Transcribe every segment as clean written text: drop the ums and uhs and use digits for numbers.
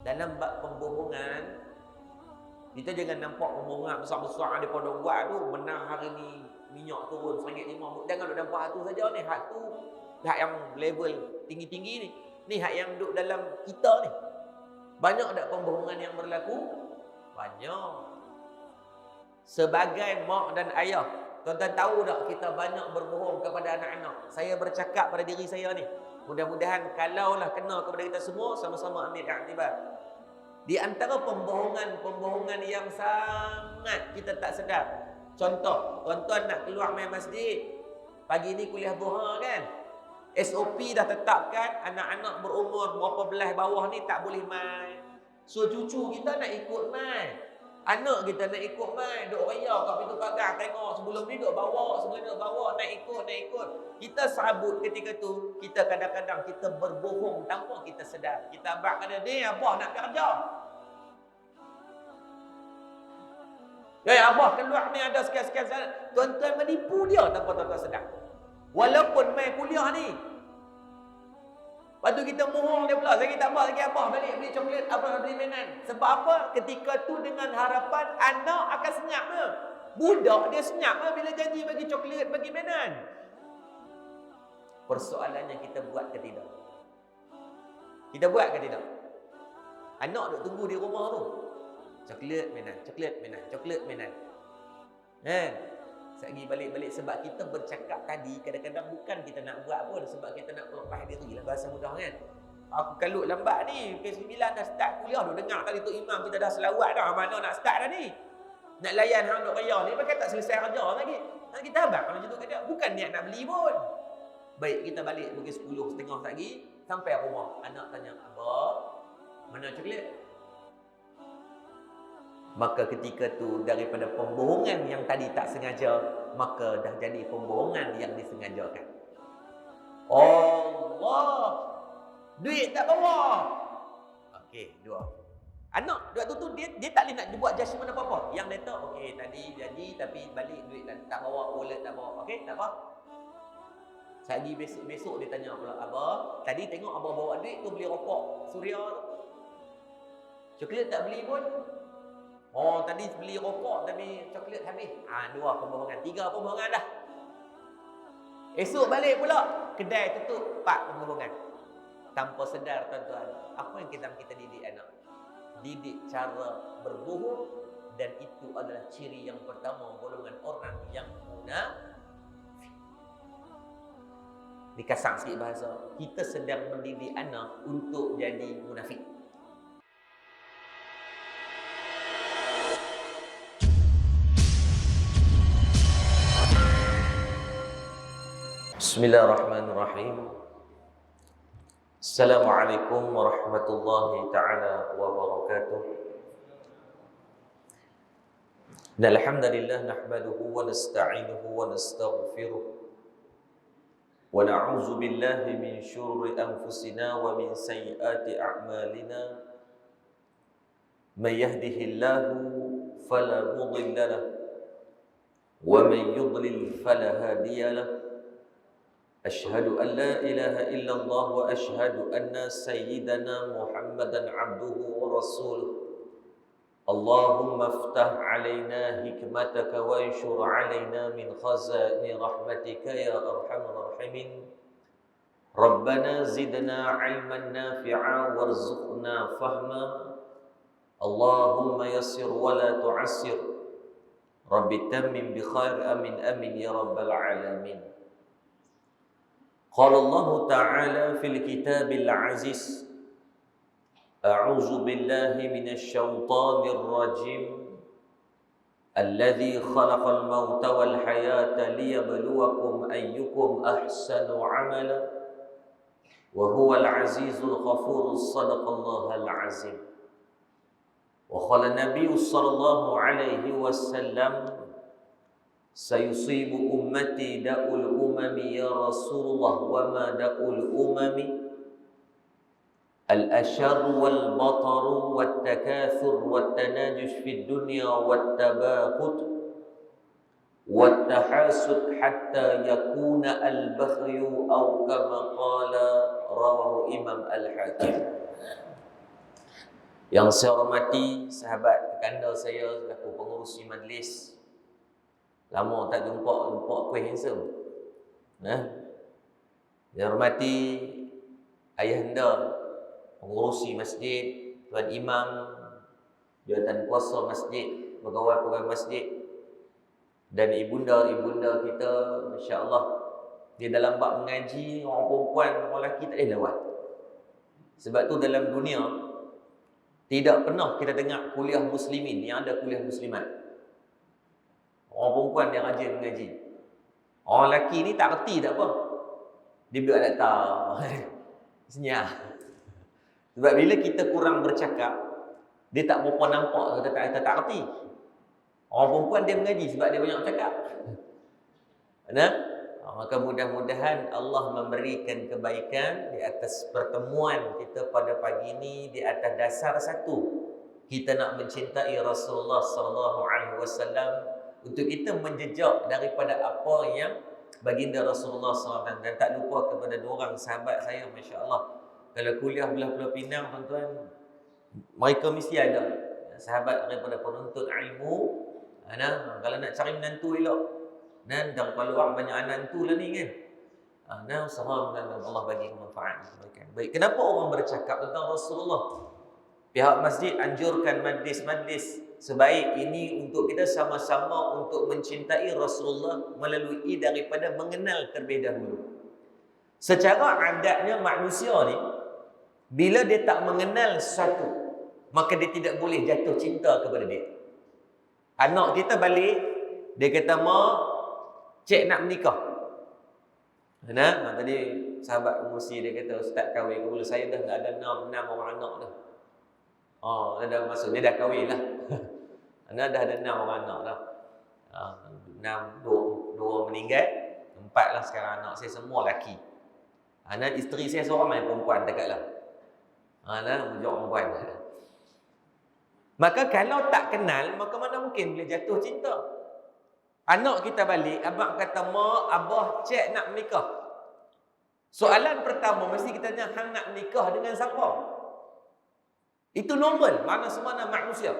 dalam bab pembohongan, kita jangan nampak pembohongan besar-besar daripada orang buat tu. Menang hari ni minyak turun RM1.50. Jangan duk nampak hak tu saja ni. Hak tu hak yang level tinggi-tinggi ni. Ni hak yang duduk dalam kita ni. Banyak tak pembohongan yang berlaku? Banyak. Sebagai mak dan ayah, tuan-tuan tahu tak kita banyak berbohong kepada anak-anak. Saya bercakap pada diri saya ni. Mudah-mudahan kalaulah kena kepada kita semua, sama-sama ambil iktibar. Di antara pembohongan yang sangat kita tak sedar. Contoh, tuan-tuan nak keluar main masjid. Pagi ni kuliah duha kan? SOP dah tetapkan anak-anak berumur berapa belas bawah ni tak boleh main. So cucu kita nak ikut main. Anak kita nak ikut main. Duk raya kat pintu pagar tengok. Sebelum ni duk bawa, sebelum ni duk bawa. Nak ikut. Kita sabut ketika tu. Kita kadang-kadang kita berbohong tanpa kita sedar. Kita abang kata, ni abah nak kerja. Abah keluar ni ada sekian-sekian. Tuan-tuan menipu dia tanpa tuan-tuan sedar. Walaupun main kuliah ni. Lepas tu kita mohon dia pula. Saya tak buat lagi abah balik beli coklat, abah beli mainan. Sebab apa? Ketika tu dengan harapan anak akan senyap ke? Budak dia senyap ke bila janji bagi coklat, bagi mainan? Persoalannya kita buat ke tidak? Kita buat ke tidak? Anak duk tunggu di rumah tu. Coklat, mainan, coklat, mainan, coklat, mainan. Kan? Sekali balik-balik sebab kita bercakap tadi kadang-kadang bukan kita nak buat pun sebab kita nak melepas diri lah bahasa mudah kan. Aku kalut lambat ni, pukul 9 dah start kuliah dah dengar tadi tu imam kita dah selawat dah, mana nak start dah ni. Nak layan hang duk raya ni pakai tak selesai kerja lagi. Nak kita abang macam tu kat dia, bukan niat nak beli pun. Baik kita balik pukul 10.30 lagi sampai rumah, anak tanya, "Abah, mana coklat?" Maka ketika tu daripada pembohongan yang tadi tak sengaja, maka dah jadi pembohongan yang disengajakan. Allah, duit tak bawa. Okey, dua. Anak waktu tu dia tak boleh nak buat judgement apa-apa. Yang dia tahu, okey tadi janji tapi balik duit tak bawa, wallet tak bawa. Okey, tak apa. Sehari besok dia tanya pula, "Abah, tadi tengok abah bawa duit tu beli rokok Suria tu. Coklat tak beli pun." "Oh, tadi beli rokok tapi coklat habis." Dua pembohongan, tiga pembohongan dah. Esok balik pula, kedai tutup, 4 pembohongan. Tanpa sedar tuan-tuan, apa yang kita didik anak? Didik cara berbohong, dan itu adalah ciri yang pertama golongan orang yang munafik. Dikasar sikit bahasa, kita sedang mendidik anak untuk jadi munafik. Bismillahirrahmanirrahim. Assalamualaikum warahmatullahi ta'ala wabarakatuh. Alhamdulillah nahmaduhu wa nasta'inuhu wa nastaghfiruh. Wa na'udzu billahi min syururi anfusina wa min sayyiati a'malina. May yahdihillahu fala mudilla lahu wa may yudlil fala hadiya lahu. أشهد أن لا إله إلا الله وأشهد أن سيدنا محمدا عبده ورسوله. اللهم افتح علينا حكمتك وانشر علينا من خزائن رحمتك يا أرحم الراحمين. ربنا زدنا علما نافعا وارزقنا فهما. اللهم يسر ولا تعسر. رب تمم بخير آمين آمين يا رب العالمين. قال الله تعالى في الكتاب العزيز: أعوذ بالله من الشيطان الرجيم الذي خلق الموت والحياة ليبلوكم أيكم أحسن عملا وهو العزيز الغفور. صدق الله العظيم. وقال النبي صلى الله عليه وسلم: "Sayusibu ummati da'ul umami ya Rasulullah wa ma da'ul umami al-ashar wal batar wat takathur wat tanajush fid dunya wat tabaghut wat tahasud hatta yakuna al-baghyu aw kama qala rawahu Imam Al-Hakim." Yang saya hormati sahabat kekanda saya selaku pengurusi majlis. Lama tak jumpa kuih handsome. Yang hormati ayahanda pengurusi masjid, tuan imam, jawatan kuasa masjid, pegawai-pegawai masjid, dan ibunda-ibunda kita, masya-Allah, dia dalam bab mengaji, orang perempuan, orang lelaki tak boleh lewat. Sebab tu dalam dunia tidak pernah kita dengar kuliah muslimin yang ada kuliah muslimat. Orang perempuan yang rajin mengaji. Orang lelaki ni tak reti tak apa. Dia bila tak tahu. Senyap. Sebab bila kita kurang bercakap, dia tak berapa nampak, kita tak reti. Orang perempuan dia mengaji sebab dia banyak bercakap. Maka mudah-mudahan Allah memberikan kebaikan di atas pertemuan kita pada pagi ini di atas dasar satu. Kita nak mencintai Rasulullah sallallahu alaihi wasallam untuk kita menjejak daripada apa yang baginda Rasulullah SAW. Dan tak lupa kepada dua orang sahabat saya, masya-Allah. Kalau kuliah belah Pulau Pinang, tuan-tuan, mereka mesti ada sahabat daripada penuntut ilmu. Kalau nak cari menantu elok, dan kalau orang banyak anak tu lah ni kan. Usaha Allah bagi manfaat. Baik, kenapa orang bercakap tentang Rasulullah? Pihak masjid anjurkan majlis-majlis sebaik ini untuk kita sama-sama untuk mencintai Rasulullah melalui daripada mengenal terlebih dahulu. Secara adatnya manusia ni, bila dia tak mengenal sesuatu, maka dia tidak boleh jatuh cinta kepada dia. Anak kita balik, dia kata, "Mak, cik nak menikah." Tadi sahabat pengurusi dia kata, "Ustaz kahwin ke belum?" Saya dah ada 6 orang anak dah. Dah masuk, dia dah kahwin lah. Dah ada 6 orang anak dah. 2 meninggal, 4 lah sekarang anak saya semua lelaki. Isteri saya seorang main perempuan dekat lah. Bujuk perempuan. Maka kalau tak kenal, maka mana mungkin boleh jatuh cinta. Anak kita balik, abang kata, "Mak, abah cik nak menikah." Soalan pertama mesti kita tanya, hang nak menikah dengan siapa? Itu normal, mana semana manusia.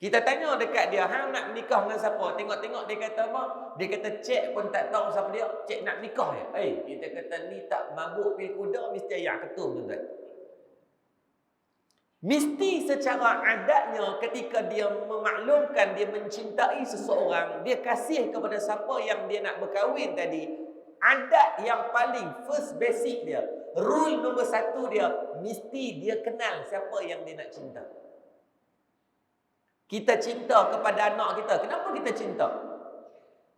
Kita tanya dekat dia, hang nak menikah dengan siapa? Tengok-tengok dia kata apa? Dia kata, "Cik pun tak tahu siapa dia. Cik nak menikah ya?" Kita kata, ni tak mabuk pil kuda, mesti ayat ketum, tuan-tuan. Mesti secara adatnya ketika dia memaklumkan dia mencintai seseorang, dia kasih kepada siapa yang dia nak berkahwin tadi, adat yang paling first basic dia, rule nombor 1 dia, mesti dia kenal siapa yang dia nak cinta. Kita cinta kepada anak kita. Kenapa kita cinta?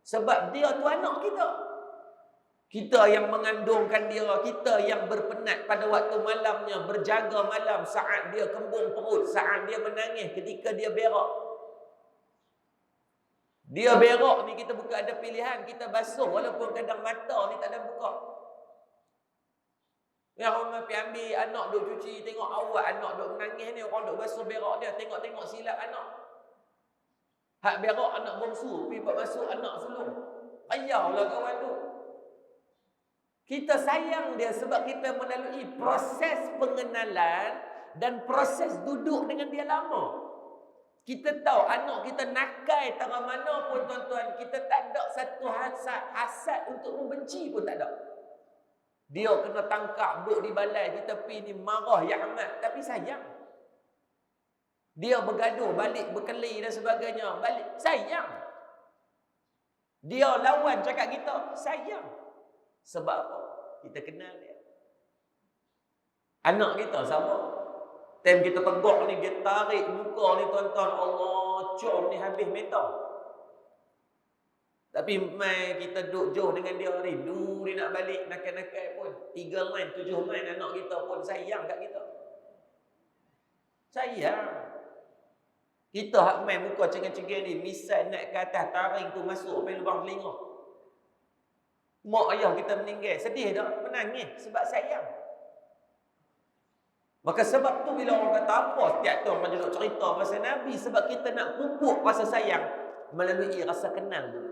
Sebab dia tu anak kita. Kita yang mengandungkan dia, kita yang berpenat pada waktu malamnya, berjaga malam saat dia kembung perut, saat dia menangis ketika dia berak. Dia berak ni kita bukan ada pilihan, kita basuh walaupun kadang mata ni tak ada buka. Yang orang pergi ambil anak duk cuci, tengok awak anak duk menangis ni, orang duk basuh berak dia, tengok-tengok silap anak. Hak berak anak bongsu, pergi buat basuh anak sulung. Payahlah kawan tu. Kita sayang dia sebab kita melalui proses pengenalan dan proses duduk dengan dia lama. Kita tahu anak kita nakai tara mana pun, tuan-tuan, kita tak ada satu hasad untuk membenci pun tak ada. Dia kena tangkap, duduk di balai, kita pergi ni marah ya amat, tapi sayang. Dia bergaduh, balik berkeli dan sebagainya, balik, sayang. Dia lawan cakap kita, sayang. Sebab apa? Kita kenal dia. Anak kita sama. Time kita tegak ni, dia tarik muka ni, tuan-tuan, Allah, com ni habis meta. Tapi mai kita duduk jauh dengan dia, rindu dia nak balik, nakal-nakal pun. 3 main, 7 main, anak kita pun sayang kat kita. Sayang. Kita hak main muka cengeng-cengeng ni, misal naik ke atas, taring tu masuk sampai lubang telinga. Mak ayah kita meninggal, sedih tak? Menangis sebab sayang. Maka sebab tu bila orang kata apa setiap tu orang duduk cerita pasal Nabi, sebab kita nak pupuk rasa sayang melalui rasa kenal dulu.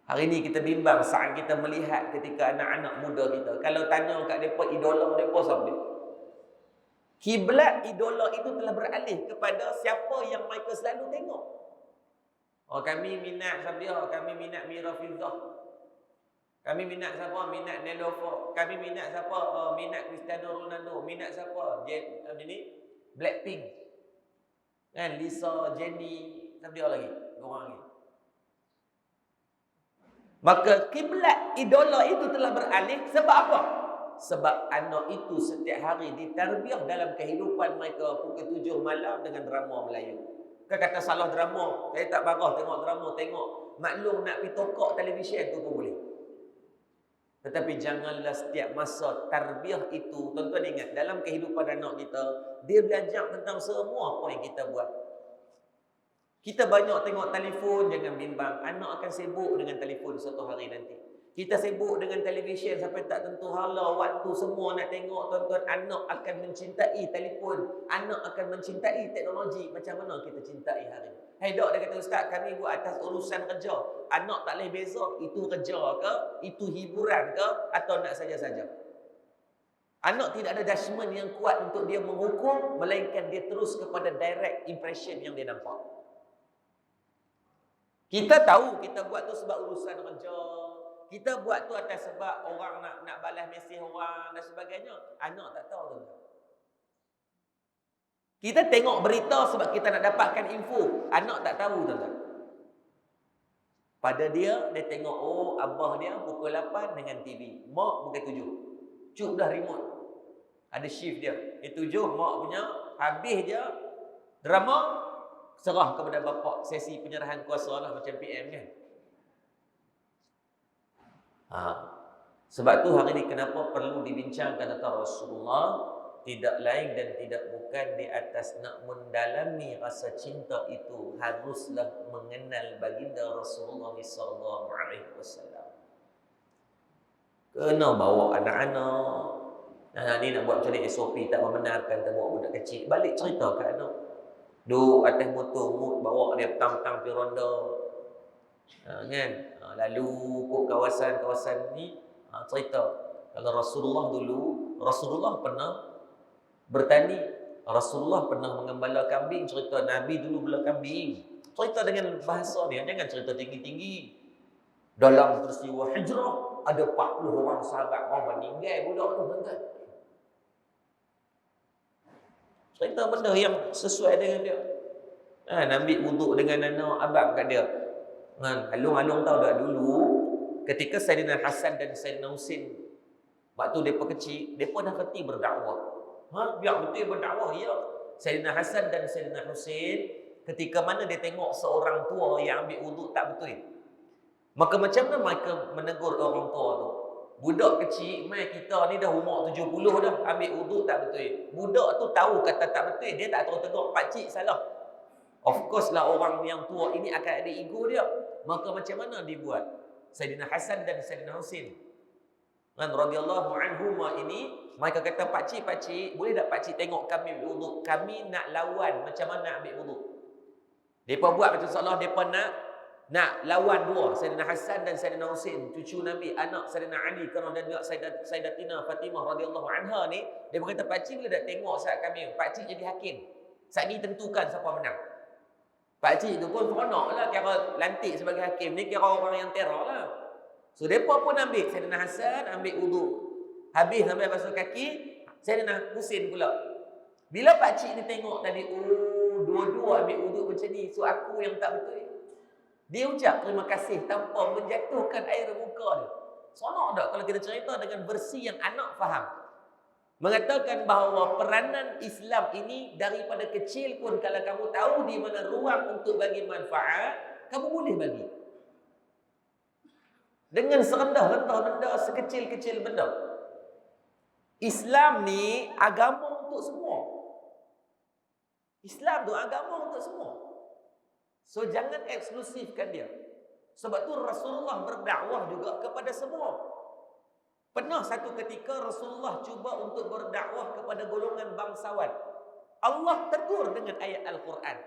Hari ni kita bimbang saat kita melihat ketika anak-anak muda kita, kalau tanya kat mereka idola mereka siapa dia? Kiblat idola itu telah beralih kepada siapa yang mereka selalu tengok. Oh, kami minat Sabiha, kami minat Mira Filzah. Kami minat siapa? Minat Nelofa. Kami minat siapa? Minat Cristiano Ronaldo. Minat siapa? Blackpink. Kan? Lisa, Jennie, Sabiha lagi. Dua orang lagi. Maka kiblat idola itu telah beralih sebab apa? Sebab anak itu setiap hari ditarbiah dalam kehidupan mereka pukul 7 malam dengan drama Melayu. Kan kata salah drama, saya tak marah tengok drama, tengok. Maklum nak pergi tokok televisyen tu pun boleh. Tetapi janganlah setiap masa tarbiah itu, tuan-tuan ingat, dalam kehidupan anak kita, dia belajar tentang semua apa yang kita buat. Kita banyak tengok telefon, jangan bimbang. Anak akan sibuk dengan telefon suatu hari nanti. Kita sibuk dengan televisyen sampai tak tentu hala waktu semua nak tengok, tuan-tuan. Anak akan mencintai telefon. Anak akan mencintai teknologi. Macam mana kita cintai hari ini? Hai dok, dia kata, Ustaz, kami buat atas urusan kerja. Anak tak boleh beza, itu kerja ke, itu hiburan ke, atau nak saja-saja. Anak tidak ada judgement yang kuat untuk dia menghukum, melainkan dia terus kepada direct impression yang dia nampak. Kita tahu kita buat tu sebab urusan kerja. Kita buat tu atas sebab orang nak balas mesej orang dan sebagainya. Anak tak tahu tu. Kita tengok berita sebab kita nak dapatkan info. Anak tak tahu tu. Pada dia tengok, oh abah dia pukul 8 dengan TV. Mak pukul 7. Cuk dah remote. Ada shift dia. 7 mak punya, habis dia drama, serah kepada bapak, sesi penyerahan kuasa lah macam PM kan. Sebab tu hari ni kenapa perlu dibincangkan tentang Rasulullah, tidak lain dan tidak bukan di atas nak mendalami rasa cinta itu haruslah mengenal baginda Rasulullah sallallahu alaihi wasallam. Kena bawa anak-anak. Ni nak buat macam ni SOP tak membenarkan, tak bawa budak kecil. Balik cerita ke anak. Duduk atas motor, bawa dia petang-petang pergi ronda. Kan? Lalu kok kawasan-kawasan ni cerita. Kalau Rasulullah dulu, Rasulullah pernah bertani. Rasulullah pernah mengembala kambing. Cerita Nabi dulu bela kambing. Cerita dengan bahasa dia. Jangan cerita tinggi-tinggi. Dalam peristiwa hijrah, ada 40 orang sahabat. Orang meninggal budak tu, tuan-tuan. Cerita benda yang sesuai dengan dia. Nabi wuduk dengan anak abang kat dia. Alung-alung tahu tak dulu, ketika Sayyidina Hasan dan Sayyidina Husin, waktu mereka kecil, mereka dah kerti berdakwah. Biar betul berdakwah, ya. Sayyidina Hasan dan Sayyidina Husin, ketika mana dia tengok seorang tua yang ambil wuduk tak betul, maka macam mana mereka menegur orang tua tu? Budak kecil, mai kita ni dah umur 70 dah, ambil wuduk tak betul. Budak tu tahu kata tak betul, dia tak tahu tegur, pakcik salah. Of course lah orang yang tua ini akan ada ego dia. Maka macam mana dibuat? Sayyidina Hasan dan Sayyidina Husin radhiyallahu anhuma ini, mereka kata, pakcik, boleh tak pakcik tengok kami ambil wuduk? Kami nak lawan macam mana ambil wuduk. Mereka buat macam seolah mereka nak lawan dua, Sayyidina Hasan dan Sayyidina Husin, cucu Nabi, anak Sayyidina Ali, kerana dan juga Sayyidatina Fatimah radhiyallahu anha ni. Dia berkata, pakcik boleh tak tengok saat kami, pakcik jadi hakim. Saat ni tentukan siapa menang. Pakcik tu pun seronok lah, kira lantik sebagai hakim ni, kira orang yang teror lah. So, mereka pun ambil, Sayyidina Hasan ambil wuduk. Habis sampai basuh kaki, Sayyidina Husin pula. Bila pakcik ni tengok tadi, oh, dua-dua ambil wuduk macam ni, so aku yang tak betul. Dia ucap terima kasih tanpa menjatuhkan air muka dia. Seronok tak kalau kita cerita dengan versi yang anak faham. Mengatakan bahawa peranan Islam ini daripada kecil pun, kalau kamu tahu di mana ruang untuk bagi manfaat, kamu boleh bagi. Dengan serendah-rendah benda, sekecil-kecil benda. Islam ni agama untuk semua. Islam tu agama untuk semua. So jangan eksklusifkan dia. Sebab tu Rasulullah berdakwah juga kepada semua. Pernah satu ketika Rasulullah cuba untuk berdakwah kepada golongan bangsawan. Allah tegur dengan ayat Al-Quran.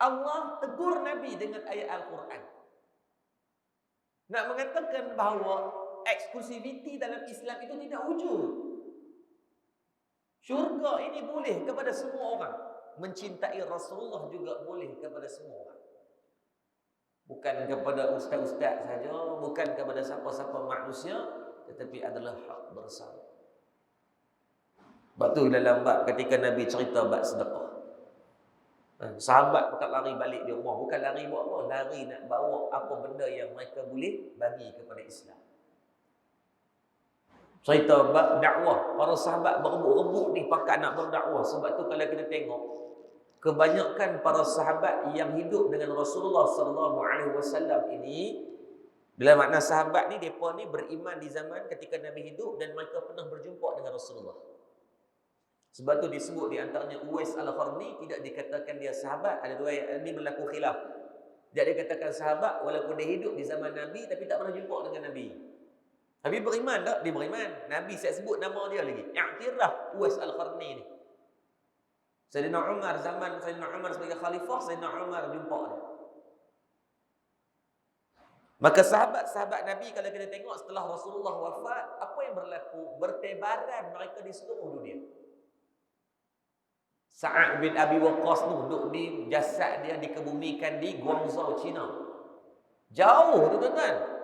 Allah tegur Nabi dengan ayat Al-Quran. Nak mengatakan bahawa eksklusiviti dalam Islam itu tidak wujud. Syurga ini boleh kepada semua orang. Mencintai Rasulullah juga boleh kepada semua orang. Bukan kepada ustaz-ustaz saja, bukan kepada siapa-siapa manusia, tetapi adalah hak bersama. Sebab tu dalam bab ketika Nabi cerita bab sedekah, sahabat bukan lari balik di rumah, bukan lari buat apa, lari nak bawa apa benda yang mereka boleh bagi kepada Islam. Cerita bab dakwah, para sahabat berebut-rebut ni pakat nak berdakwah. Sebab tu kalau kita tengok, kebanyakan para sahabat yang hidup dengan Rasulullah sallallahu alaihi wasallam ini, dalam makna sahabat ni, depa ni beriman di zaman ketika Nabi hidup dan mereka pernah berjumpa dengan Rasulullah. Sebab tu disebut di antaranya Uwais Al-Qarni tidak dikatakan dia sahabat. Ada dua yang ini berlaku khilaf. Dia dikatakan sahabat walaupun dia hidup di zaman Nabi tapi tak pernah jumpa dengan Nabi. Nabi beriman tak? Dia beriman. Nabi saya sebut nama dia lagi. I'tiraf Uwais Al-Qarni ni. Sayyidina Umar, zaman Sayyidina Umar sebagai khalifah, Sayyidina Umar jumpa dia. Maka sahabat-sahabat Nabi kalau kita tengok setelah Rasulullah wafat, apa yang berlaku? Bertebaran mereka di seluruh dunia. Sa'ad bin Abi Waqqas tu duduk di jasad dia dikebumikan di Guangzhou, China. Jauh tu tuan-tuan.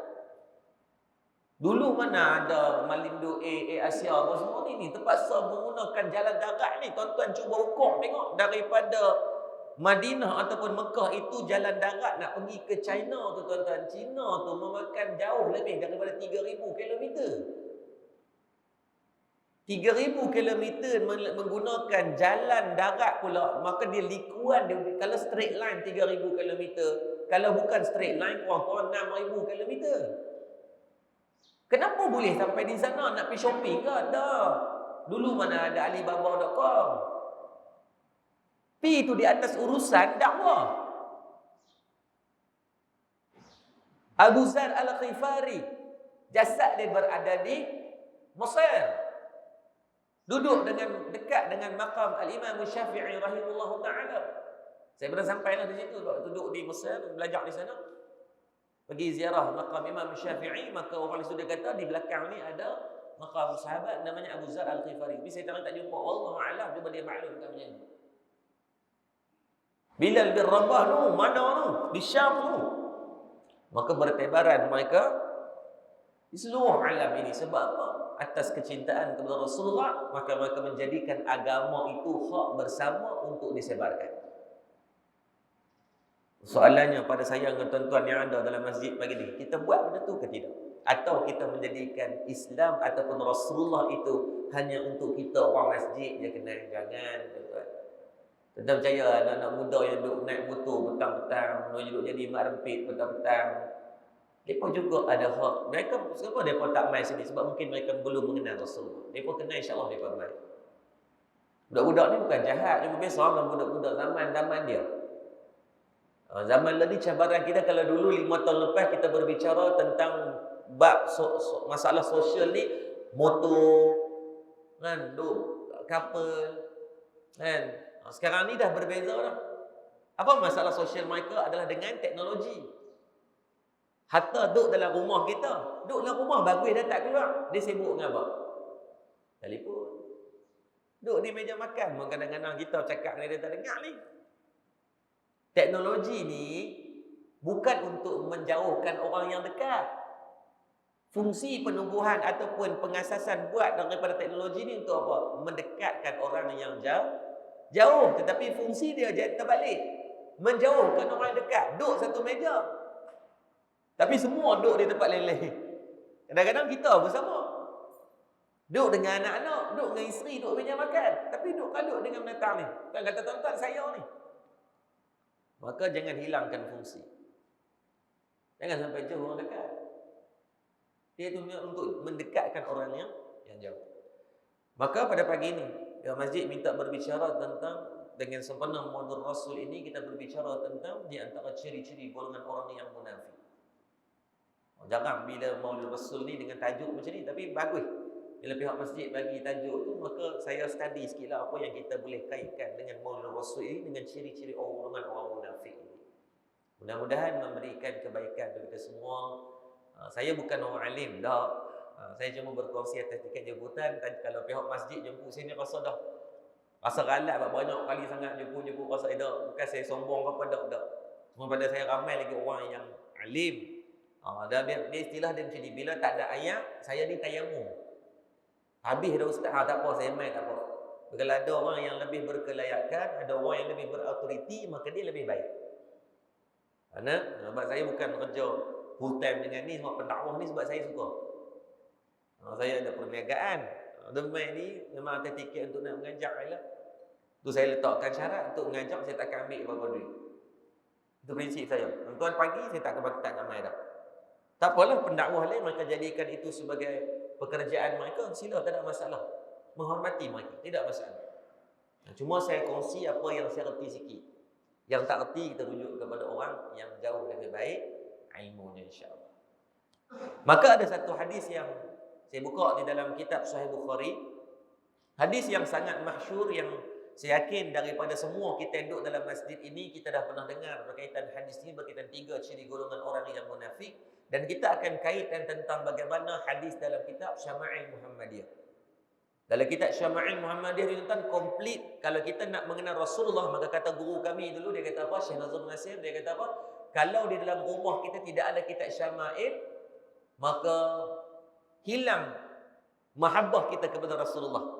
Dulu mana ada Malindo Asia apa semua ni terpaksa menggunakan jalan darat ni. Tuan-tuan cuba ukur tengok daripada Madinah ataupun Mekah itu jalan darat nak pergi ke China tu tuan-tuan. China tu memakan jauh lebih daripada 3,000 kilometer. 3,000 kilometer menggunakan jalan darat pula, maka dia likuan dia, kalau straight line 3,000 kilometer, kalau bukan straight line kurang-kurang 6,000 kilometer. Kenapa boleh sampai di sana? Nak pergi shopping ke? Tak. Dulu mana ada Alibaba.com. Pi itu di atas urusan dakwah. Abu Zar Al-Ghifari, jasad dia berada di Mesir. Duduk dekat dengan makam Al-Imam Syafi'i rahimahullah ta'ala. Saya pernah sampailah di situ, duduk di Mesir, belajar di sana. Pergi ziarah makam Imam Syafi'i, maka orang itu dia kata di belakang ni ada makam sahabat namanya Abu Zar Al-Ghifari. Tapi saya tak jumpa. Wallahu a'lam, cuba dia maklumkan macam ni. Bilal bin Rabah tu, mana tu? Di Syam tu. Maka bertebaran mereka di seluruh alam ini. Sebab apa? Atas kecintaan kepada Rasulullah, maka mereka menjadikan agama itu hak bersama untuk disebarkan. Soalannya pada saya dengan tuan-tuan yang ada dalam masjid pagi ni, kita buat benda tu ke tidak? Atau kita menjadikan Islam ataupun Rasulullah itu hanya untuk kita orang masjid je kenal? Jangan tuan-tuan. Tuan-tuan percaya anak-anak muda yang duduk naik motor petang-petang, yang duduk jadi mak rempit petang-petang, mereka juga ada hak. Mereka, kenapa mereka tak main sini? Sebab mungkin mereka belum mengenal Rasulullah. Mereka kenal, insyaAllah mereka main. Budak-budak ni bukan jahat, cuma biasa dengan budak-budak zaman dia. Zaman tadi cabaran kita, kalau dulu 5 tahun lepas kita berbicara tentang bab masalah sosial ni, motor, kan, couple, kan. Sekarang ni dah berbeza dah. Apa masalah sosial mereka adalah dengan teknologi. Hatta duduk dalam rumah kita. Duduk dalam rumah bagus dah tak keluar. Dia sibuk dengan apa? Telefon. Duduk di meja makan. Kadang-kadang kita cakap dengan dia tak dengar ni. Teknologi ni bukan untuk menjauhkan orang yang dekat. Fungsi penumbuhan ataupun pengasasan buat daripada teknologi ni untuk apa? Mendekatkan orang yang jauh. Tetapi fungsi dia terbalik. Menjauhkan orang yang dekat. Duduk satu meja. Tapi semua duduk di tempat lain-lain. Kadang-kadang kita bersama. Duduk dengan anak-anak, duduk dengan isteri, duduk meja makan. Tapi duduk kalut dengan binatang ni. Kan kata tuan-tuan, saya ni. Maka jangan hilangkan fungsi. Jangan sampai jauh orang dekat. Dia itu untuk mendekatkan orang yang jauh. Maka pada pagi ni, masjid minta berbicara tentang, dengan sempena Maulid Rasul ini, kita berbicara tentang di antara ciri-ciri golongan orang yang munafik. Jarang bila Maulid Rasul ni dengan tajuk macam ni, tapi bagus. Bila pihak masjid bagi tajuk tu, maka saya study sikitlah apa yang kita boleh kaitkan dengan Maulid Rasul ini dengan ciri-ciri golongan orang munafik ini. Mudah-mudahan memberikan kebaikan bagi kita semua. Saya bukan orang alim dah. Saya cuma berkongsi atas tingkat jemputan. Kalau pihak masjid jemput sini rasa dah Rasa ralat banyak kali sangat jumpa rasa bukan saya sombong ke apa tak. Cuma pada saya ramai lagi orang yang alim. Dan dia istilah dia macam ni, bila tak ada ayat, saya ni tayamum. Habis dah ustaz, tak apa saya mai tak apa. Kalau ada orang yang lebih berkelayakan, ada orang yang lebih berautoriti, maka dia lebih baik. Kerana sebab saya bukan kerja full time dengan ni, sebab pendakwah ni sebab saya suka. Saya ada perniagaan. Demai ni memang ada tiket untuk nak mengajak lah. Tu saya letakkan syarat untuk mengajak, saya tak akan ambil berapa duit. Itu prinsip saya. Tuan pagi saya tak nak mai dah. Tak apalah, pendakwah lain mereka jadikan itu sebagai pekerjaan mereka, sila, tak ada masalah. Menghormati mereka, tidak masalah. Cuma saya kongsi apa yang saya reti sikit. Yang tak reti kita rujuk kepada orang yang jauh lebih baik ilmunya, insya-Allah. Maka ada satu hadis yang saya buka di dalam kitab Sahih Bukhari. Hadis yang sangat masyhur, yang saya yakin daripada semua kita yang duduk dalam masjid ini, kita dah pernah dengar berkaitan hadis ini, berkaitan 3 ciri golongan orang yang munafik. Dan kita akan kaitkan tentang bagaimana hadis dalam kitab Syama'il Muhammadiyah. Dalam kitab Syama'il Muhammadiyah ni tuan komplit. Kalau kita nak mengenal Rasulullah, maka kata guru kami dulu, dia kata apa? Syekh Nazrul Nasir, dia kata apa? Kalau di dalam rumah kita tidak ada kitab Syama'il, maka hilang mahabbah kita kepada Rasulullah.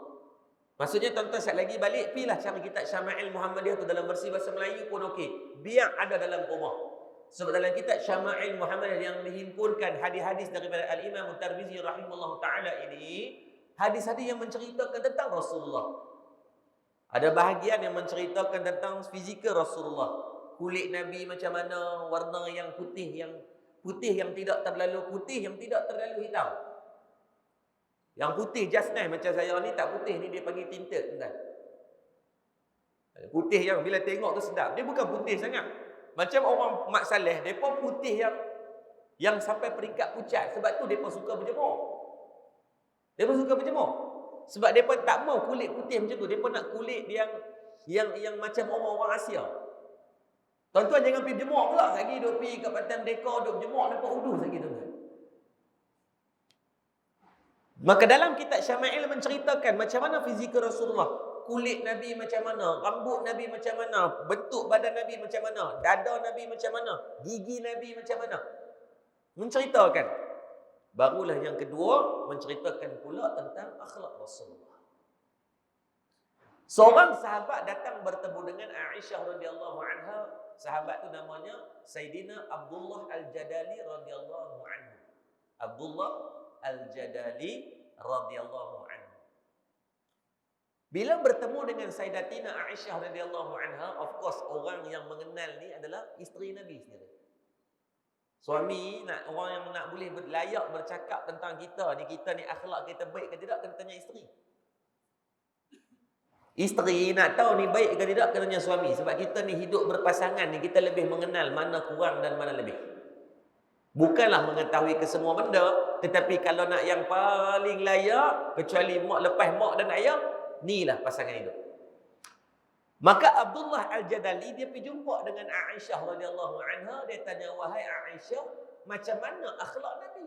Maksudnya tuan-tuan sekali lagi balik, pilah cari kitab Syama'il Muhammadiyah tu dalam versi bahasa Melayu pun okey. Biar ada dalam rumah. Sebab dalam kitab Syama'il Muhammadiyah yang dihimpunkan hadis-hadis daripada Al-Imam Tirmizi rahimahullah ta'ala ini, hadis-hadis yang menceritakan tentang Rasulullah. Ada bahagian yang menceritakan tentang fizikal Rasulullah. Kulit Nabi macam mana, warna yang putih yang tidak terlalu putih, yang tidak terlalu hitam. Yang putih just nice macam saya ni, tak putih ni dia panggil tinted. Putih yang bila tengok tu sedap. Dia bukan putih sangat. Macam orang Mak Saleh, mereka putih yang sampai peringkat pucat. Sebab tu mereka suka berjemur. Mereka suka berjemur. Sebab mereka tak mau kulit putih macam tu. Mereka nak kulit yang macam orang-orang Asia. Tuan-tuan jangan pergi berjemur pula. Lagi duk pergi kat Pantai Merdeka, duk berjemur, nampak udus lagi tuan-tuan. Maka dalam kitab Syama'il menceritakan macam mana fizikal Rasulullah. Kulit Nabi macam mana, rambut Nabi macam mana, bentuk badan Nabi macam mana, dada Nabi macam mana, gigi Nabi macam mana. Menceritakan. Barulah yang kedua, menceritakan pula tentang akhlak Rasulullah. Seorang sahabat datang bertemu dengan Aisyah radhiyallahu anha. Sahabat tu namanya Sayyidina Abdullah Al-Jadali radhiyallahu anhu. Abdullah Al-Jadali radhiyallahu anhu. Bila bertemu dengan Sayyidatina Aisyah radhiyallahu anha, of course orang yang mengenal ni adalah isteri Nabi sendiri. Suami orang yang nak boleh layak bercakap tentang kita ni akhlak kita baik ke tidak, kena tanya isteri. Isteri nak tahu ni baik ke tidak, kena tanya suami. Sebab kita ni hidup berpasangan ni, kita lebih mengenal mana kurang dan mana lebih. Bukanlah mengetahui kesemua benda, tetapi kalau nak yang paling layak, kecuali mak lepas mak dan ayah, inilah pasangan hidup. Maka Abdullah Al-Jadali dia pergi jumpa dengan Aisyah radhiyallahu anha. Dia tanya, wahai Aisyah, macam mana akhlak Nabi?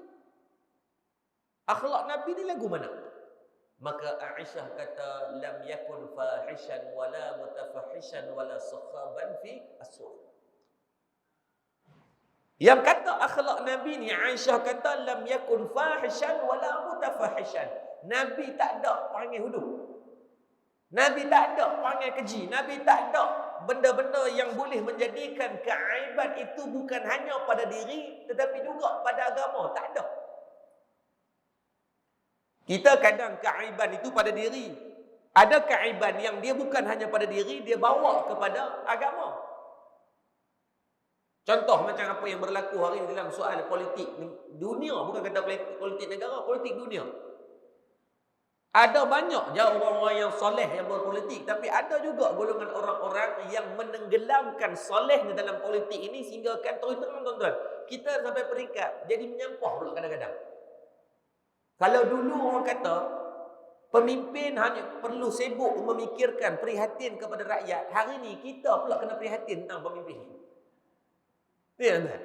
Akhlak Nabi ni lagu mana? Maka Aisyah kata, lam yakun fahishan wala mutafahishan wala sakhaban fi aswaq. Yang kata akhlak Nabi ni, Aisyah kata, lam yakun fahishan wala mutafahishan. Nabi tak ada panggil huduh. Nabi tak ada panggil keji. Nabi tak ada benda-benda yang boleh menjadikan keaiban itu bukan hanya pada diri, tetapi juga pada agama. Tak ada. Kita kadang keaiban itu pada diri. Ada keaiban yang dia bukan hanya pada diri, dia bawa kepada agama. Contoh macam apa yang berlaku hari ini dalam soal politik dunia. Bukan kata politik negara, politik dunia. Ada banyak je orang-orang yang soleh yang berpolitik, tapi ada juga golongan orang-orang yang menenggelamkan solehnya dalam politik ini sehingga kan terus terang tuan-tuan, kita sampai peringkat jadi menyampah pula kadang-kadang. Kalau dulu orang kata pemimpin hanya perlu sibuk memikirkan prihatin kepada rakyat, hari ni kita pula kena prihatin tentang pemimpin. Ya tuan.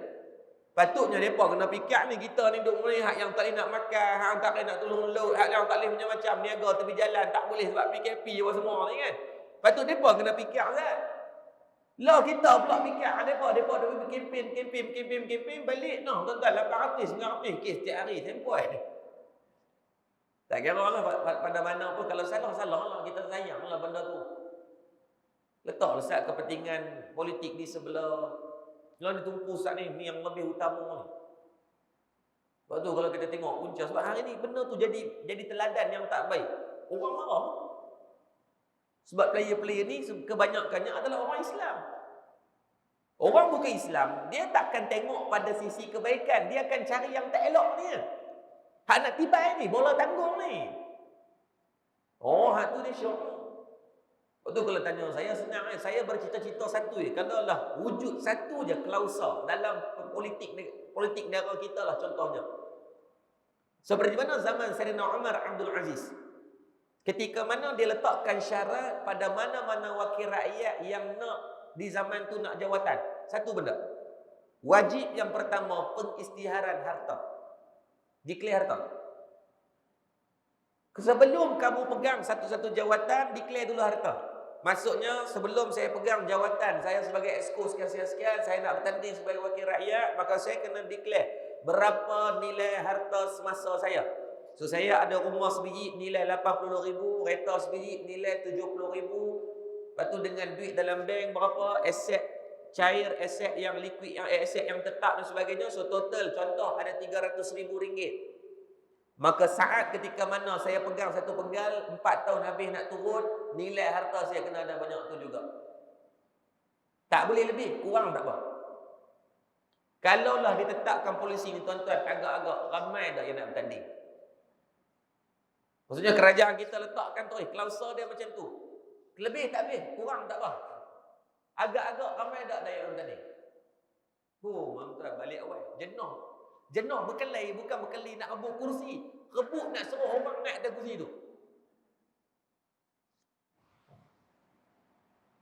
Patutnya mereka kena fikir ni, kita ni duduk melihat yang tak boleh nak makan, hang tak boleh nak tolong laut, hak yang tak boleh macam-macam, niaga tepi jalan tak boleh sebab PKP apa semua ni kan. Patut mereka kena fikir kan. Lah kita pula fikir mereka kempen balik noh tuan-tuan 800 900 kes setiap hari sempoi. Tak kira lah pada mana pun kalau salah lah kita sayanglah benda tu. Letak kepentingan politik di sebelah. Kalau ditumpu saat ni yang lebih utama ni. Sebab tu kalau kita tengok punca sebab hari ni benda tu jadi teladan yang tak baik. Orang marah. Sebab player-player ni kebanyakannya adalah orang Islam. Orang bukan Islam, dia takkan tengok pada sisi kebaikan, dia akan cari yang tak elok ni. Hak nak tibai ni, bola tanggung ni. Oh, hak tu dia syok. Lepas tu kalau tanya saya senang saya bercita-cita satu je. Kalau lah wujud satu je klausa dalam politik negara kita lah contohnya. Seperti mana zaman Sayyidina Umar Abdul Aziz. Ketika mana dia letakkan syarat pada mana-mana wakil rakyat yang nak di zaman tu nak jawatan. Satu benda. Wajib yang pertama pengisytiharan harta. Declare harta. Sebelum kamu pegang satu-satu jawatan, declare dulu harta. Maksudnya sebelum saya pegang jawatan, saya sebagai exco sekian-sekian, saya nak bertanding sebagai wakil rakyat, maka saya kena declare berapa nilai harta semasa saya. So saya ada rumah sebiji nilai 80,000, kereta sebiji nilai 70,000. Lepas tu dengan duit dalam bank berapa, aset cair, aset yang liquid, aset yang tetap dan sebagainya. So total contoh ada RM300,000. Maka saat ketika mana saya pegang satu penggal, 4 tahun habis nak turun, nilai harta saya kena ada banyak tu juga. Tak boleh lebih, kurang tak apa. Kalaulah ditetapkan polisi ni tuan-tuan, agak-agak ramai dah yang nak bertanding. Maksudnya kerajaan kita letakkan tu, klausa dia macam tu. Lebih tak habis, kurang tak apa. Agak-agak ramai tak yang bertanding. Tuan balik awal, jenuh berkelahi, bukan berkelahi nak rebut kursi. Rebut nak suruh orang naik atas kursi tu.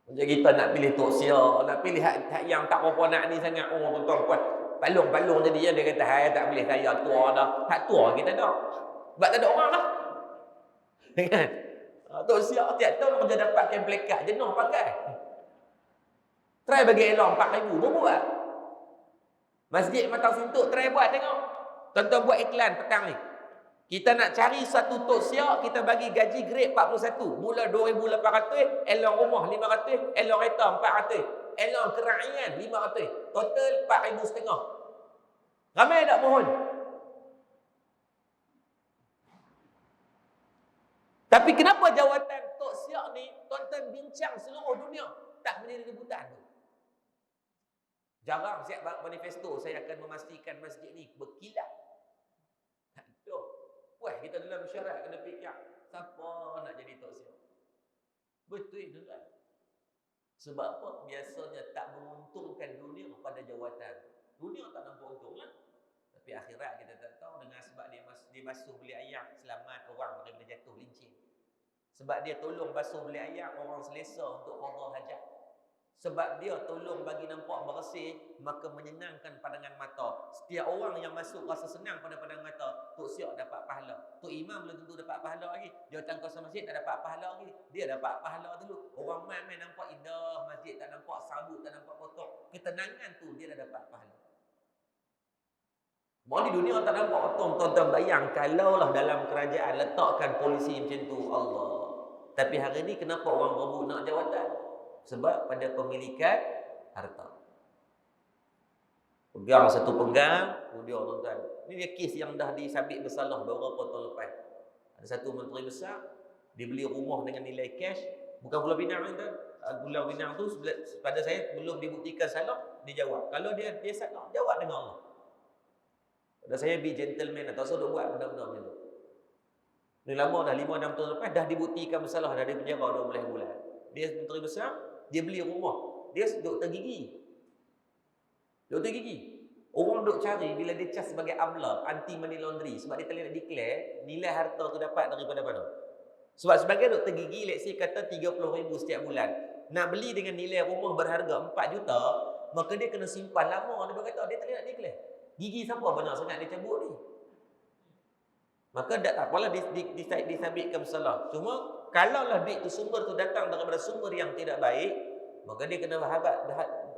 Macam kita nak pilih Tok Sia, nak pilih hak yang tak apa nak ni sangat. Oh tuan-tuan kuat. Palung-palung jadi dia kata, hai tak boleh saya tua dah. Hak tua kita dah. Sebab tak ada orang lah. Kan? Tok Sia tiap tahun dia dapatkan plakat, jenuh pakai. Try bagi elong 4,000, buat. Masjid Matang Sintuk try buat tengok. Tuan-tuan buat iklan petang ni. Kita nak cari satu Tok Siak, kita bagi gaji grade 41. Mula 2,800, elong rumah 500, elong kereta 400, elong kerakyat 500. Total 4,500. Ramai tak mohon? Tapi kenapa jawatan Tok Siak ni tuan-tuan bincang seluruh dunia tak menjadi rebutan tu? Jarang siap manifesto saya akan memastikan masjid ni berkilat. Tak ada. Wah, kita dalam syarat kena fikir siapa nak jadi Tok Siak. Betul tuan. Sebab apa? Biasanya tak menguntungkan dunia pada jawatan. Dunia tak nampak untung lah. Tapi akhirat kita tak tahu dengan sebab dia basuh beli ayak, selamat orang daripada jatuh lincin. Sebab dia tolong basuh beli ayak, orang selesa untuk qada hajat. Sebab dia tolong bagi nampak bersih, maka menyenangkan pandangan mata. Setiap orang yang masuk rasa senang pada pandangan mata, Tok Siak dapat pahala. Tok Imam belum tentu dapat pahala lagi. Jawatan kuasa masjid tak dapat pahala lagi. Dia dapat pahala dulu. Orang main nampak indah, masjid tak nampak sabut, tak nampak kotor. Ketenangan tu dia dah dapat pahala. Mau di dunia tak nampak kotor. Tuan-tuan bayang kalaulah dalam kerajaan letakkan polisi macam tu, Allah. Tapi hari ni kenapa orang rebut nak jawatan? Sebab pada pemilikan harta. Pegang satu penggal, dia tuan-tuan. Ini dia kes yang dah disabit bersalah beberapa tahun lepas. Ada satu menteri besar, dia beli rumah dengan nilai cash, bukan Pulau Pinang tuan. Pulau Pinang tu pada saya belum dibuktikan salah, dia jawab. Kalau dia salah, jawab dengan Allah. Pada saya be gentleman atau saya buat benda-benda macam tu. Ini lama dah 5-6 tahun lepas dah dibuktikan bersalah, dah di penjara 12 bulan. Dia menteri besar, dia beli rumah. Dia doktor gigi. Doktor gigi. Orang duk cari bila dia cas sebagai AMLA, anti money laundry. Sebab dia tak nak declare nilai harta tu dapat daripada mana. Sebab sebagai doktor gigi, let's say kata 30,000 setiap bulan. Nak beli dengan nilai rumah berharga 4 juta, maka dia kena simpan lama. Dia berkata, dia tak nak declare. Gigi siapa banyak sangat dia cabut ni. Maka tak apalah disabitkan bersalah. Cuma kalaulah duit tu sumber tu datang daripada sumber yang tidak baik, maka dia kena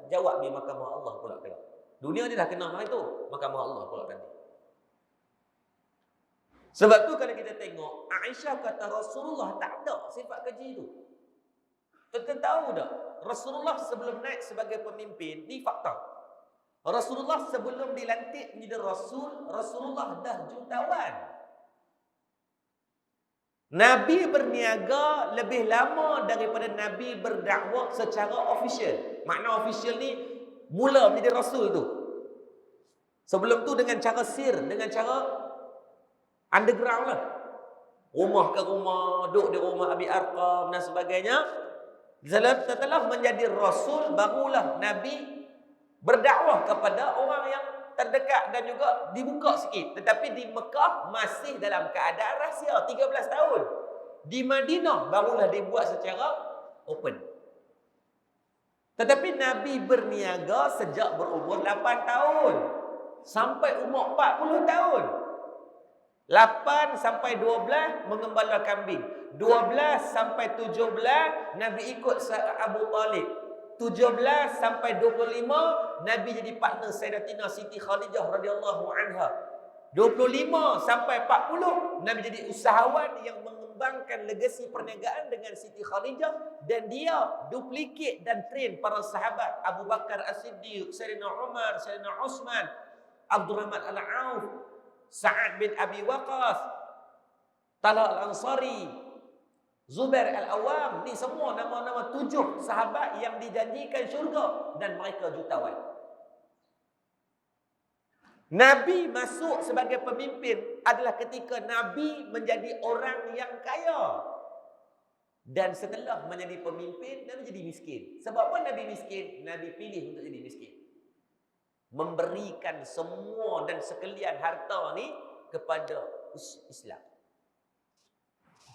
jawab di mahkamah Allah pula kelak. Dunia dia dah kena hari tu, mahkamah Allah pula nanti. Sebab tu kalau kita tengok, Aisyah kata Rasulullah tak ada sifat keji tu. Tuan-tuan tahu tak? Rasulullah sebelum naik sebagai pemimpin, ni fakta. Rasulullah sebelum dilantik menjadi Rasul, Rasulullah dah jutawan. Nabi berniaga lebih lama daripada Nabi berdakwah secara official. Makna official ni mula menjadi Rasul tu. Sebelum tu dengan cara sir, dengan cara underground lah. Rumah ke rumah, duduk di rumah Abi Arqam dan sebagainya. Setelah menjadi Rasul, barulah Nabi berdakwah kepada orang yang terdekat dan juga dibuka sikit. Tetapi di Mekah masih dalam keadaan rahsia 13 tahun. Di Madinah barulah dibuat secara open. Tetapi Nabi berniaga sejak berumur 8 tahun sampai umur 40 tahun. 8 sampai 12 mengembala kambing. 12 sampai 17 Nabi ikut Abu Talib. 17 sampai 25 Nabi jadi partner Sayyidatina Siti Khadijah radhiyallahu anha. 25 sampai 40 Nabi jadi usahawan yang mengembangkan legasi perniagaan dengan Siti Khadijah, dan dia duplicate dan train para sahabat Abu Bakar As-Siddiq, Sayyidina Umar, Sayyidina Utsman, Abdurrahman Al-Auf, Sa'ad bin Abi Waqqas, Talha Al-Ansari, Zubair Al-Awwam. Ni semua nama-nama 7 sahabat yang dijanjikan syurga dan mereka jutawan. Nabi masuk sebagai pemimpin adalah ketika Nabi menjadi orang yang kaya. Dan setelah menjadi pemimpin, Nabi jadi miskin. Sebab apa Nabi miskin? Nabi pilih untuk jadi miskin. Memberikan semua dan sekalian harta ni kepada Islam.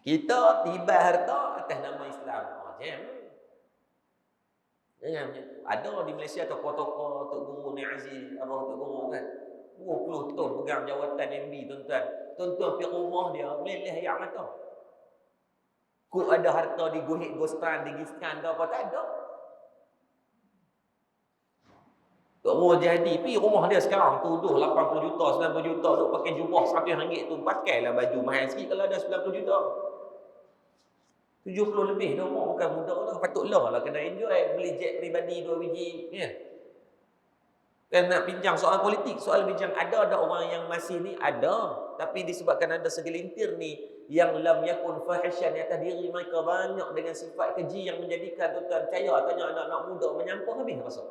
Kita tiba harta atas nama Islam. Jangan macam tu. Ada di Malaysia tokoh-tokoh, Tok Guru Ni Aziz, Abang Tok Guru kan. 20 tahun pegang jawatan MB, tuan-tuan. Tuan-tuan pergi rumah dia, meleleh air mata. Kok ada harta diguhit Gostan, digiskan ke apa, tak ada. Tok Guru jadi, pergi rumah dia sekarang, tuduh 80 juta, 90 juta, duk pakai jubah RM100 tu, pakailah baju mahal sikit kalau ada 90 juta. 70 lebih dah umur, bukan muda dah. Patutlah lah kena enjoy, beli jet peribadi 2 biji, ya. Kan nak bincang soal politik, soal bincang ada orang yang masih ni ada, tapi disebabkan ada segelintir ni yang lam yakun fahisyan di atas diri mereka banyak dengan sifat keji yang menjadikan tuan-tuan percaya, tanya anak-anak muda menyampah habis rasa.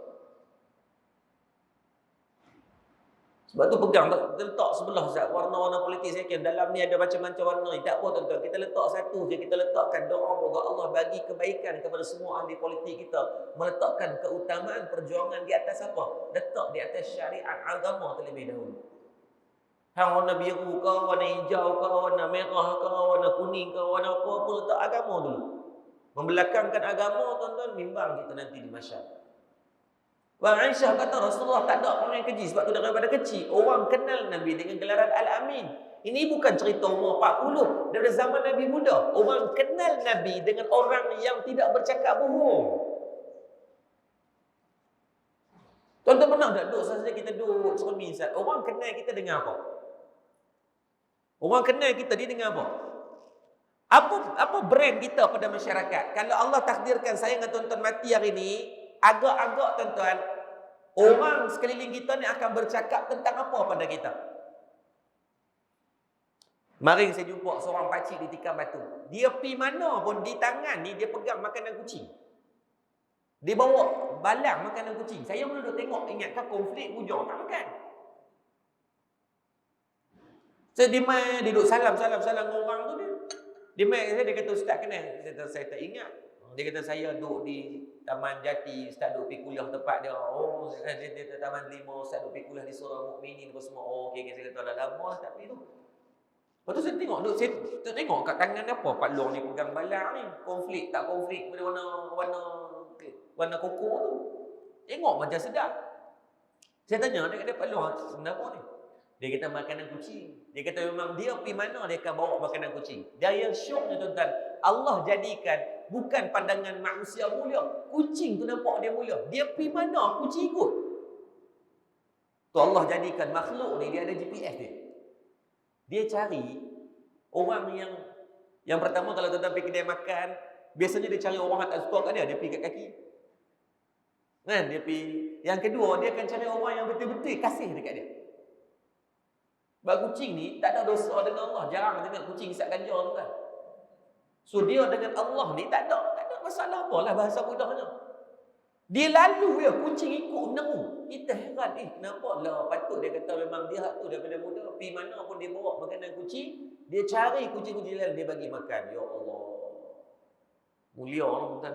Sebab tu pegang, letak sebelah Ustaz, warna-warna politik saya kira dalam ni ada macam-macam warna ni. Tak apa tuan-tuan, kita letak satu je, kita letakkan doa moga Allah bagi kebaikan kepada semua ahli politik kita. Meletakkan keutamaan perjuangan di atas apa? Letak di atas syariat agama terlebih dahulu. Hang warna biru ke, warna hijau ke, warna merah ke, warna kuning ke, warna apa-apa, letak agama dulu. Membelakangkan agama tuan-tuan, bimbang kita nanti di masyarakat. Bang Aisyah kata Rasulullah tak ada orang yang keji. Sebab tu daripada kecil orang kenal Nabi dengan gelaran Al-Amin. Ini bukan cerita umur 40. Daripada zaman Nabi muda, orang kenal Nabi dengan orang yang tidak bercakap bohong. Tuan-tuan pernah tak duduk saja kita duduk cermin, orang kenal kita dengan apa? Orang kenal kita dia dengan apa? Apa brand kita pada masyarakat? Kalau Allah takdirkan saya dengan tuan-tuan mati hari ini, agak-agak tuan-tuan, orang sekeliling kita ni akan bercakap tentang apa pada kita? Mari saya jumpa seorang pakcik di tikam batu. Dia pergi mana pun di tangan ni dia pegang makanan kucing. Dia bawa balang makanan kucing. Saya pun duduk tengok, ingatkan konflik hujung tak makan. So dia main, dia duduk salam dengan orang tu dia. Dia main, dia kata Ustaz kenal. Saya tak ingat. Dia kata saya duduk di Taman Jati, Ustaz duduk pergi kuliah tempat dia. Oh, dia Taman 5, Ustaz duduk pergi kuliah di Surah Mukminin apa semua. Oh, okey, saya kata dah lama tak pergi tu. Lepas tu saya tengok kat tangan dia apa Pak Long ni pegang balang ni. Konflik tak konflik, warna kokok tu. Tengok macam sedap. Saya tanya dia kata Pak Long, kenapa ni? Dia kata makanan kucing. Dia kata memang dia pergi mana dia akan bawa makanan kucing. Dia yang syoknya tuan-tuan, Allah jadikan bukan pandangan manusia mulia. Kucing tu nampak dia mulia. Dia pergi mana, kucing ikut. Tu Allah jadikan makhluk ni, dia ada GPS dia. Dia cari orang yang pertama kalau tuan-tuan pergi kedai makan, biasanya dia cari orang yang tak suka kat dia pergi kat kaki. Kan? Dia pergi. Yang kedua, dia akan cari orang yang betul-betul kasih dekat dia. Sebab kucing ni tak ada dosa dengan Allah. Jarang tengok kucing isap ganja tu kan. So dia dengan Allah ni tak ada masalah apa lah bahasa mudahnya. Dia lalu ya, kucing ikut meneru. Kita heran, kenapa lah? Patut dia kata memang dia hak tu daripada muda. Pergi mana pun dia bawa makanan kucing, dia cari kucing-kucing lain, dia bagi makan. Ya Allah. Mulia lah tuan-tuan.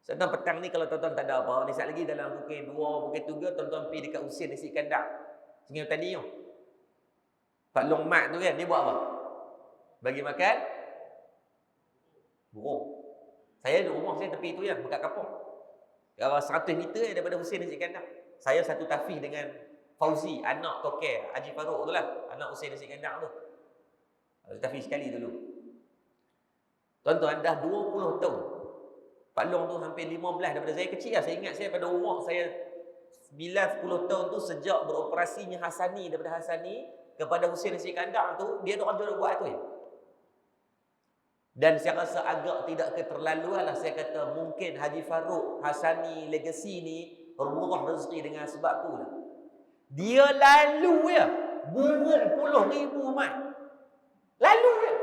Sedang petang ni kalau tuan-tuan tak ada apa, ni saat lagi dalam pukul 2, pukul 3, tuan-tuan pergi dekat usin nasi kandang. Sehingga tadi tu. Pak Long Mat tu kan, dia buat apa? Bagi makan burung. Saya di rumah saya tepi tu ya, dekat kapung. Kalau 100 meter daripada usin nasi kandang. Saya satu tafih dengan Fauzi, anak Tokek Haji Farouk tu lah, anak usin nasi kandang tu. Tafih sekali dulu. Tuan-tuan dah 20 tahun. Pak Long tu hampir 15 daripada saya kecil lah. Saya ingat saya pada umur saya 9-10 tahun tu sejak beroperasinya Hasani daripada Hasani kepada Husin Nasi Kandang tu, dia orang jual buat tu ya. Dan saya rasa agak tidak keterlaluan lah saya kata mungkin Haji Farouk Hasani legacy ni bermurah rezeki dengan sebab tu lah. Dia lalu ya, burung puluh ribu mat. Lalu ya.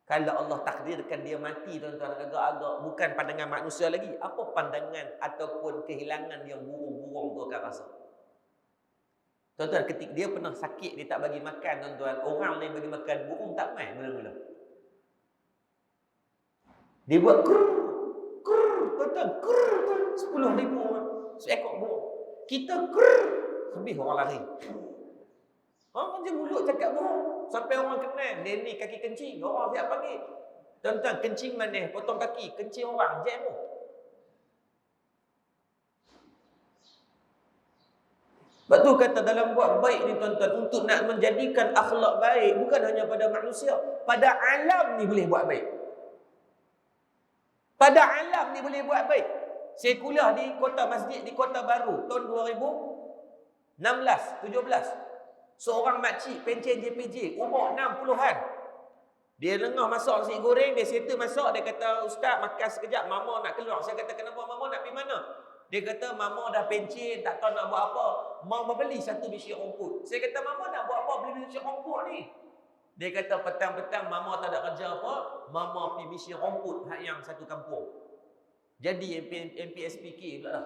Kalau Allah takdirkan dia mati tuan-tuan, agak-agak bukan pandangan manusia lagi. Apa pandangan ataupun kehilangan yang burung-burung tu akan rasa? Tuan-tuan, ketika dia pernah sakit, dia tak bagi makan tuan-tuan. Orang lain bagi makan, burung tak main mula-mula. Dia buat krrr, krrr, tuan-tuan, krrr, 10,000 orang. Seekor burung. Kita krrr, lebih orang lari. Orang je mulut cakap burung. Sampai orang kenal, dia ni kaki kencing. Orang siap panggil. Tuan-tuan, kencing mana? Potong kaki. Kencing orang. Jam tu. Sebab tu kata dalam buat baik ni tuan-tuan, untuk nak menjadikan akhlak baik, bukan hanya pada manusia. Pada alam ni boleh buat baik. Pada alam ni boleh buat baik. Saya kuliah di kota masjid, di Kota Baru. Tahun 2016, 17. Seorang makcik pencen JPJ, umur 60-an. Dia lengah masak nasi goreng, dia settle masak, dia kata, "Ustaz, makan sekejap, mama nak keluar." Saya kata, "Kenapa mama nak pergi mana?" Dia kata, "Mama dah pencen, tak tahu nak buat apa. Mama beli satu biji rumput." Saya kata, "Mama nak buat apa beli biji rumput ni?" Dia kata, "Petang-petang mama tak ada kerja apa, mama pergi biji rumput hak yang satu kampung." Jadi MPSPK pula dah.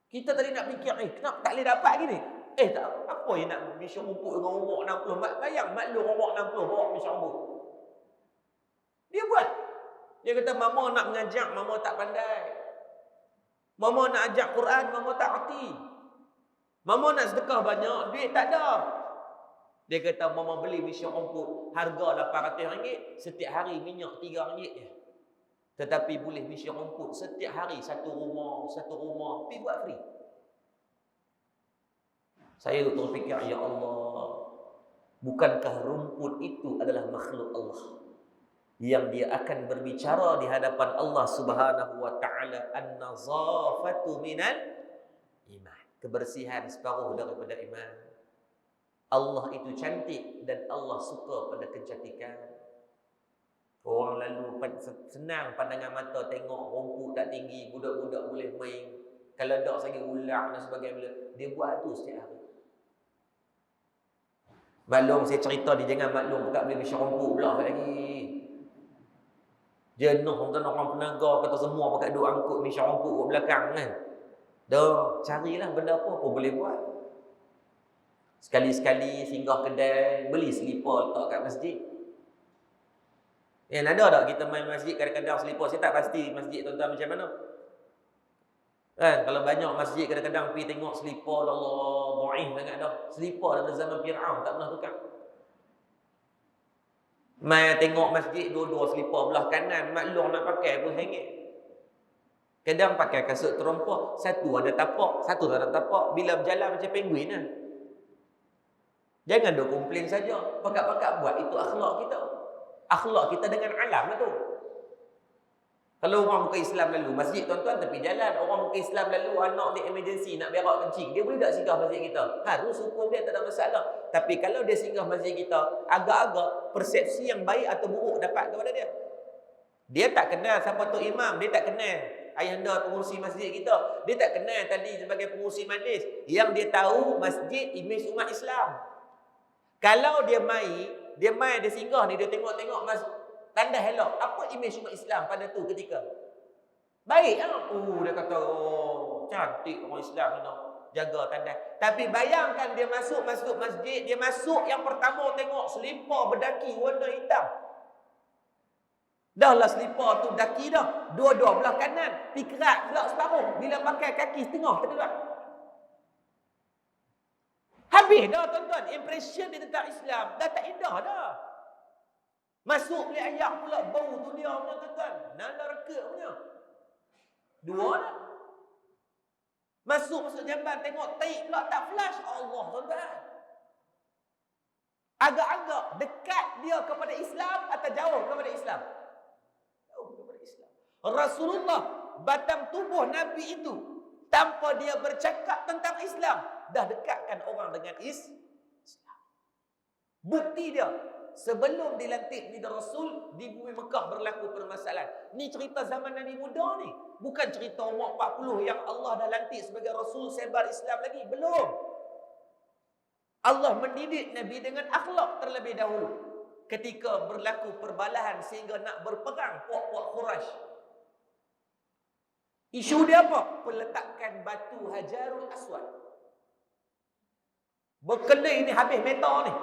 Kita tadi nak fikir, kenapa tak boleh dapat gini? Tak, apa yang nak biji rumput dengan umur 60? Bayang maklum umur 60 bawa biji rumput. Dia buat. Dia kata, "Mama nak mengajar, mama tak pandai. Mama nak ajak Quran, mama tak erti. Mama nak sedekah banyak, duit tak ada." Dia kata, "Mama beli biji rumput harga RM800, setiap hari minyak RM3 je. Tetapi boleh biji rumput setiap hari satu rumah, pergi buat free." Saya terus fikir, ya Allah, bukankah rumput itu adalah makhluk Allah yang dia akan berbicara di hadapan Allah Subhanahu wa taala, an-nazafatu minal iman. Kebersihan separuh daripada iman. Allah itu cantik dan Allah suka pada kecantikan. Orang lalu senang pandangan mata tengok rumput tak tinggi, budak-budak boleh main. Kalau tak lagi ular dan sebagainya, dia buat tu setiap hari. Maklum saya cerita dia jangan maklum buka beli biji rumput pula lagi. Jenuh orang penaga kata semua pakai duk angkut biji rumput kat belakang kan. Dah carilah benda apa boleh buat. Sekali-sekali singgah kedai, beli selipar letak kat masjid. Ada tak kita main masjid kadang-kadang selipar? Saya tak pasti masjid tuan-tuan macam mana. Kan kalau banyak masjid kadang-kadang pergi tengok selipar Allah dhaif sangat dah. Selipar dalam zaman Firaun tak pernah tukar. Mai tengok masjid dua-dua selipar belah kanan, maklum nak pakai pun hengit. Kadang pakai kasut terompah, satu ada tapak, satu tak ada tapak. Bila berjalan macam penguin lah. Jangan duk komplain saja. Pakat-pakat buat, itu akhlak kita. Akhlak kita dengan alam lah tu. Kalau orang bukan Islam lalu masjid, tuan-tuan, tepi jalan, orang bukan Islam lalu anak dia emergency nak berak kencing, dia boleh tak singgah masjid kita? Harus hukum dia, tak ada masalah. Tapi kalau dia singgah masjid kita, agak-agak persepsi yang baik atau buruk dapat kepada dia. Dia tak kenal siapa tu imam, dia tak kenal ayahanda pengurusi masjid kita, dia tak kenal tadi sebagai pengurusi majlis. Yang dia tahu masjid imej umat Islam. Kalau dia singgah ni, dia tengok-tengok tanda helok. Apa imej umat Islam pada tu ketika? Baik ah. Dia kata, oh, cantik orang Islam ni nak jaga tanda. Tapi bayangkan dia masuk masjid, dia masuk yang pertama tengok selipar berdaki warna hitam. Dah lah selipar tu daki dah. Dua-dua belah kanan, pikrat pula separuh. Bila pakai kaki setengah terkeluar. Habis dah tuan-tuan, impression dia tentang Islam dah tak indah dah. Masuk bilik ayak pula bau tu dia punya tuan-tuan. Nala reka punya. Dua dah. Masuk jamban tengok taik pula tak flash. Allah tuan-tuan. Agak-agak dekat dia kepada Islam atau jauh kepada Islam? Jauh kepada Islam. Rasulullah batang tubuh Nabi itu tanpa dia bercakap tentang Islam dah dekatkan orang dengan Islam. Bukti dia, sebelum dilantik menjadi Rasul, di bumi Mekah berlaku permasalahan. Ni cerita zaman Nabi muda ni. Bukan cerita umur 40 yang Allah dah lantik sebagai Rasul sebar Islam lagi. Belum. Allah mendidik Nabi dengan akhlak terlebih dahulu. Ketika berlaku perbalahan sehingga nak berperang puak-puak Quraisy. Isu dia apa? Peletakan batu Hajarul Aswad. Berkeli ni habis meter ni.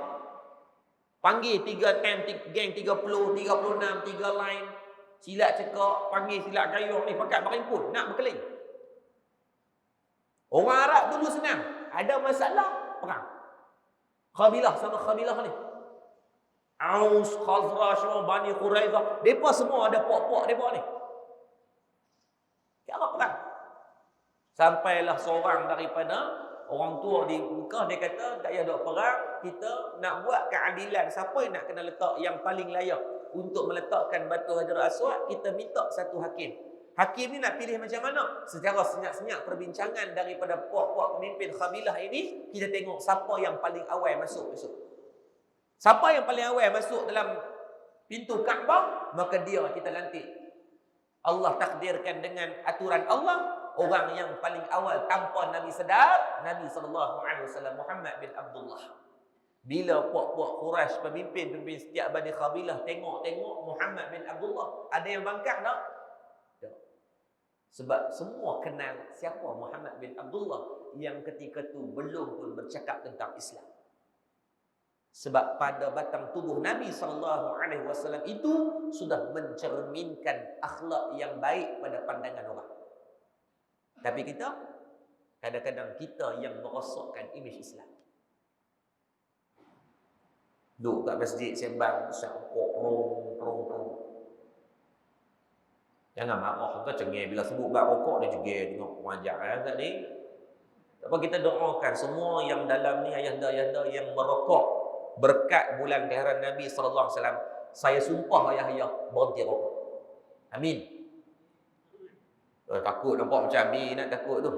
Panggil 3 geng 30, 36, 3 line. Silat cekak, panggil silat gayung ni pakat berimpun, nak berkeliling. Orang Arab dulu senang. Ada masalah, perang. Qabilah sama Qabilah ni. Aus, Khazraj, Bani Quraidah. Mereka semua ada puak-puak mereka ni. Cara perang. Sampailah seorang daripada orang tua di Mekah, dia kata, tak payah duk perang, kita nak buat keadilan. Siapa yang nak kena letak yang paling layak untuk meletakkan batu Hajar Aswad, kita minta satu hakim. Hakim ni nak pilih macam mana? Secara senyap-senyap perbincangan daripada puak-puak pemimpin Qabilah ini, kita tengok siapa yang paling awal masuk besok. Siapa yang paling awal masuk dalam pintu Kaabah, maka dia kita lantik. Allah takdirkan dengan aturan Allah, orang yang paling awal tanpa Nabi sedar, Nabi SAW, Muhammad bin Abdullah. Bila puak-puak Quraisy, pemimpin setiap Bani Qabilah tengok Muhammad bin Abdullah, ada yang bangkang tak? Tak. Sebab semua kenal siapa Muhammad bin Abdullah yang ketika tu belum pun bercakap tentang Islam. Sebab pada batang tubuh Nabi SAW itu sudah mencerminkan akhlak yang baik pada pandangan orang. Tapi kita, kadang-kadang kita yang merosakkan imej Islam. Duduk kat masjid sembang, perong. Jangan marah, kita cengih bila sebut bab rokok, dia cengih tengok pengajar tak ni. Apa kita doakan semua yang dalam ni ayahanda-ayahanda yang merokok berkat bulan kelahiran Nabi SAW, saya sumpah ayah-ayah berhenti rokok. Amin. Takut nampak macam amin nak takut tu.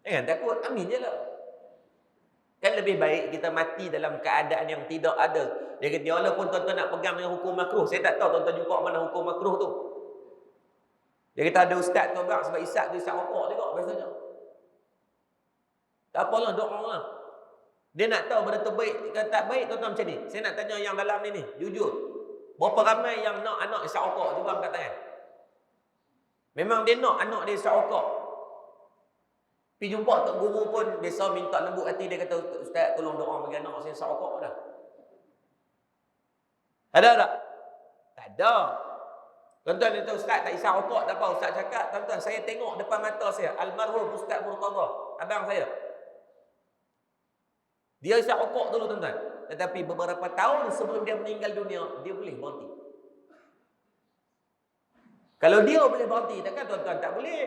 Jangan takut, amin je lah. Kan lebih baik kita mati dalam keadaan yang tidak ada. Dia kata, walaupun tuan-tuan nak pegang dengan hukum makruh, saya tak tahu tuan-tuan jumpa mana hukum makruh tu. Dia kata ada ustaz tu bang, sebab isap tu isap rokok juga biasanya. Tak apalah, doa lah. Dia nak tahu benda tu baik ke tak baik, tuan-tuan macam ni. Saya nak tanya yang dalam ni jujur. Berapa ramai yang nak anak isap rokok? Cuba angkat tangan. Memang dia nak anak dia isap rokok. Pergi jumpa tok guru pun biasa minta lembut hati, dia kata, ustaz tolong doa bagi anak saya isap rokok dah. Ada tak? Tak ada. Tuan-tuan dia tahu ustaz tak isap rokok, tak apa ustaz cakap, tuan-tuan saya tengok depan mata saya almarhum Ustaz Murtaza, abang saya. Dia isap rokok dulu tuan-tuan. Tetapi beberapa tahun sebelum dia meninggal dunia, dia boleh berhenti. Kalau dia boleh berhenti, takkan tuan-tuan tak boleh?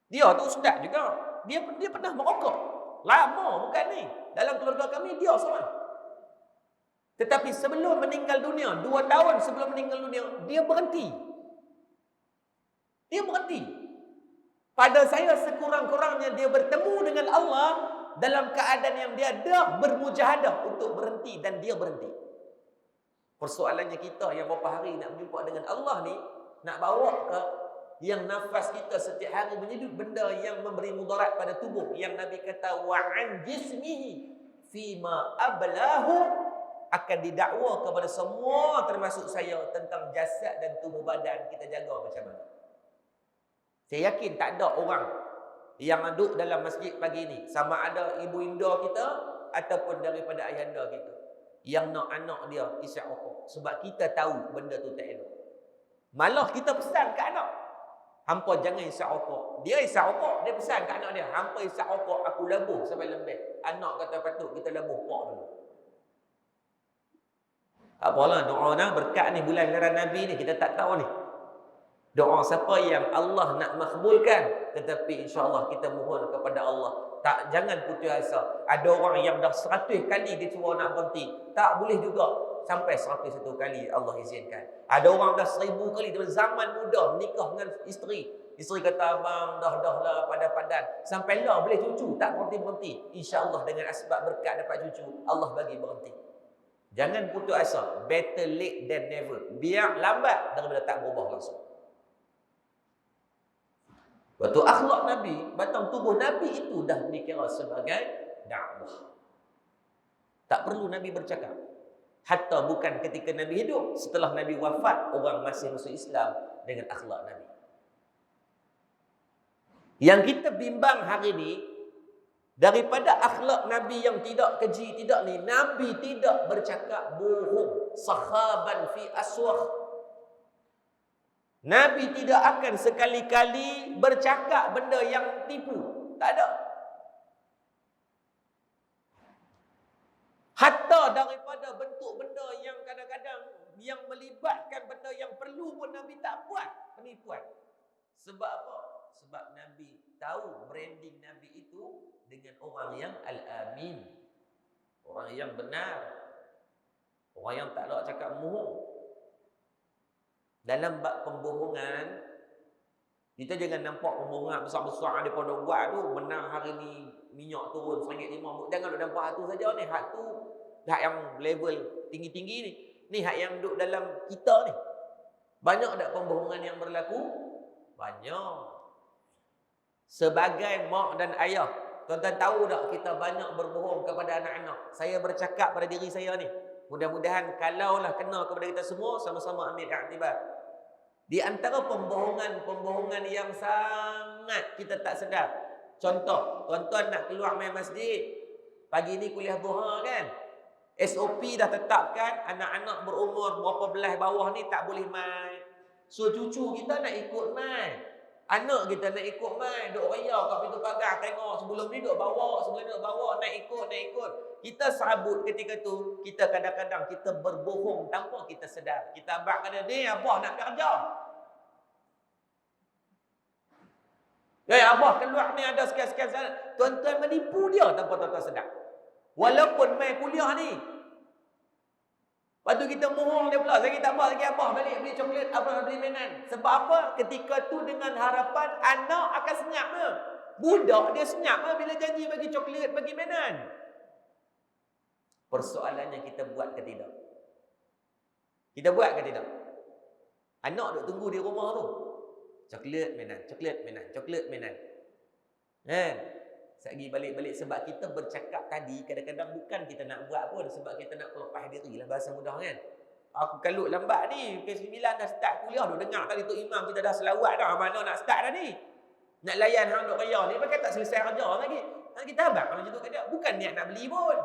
Dia tu ustaz juga. Dia pernah merokok. Lama bukan ni. Dalam keluarga kami, dia seorang. Tetapi sebelum meninggal dunia, 2 tahun sebelum meninggal dunia, dia berhenti. Dia berhenti. Pada saya sekurang-kurangnya dia bertemu dengan Allah dalam keadaan yang dia dah bermujahadah untuk berhenti dan dia berhenti. Persoalannya kita yang berapa hari nak berjumpa dengan Allah ni, nak bawa ke yang nafas kita setiap hari menyedut benda yang memberi mudarat pada tubuh, yang Nabi kata wa'an jismihi fima ablahu, akan didakwa kepada semua termasuk saya tentang jasad dan tubuh badan kita jaga macam mana. Saya yakin tak ada orang yang duduk dalam masjid pagi ni, sama ada ibu inda kita ataupun daripada ayahanda kita, yang nak anak dia isyak rokok. Sebab kita tahu benda tu tak elok. Malah kita pesan ke anak, hampa jangan isyak rokok. Dia isyak rokok, dia pesan ke anak dia, hampa isyak rokok, aku labuh sampai lembek. Anak kata patut kita labuh pak dulu. Tak apalah, doa nak berkat ni bulan gelaran Nabi ni, kita tak tahu ni. Doa siapa yang Allah nak makbulkan, tetapi insya-Allah kita mohon kepada Allah. Tak, jangan putus asa. Ada orang yang dah 100 kali dia cuba nak berhenti, tak boleh juga sampai 101 kali Allah izinkan. Ada orang dah 1000 kali dari zaman muda menikah dengan isteri. Isteri kata, abang dah lah padan-padan. Sampailah boleh cucu, tak berhenti-berhenti. Insya-Allah dengan asbab berkat dapat cucu, Allah bagi berhenti. Jangan putus asa. Better late than never. Biar lambat daripada tak berubah langsung. Waktu akhlak Nabi, batang tubuh Nabi itu dah dikira sebagai dakwah. Tak perlu Nabi bercakap. Hatta bukan ketika Nabi hidup, setelah Nabi wafat, orang masih masuk Islam dengan akhlak Nabi. Yang kita bimbang hari ini, daripada akhlak Nabi yang tidak keji, tidak ni, Nabi tidak bercakap bohong, sahaban fi aswah. Nabi tidak akan sekali-kali bercakap benda yang tipu. Tak ada. Hatta daripada bentuk benda yang kadang-kadang yang melibatkan benda yang perlu pun Nabi tak buat penipuan. Sebab apa? Sebab Nabi tahu branding Nabi itu dengan orang yang al-amin, orang yang benar, orang yang tak ada cakap bohong. Dalam bab pembohongan, kita jangan nampak pembohongan besar-besar yang mereka buat tu, menang hari ni minyak turun RM1.5. Jangan duduk dalam hak tu saja ni. Hak tu hak yang level tinggi-tinggi ni. Ni hak yang duduk dalam kita ni. Banyak tak pembohongan yang berlaku? Banyak. Sebagai mak dan ayah, tuan-tuan tahu tak kita banyak berbohong kepada anak-anak. Saya bercakap pada diri saya ni. Mudah-mudahan kalaulah kena kepada kita semua, sama-sama ambil iktibar. Di antara pembohongan yang sangat kita tak sedar. Contoh, tuan-tuan nak keluar main masjid. Pagi ni kuliah duha kan? SOP dah tetapkan, anak-anak berumur berapa belas bawah ni tak boleh main. So cucu kita nak ikut main. Anak kita nak ikut main, duk raya kat pintu pagar tengok, sebelum ni duk bawa, sebelum ni duk bawa, nak ikut. Kita sabut ketika tu, kita kadang-kadang kita berbohong tanpa kita sedar. Kita abang kata, "Ni abah nak kerja." Abah keluar ni ada sekian-sekian sana. Tuan-tuan menipu dia tanpa tuan-tuan sedar. Walaupun main kuliah ni. Lepas tu kita mohon dia pula. Saya kata, abah lagi abah balik beli coklat, abah beli mainan. Sebab apa? Ketika tu dengan harapan anak akan senyap ke? Budak dia senyap ke bila janji bagi coklat, bagi mainan? Persoalannya kita buat ke tidak? Kita buat ke tidak? Anak duk tunggu di rumah tu. Coklat, mainan, coklat, mainan, coklat, mainan. Kan? Sagi balik-balik sebab kita bercakap tadi, kadang-kadang bukan kita nak buat pun, sebab kita nak pelepah diri lah, bahasa mudah kan. Aku kalut lambat ni, pukul 9 dah start kuliah, dah dengar tadi tu imam kita dah selawat dah, mana nak start dah ni. Nak layan hang duk raya ni, pakai tak selesai kerja lagi. Kita abang kalau macam tu kat dia, bukan niat nak beli pun.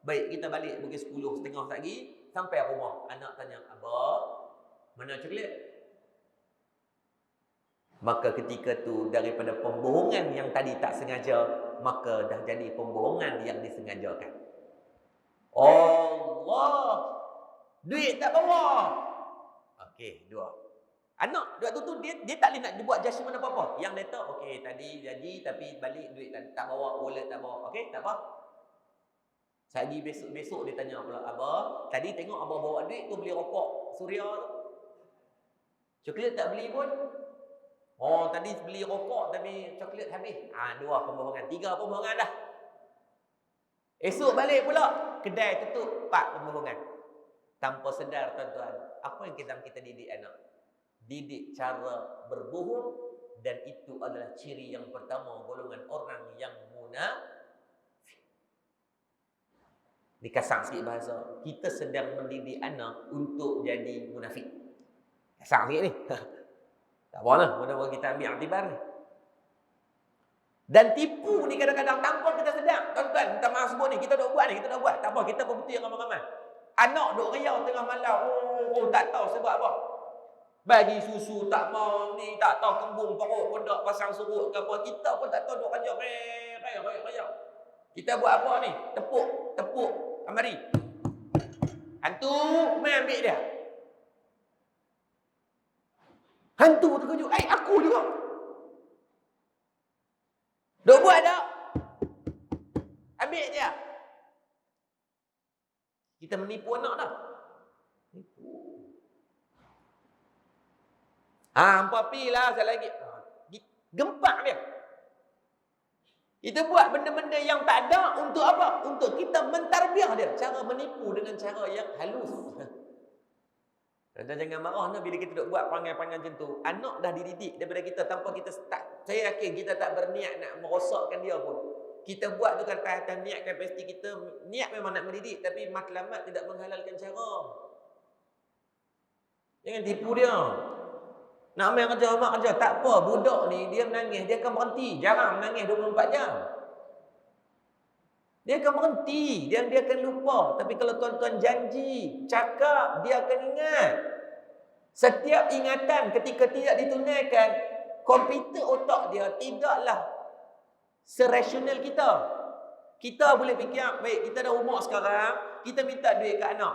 Baik, kita balik pukul 10, setengah lagi, sampai rumah. Anak tanya, "Abah, mana coklat?" Maka ketika tu daripada pembohongan yang tadi tak sengaja, maka dah jadi pembohongan yang disengajakan. Allah, duit tak bawa. Okey, dua. Anak waktu tu dia tak boleh nak buat judgement apa-apa. Yang dia tahu, okey tadi janji tapi balik duit tak bawa, wallet tak bawa. Okey, tak apa. Sehari besok dia tanya pula, Abah, tadi tengok Abah bawa duit tu beli rokok Suria tu. Coklat tak beli pun. Oh, tadi beli rokok tapi coklat habis. 2 pembohongan, 3 pembohongan dah. Esok balik pula, kedai tutup, 4 pembohongan. Tanpa sedar tuan-tuan, apa yang kita didik anak? Didik cara berbohong, dan itu adalah ciri yang pertama golongan orang yang munafik. Dikasar sikit bahasa, kita sedang mendidik anak untuk jadi munafik. Kasar sikit ni. Tak apalah, mudah-mudahan kita ambil iktibar ni. Dan tipu ni kadang-kadang tanpa kita sedar. Tuan-tuan, minta maaf sebut ni, kita dah buat ni, kita dah buat. Tak apa, kita berbukti ramai-ramai. Anak duk riau tengah malam, tak tahu sebab apa. Bagi susu tak mau ni, tak tahu kembung perut pun tak pasang surut ke apa. Kita pun tak tahu duk riau. Kita buat apa ni? Tepuk amari. Hantu, main ambil dia. Hantu terkejut. Aku juga. Duk buat tak? Ambil dia. Kita menipu anak dah. Nipu. Hampa pilah sekali lagi. Gempak dia. Kita buat benda-benda yang tak ada untuk apa? Untuk kita mentarbiah dia. Cara menipu dengan cara yang halus. Dan jangan marah bila kita duk buat perangai-perangai macam tu. Anak dah dididik daripada kita tanpa kita start. Saya yakin kita tak berniat nak merosakkan dia pun. Kita buat tu kan atas niat kapasiti kita. Niat memang nak mendidik, tapi matlamat tidak menghalalkan cara. Jangan tipu dia. Nak main kerja, mak kerja. Tak apa, budak ni dia menangis, dia akan berhenti. Jarang menangis 24 jam. Dia akan berhenti, dia akan lupa. Tapi kalau tuan-tuan janji, cakap, dia akan ingat. Setiap ingatan ketika tidak ditunaikan, komputer otak dia tidaklah serasional kita. Kita boleh fikir, baik, kita dah umur sekarang, kita minta duit ke anak.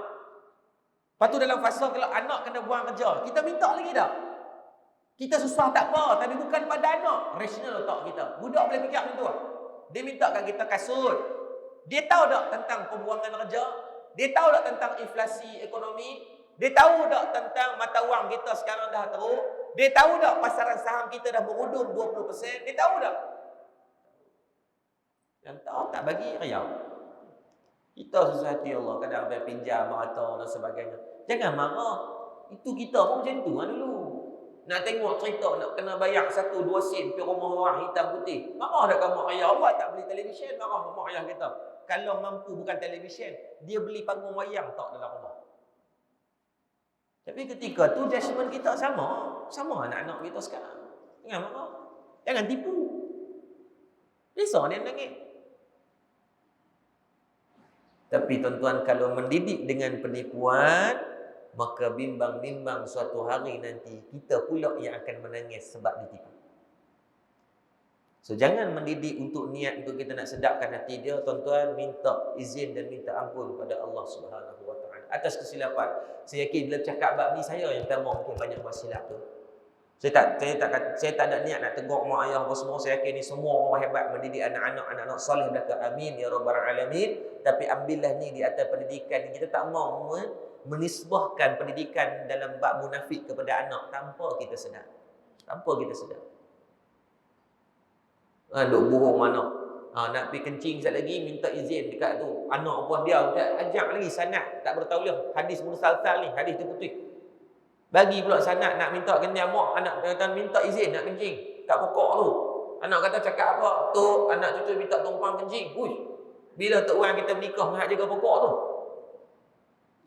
Lepas tu dalam fasa kalau anak kena buang kerja, kita minta lagi tak? Kita susah tak apa, tapi bukan pada anak. Rasional otak kita. Budak boleh fikir macam tu. Dia minta kat kita kasut. Dia tahu tak tentang pembuangan kerja? Dia tahu tak tentang inflasi ekonomi? Dia tahu tak tentang mata wang kita sekarang dah teruk? Dia tahu tak pasaran saham kita dah berudum 20%? Dia tahu tak? Yang tahu tak bagi riau. Kita susah hati Allah. Kadang ada pinjam, merata dan sebagainya. Jangan marah. Itu kita pun macam tu kan dulu. Nak tengok cerita, nak kena bayar 1-2 sen pergi rumah orang hitam putih. Marah dah kamu ayah awak tak beli televisyen, marah mak ayah kita. Kalau mampu bukan televisyen, dia beli panggung wayang tak dalam rumah. Tapi ketika tu judgement kita sama anak-anak kita sekarang. Jangan marah. Jangan tipu. Risau dia menangis. Tapi tuan-tuan, kalau mendidik dengan penipuan, maka bimbang-bimbang suatu hari nanti kita pula yang akan menangis sebab ditipu. So jangan mendidik untuk niat untuk kita nak sedapkan hati dia. Tuan-tuan, minta izin dan minta ampun pada Allah Subhanahu Wa Taala atas kesilapan. Saya yakin bila cakap bab ni, saya yang pertama mungkin banyak masalah tu. Saya tak ada niat nak tegur mak ayah apa semua. Saya yakin ni semua orang hebat mendidik anak-anak soleh belaka. Amin ya rabbal alamin. Tapi ambillah ni di atas pendidikan. Kita tak mau menisbahkan pendidikan dalam bab munafik kepada anak tanpa kita sedar. Duk bohong anak. Nak pergi kencing sekali lagi, minta izin dekat tu. Anak pun dia ajak lagi sanad tak bertauliah. Hadis musalsal ni, hadis terputih. Bagi pula sanad nak minta kencing mak, anak kata minta izin nak kencing kat pokok tu. Anak kata cakap apa? Tu anak cucu minta tumpang kencing. Bila tok orang kita menikah nak jaga pokok tu.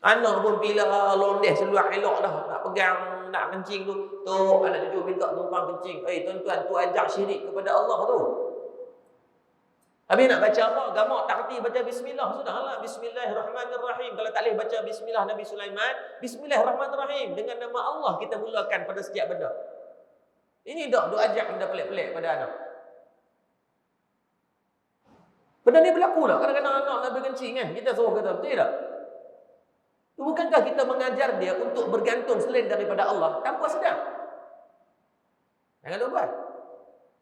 Anak pun bila londeh seluar elok dah nak pegang nak kencing tu. Tu anak cucu minta tumpang kencing. Tuan-tuan, tu ajak syirik kepada Allah tu. Habis nak baca apa? Gamak tak kerti baca bismillah. Sudahlah, bismillahirrahmanirrahim. Kalau tak boleh baca bismillah Nabi Sulaiman, bismillahirrahmanirrahim. Dengan nama Allah kita mulakan pada setiap benda. Ini dok ajak benda pelik-pelik pada anak. Benda ni berlaku tak? Kadang-kadang anak nak berkencing kan? Kita suruh kata, betul tak? Bukankah kita mengajar dia untuk bergantung selain daripada Allah tanpa sedar? Jangan lupa.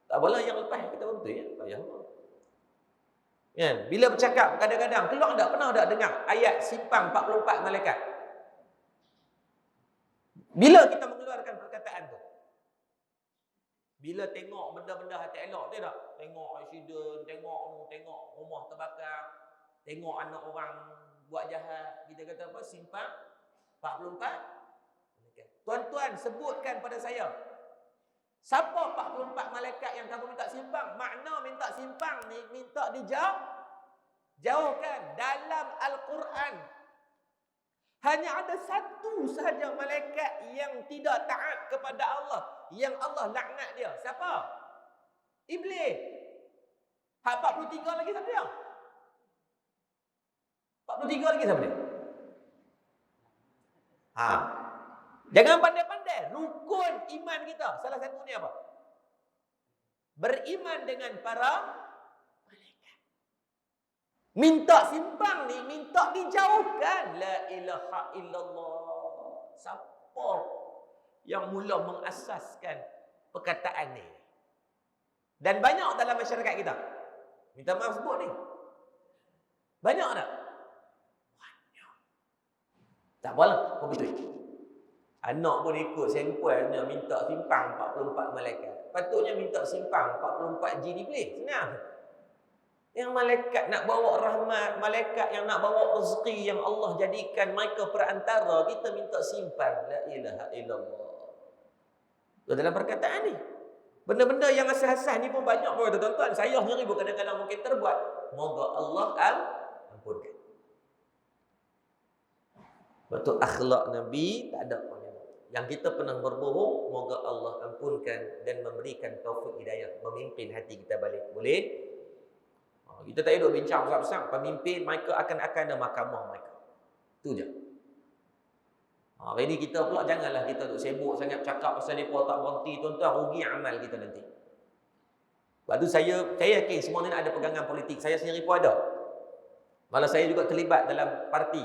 Tak boleh yang lepas kita betul ya. Tak payah. Kan? Bila bercakap kadang-kadang keluar tak pernah tak dengar ayat simpang 44 malaikat. Bila kita mengeluarkan perkataan tu? Bila tengok benda-benda hati elok tu tak? Tengok accident, tengok rumah terbakar, tengok anak orang buat jahat, kita kata apa? Simpang 44. Tuan-tuan sebutkan pada saya, siapa 44 malaikat yang kamu minta simpang? Makna minta simpang ni minta jauhkan. Dalam Al-Quran hanya ada satu sahaja malaikat yang tidak taat kepada Allah, yang Allah laknat dia. Siapa? Iblis. Hak 43 lagi siapa dia? 43 lagi siapa dia? Jangan pandai-pandai. Rukun iman kita salah satu ni apa? Beriman dengan para malaikat. Minta simpang ni, minta dijauhkan. La ilaha illallah. Siapa yang mula mengasaskan perkataan ni? Dan banyak dalam masyarakat kita. Minta maaf sebut ni. Banyak tak? Banyak. Tak apalah, kau betul. Anak pun ikut sampelnya minta simpang 44 malaikat. Patutnya minta simpang 44 jin iblis. Senang. Yang malaikat nak bawa rahmat, malaikat yang nak bawa rezeki yang Allah jadikan mereka perantara, kita minta simpang. La ilaha illallah. Dalam perkataan ni. Benda-benda yang asas-asas ni pun banyak pun tuan-tuan. Saya sendiri pun kadang-kadang mungkin terbuat. Moga Allah ampunkan. Betul akhlak Nabi tak ada. Yang kita pernah berbohong, moga Allah ampunkan dan memberikan taufik hidayah, memimpin hati kita balik. Boleh? Kita tak duduk bincang besar-besar. Pemimpin mereka akan ada mahkamah mereka. Itu je. Hari ni kita pula janganlah kita duduk sibuk sangat cakap pasal mereka tak berhenti. Tuan-tuan, rugi amal kita nanti. Sebab tu saya yakin semua ni ada pegangan politik. Saya sendiri pun ada. Malah saya juga terlibat dalam parti.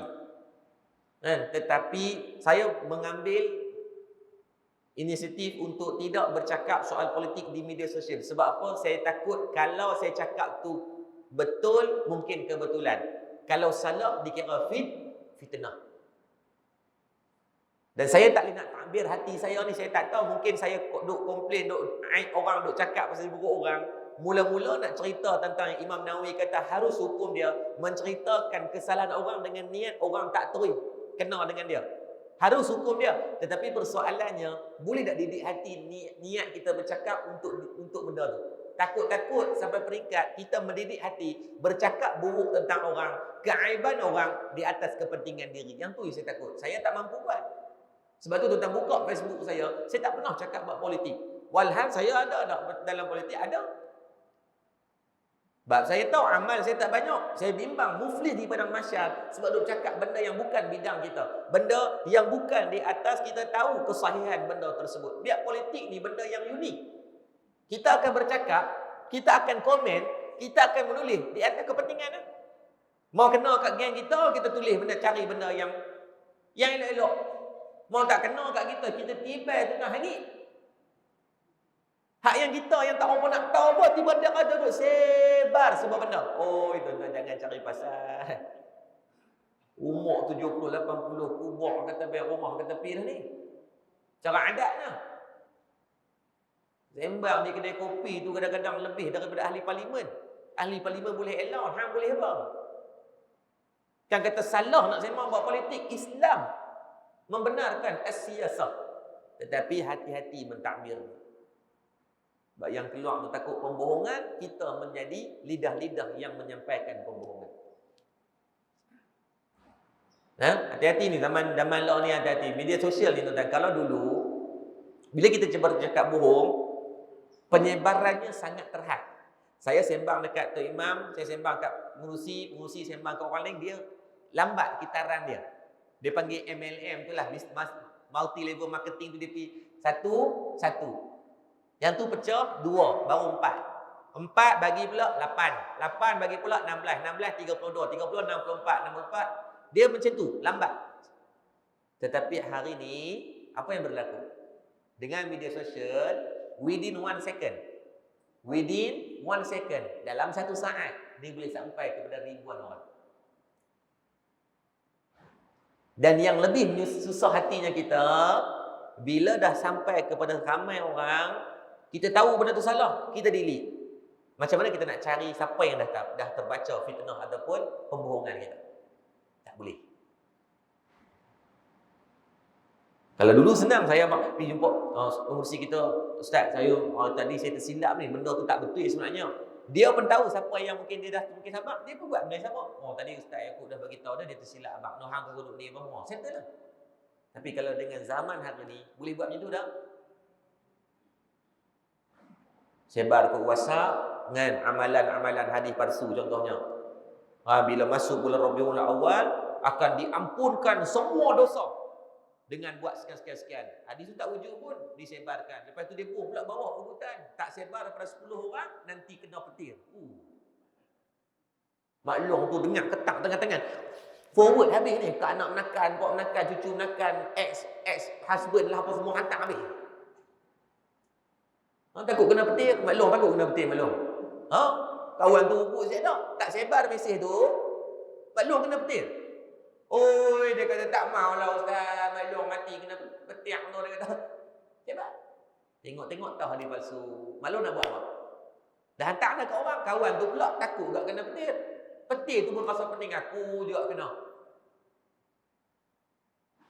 Tetapi saya mengambil inisiatif untuk tidak bercakap soal politik di media sosial. Sebab apa? Saya takut kalau saya cakap tu betul, mungkin kebetulan. Kalau salah, dikira fitnah. Dan saya tak boleh nak takbir hati saya ni. Saya tak tahu, mungkin saya duk komplain, duk aib orang, duk cakap pasal buruk orang. Mula-mula nak cerita tentang Imam Nawawi kata harus hukum dia menceritakan kesalahan orang dengan niat orang tak terus kena dengan dia. Harus hukum dia. Tetapi persoalannya, boleh tak didik hati niat kita bercakap untuk benda tu? Takut-takut sampai peringkat kita mendidik hati bercakap buruk tentang orang, keaiban orang di atas kepentingan diri. Yang tu yang saya takut. Saya tak mampu buat. Sebab tu tuan-tuan buka Facebook saya tak pernah cakap buat politik. Walhal saya ada dalam politik, ada. Sebab saya tahu amal saya tak banyak. Saya bimbang muflis di padang mahsyar sebab duk cakap benda yang bukan bidang kita. Benda yang bukan di atas kita tahu kesahihan benda tersebut. Biar politik ni benda yang unik. Kita akan bercakap, kita akan komen, kita akan menulis di atas kepentingan. Mau kena kat geng kita tulis benda, cari benda yang elok-elok. Mau tak kena kat kita tibai tengah hari. Hak yang kita yang tak apa nak tahu apa, tiba-tiba ada duduk sebar semua benda. Oh, tuan-tuan jangan cari pasal. Umur 70, 80 kubur kat tepi rumah kat tepi dah ni. Cara adatnya. Sembang di kedai kopi tu kadang-kadang lebih daripada ahli parlimen. Ahli parlimen boleh allow, hang boleh apa? Kan kata salah nak sembang buat politik. Islam membenarkan as-siyasah. Tetapi hati-hati mentakbir. Sebab yang keluar tu takut pembohongan, kita menjadi lidah-lidah yang menyampaikan pembohongan. Hati-hati ni, zaman law ni hati-hati. Media sosial ni tuan-tuan, kalau dulu bila kita cuba cakap bohong, penyebarannya sangat terhad. Saya sembang dekat Tok Imam, saya sembang kat pengurusi sembang kat orang lain, dia lambat kitaran dia. Dia panggil MLM tu lah, multi level marketing tu, dia pergi satu. Yang tu pecah 2, baru 4. 4 bagi pula 8. 8 bagi pula 16. 16, 32. 30, 64. 64. Dia macam tu, lambat. Tetapi hari ni, apa yang berlaku? Dengan media sosial, within 1 second. Dalam 1 saat, dia boleh sampai kepada ribuan orang. Dan yang lebih susah hatinya kita, bila dah sampai kepada ramai orang, kita tahu benda tu salah, kita delete. Macam mana kita nak cari siapa yang dah terbaca fitnah ataupun pembohongan kita? Tak boleh. Kalau dulu senang, saya pergi jumpa pengurusi kita, Ustaz, tadi saya tersilap ni, benda tu tak betul sebenarnya. Dia pun tahu siapa yang mungkin dia dah mungkin sabar, dia pun buat benda yang sama. Oh, tadi Ustaz aku dah bagi tahu dia tersilap abang. Noh hang duduk ni apa? Settle lah. Tapi kalau dengan zaman hari ni, boleh buat macam tu dah. Sebar ke WhatsApp dengan amalan-amalan hadis palsu contohnya. Bila masuk bulan Rabiul Awal akan diampunkan semua dosa dengan buat sekian-sekian. Hadis tu tak wujud pun disebarkan. Lepas tu dia pula bawa urutan, tak sebar pada 10 orang nanti kena petir. Maklum tu dengar ketak tengah-tengah. Forward habis ni ke anak menakan, pak menakan, cucu menakan, ex husband lah apa semua hantar habis. Takut kena petir, maklum takut kena petir maklum. Kawan tu urut saya tak sebar mesej tu, maklum kena petir. Oi, dia kata tak maulah Ustaz, maklum mati kena petir tu, dia kata. Sebar. Tengok-tengok tahu hadis palsu. Maklum nak buat apa? Dah hantar dah ke orang, kawan tu pula takut gak kena petir. Petir tu pun rasa penting, aku juga kena.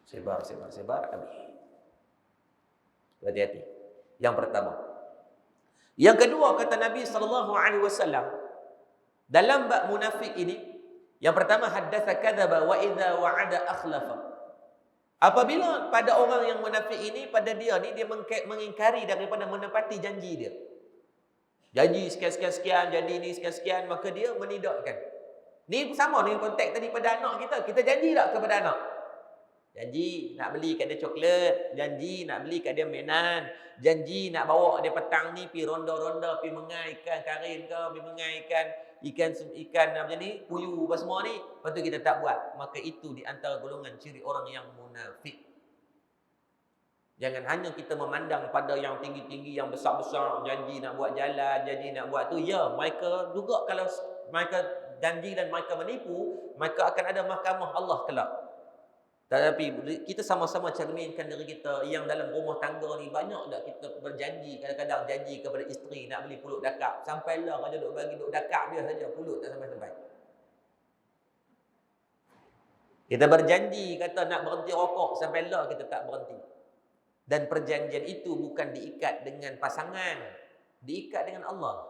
Sebar habis. Hati-hati. Yang pertama. Yang kedua kata Nabi SAW dalam bab munafik ini, yang pertama haddatsa kadzaba wa idza wa'ada akhlafa. Apabila pada orang yang munafik ini, pada dia ni dia mengingkari daripada menepati janji dia. Janji sekian-sekian, janji ni sekian-sekian, maka dia menidakkan. Ni sama dengan konteks tadi pada anak kita. Kita janji tak kepada anak? Janji nak beli kat dia coklat, janji nak beli kat dia mainan, janji nak bawa dia petang ni pergi ronda-ronda, pergi mengai ikan karin ke, pergi mengai ikan macam ni, puyuh apa semua ni, lepas tu kita tak buat. Maka itu di antara golongan ciri orang yang munafik. Jangan hanya kita memandang pada yang tinggi-tinggi, yang besar-besar, janji nak buat jalan, janji nak buat tu. Ya, mereka juga kalau mereka janji dan mereka menipu, maka akan ada mahkamah Allah kelak. Tetapi kita sama-sama cerminkan diri kita yang dalam rumah tangga ni, banyak tak kita berjanji, kadang-kadang janji kepada isteri nak beli pulut dakap, sampailah aja duk bagi duk dakap dia saja, pulut tak sampai-sampai. Kita berjanji kata nak berhenti rokok, sampailah kita tak berhenti. Dan perjanjian itu bukan diikat dengan pasangan, diikat dengan Allah.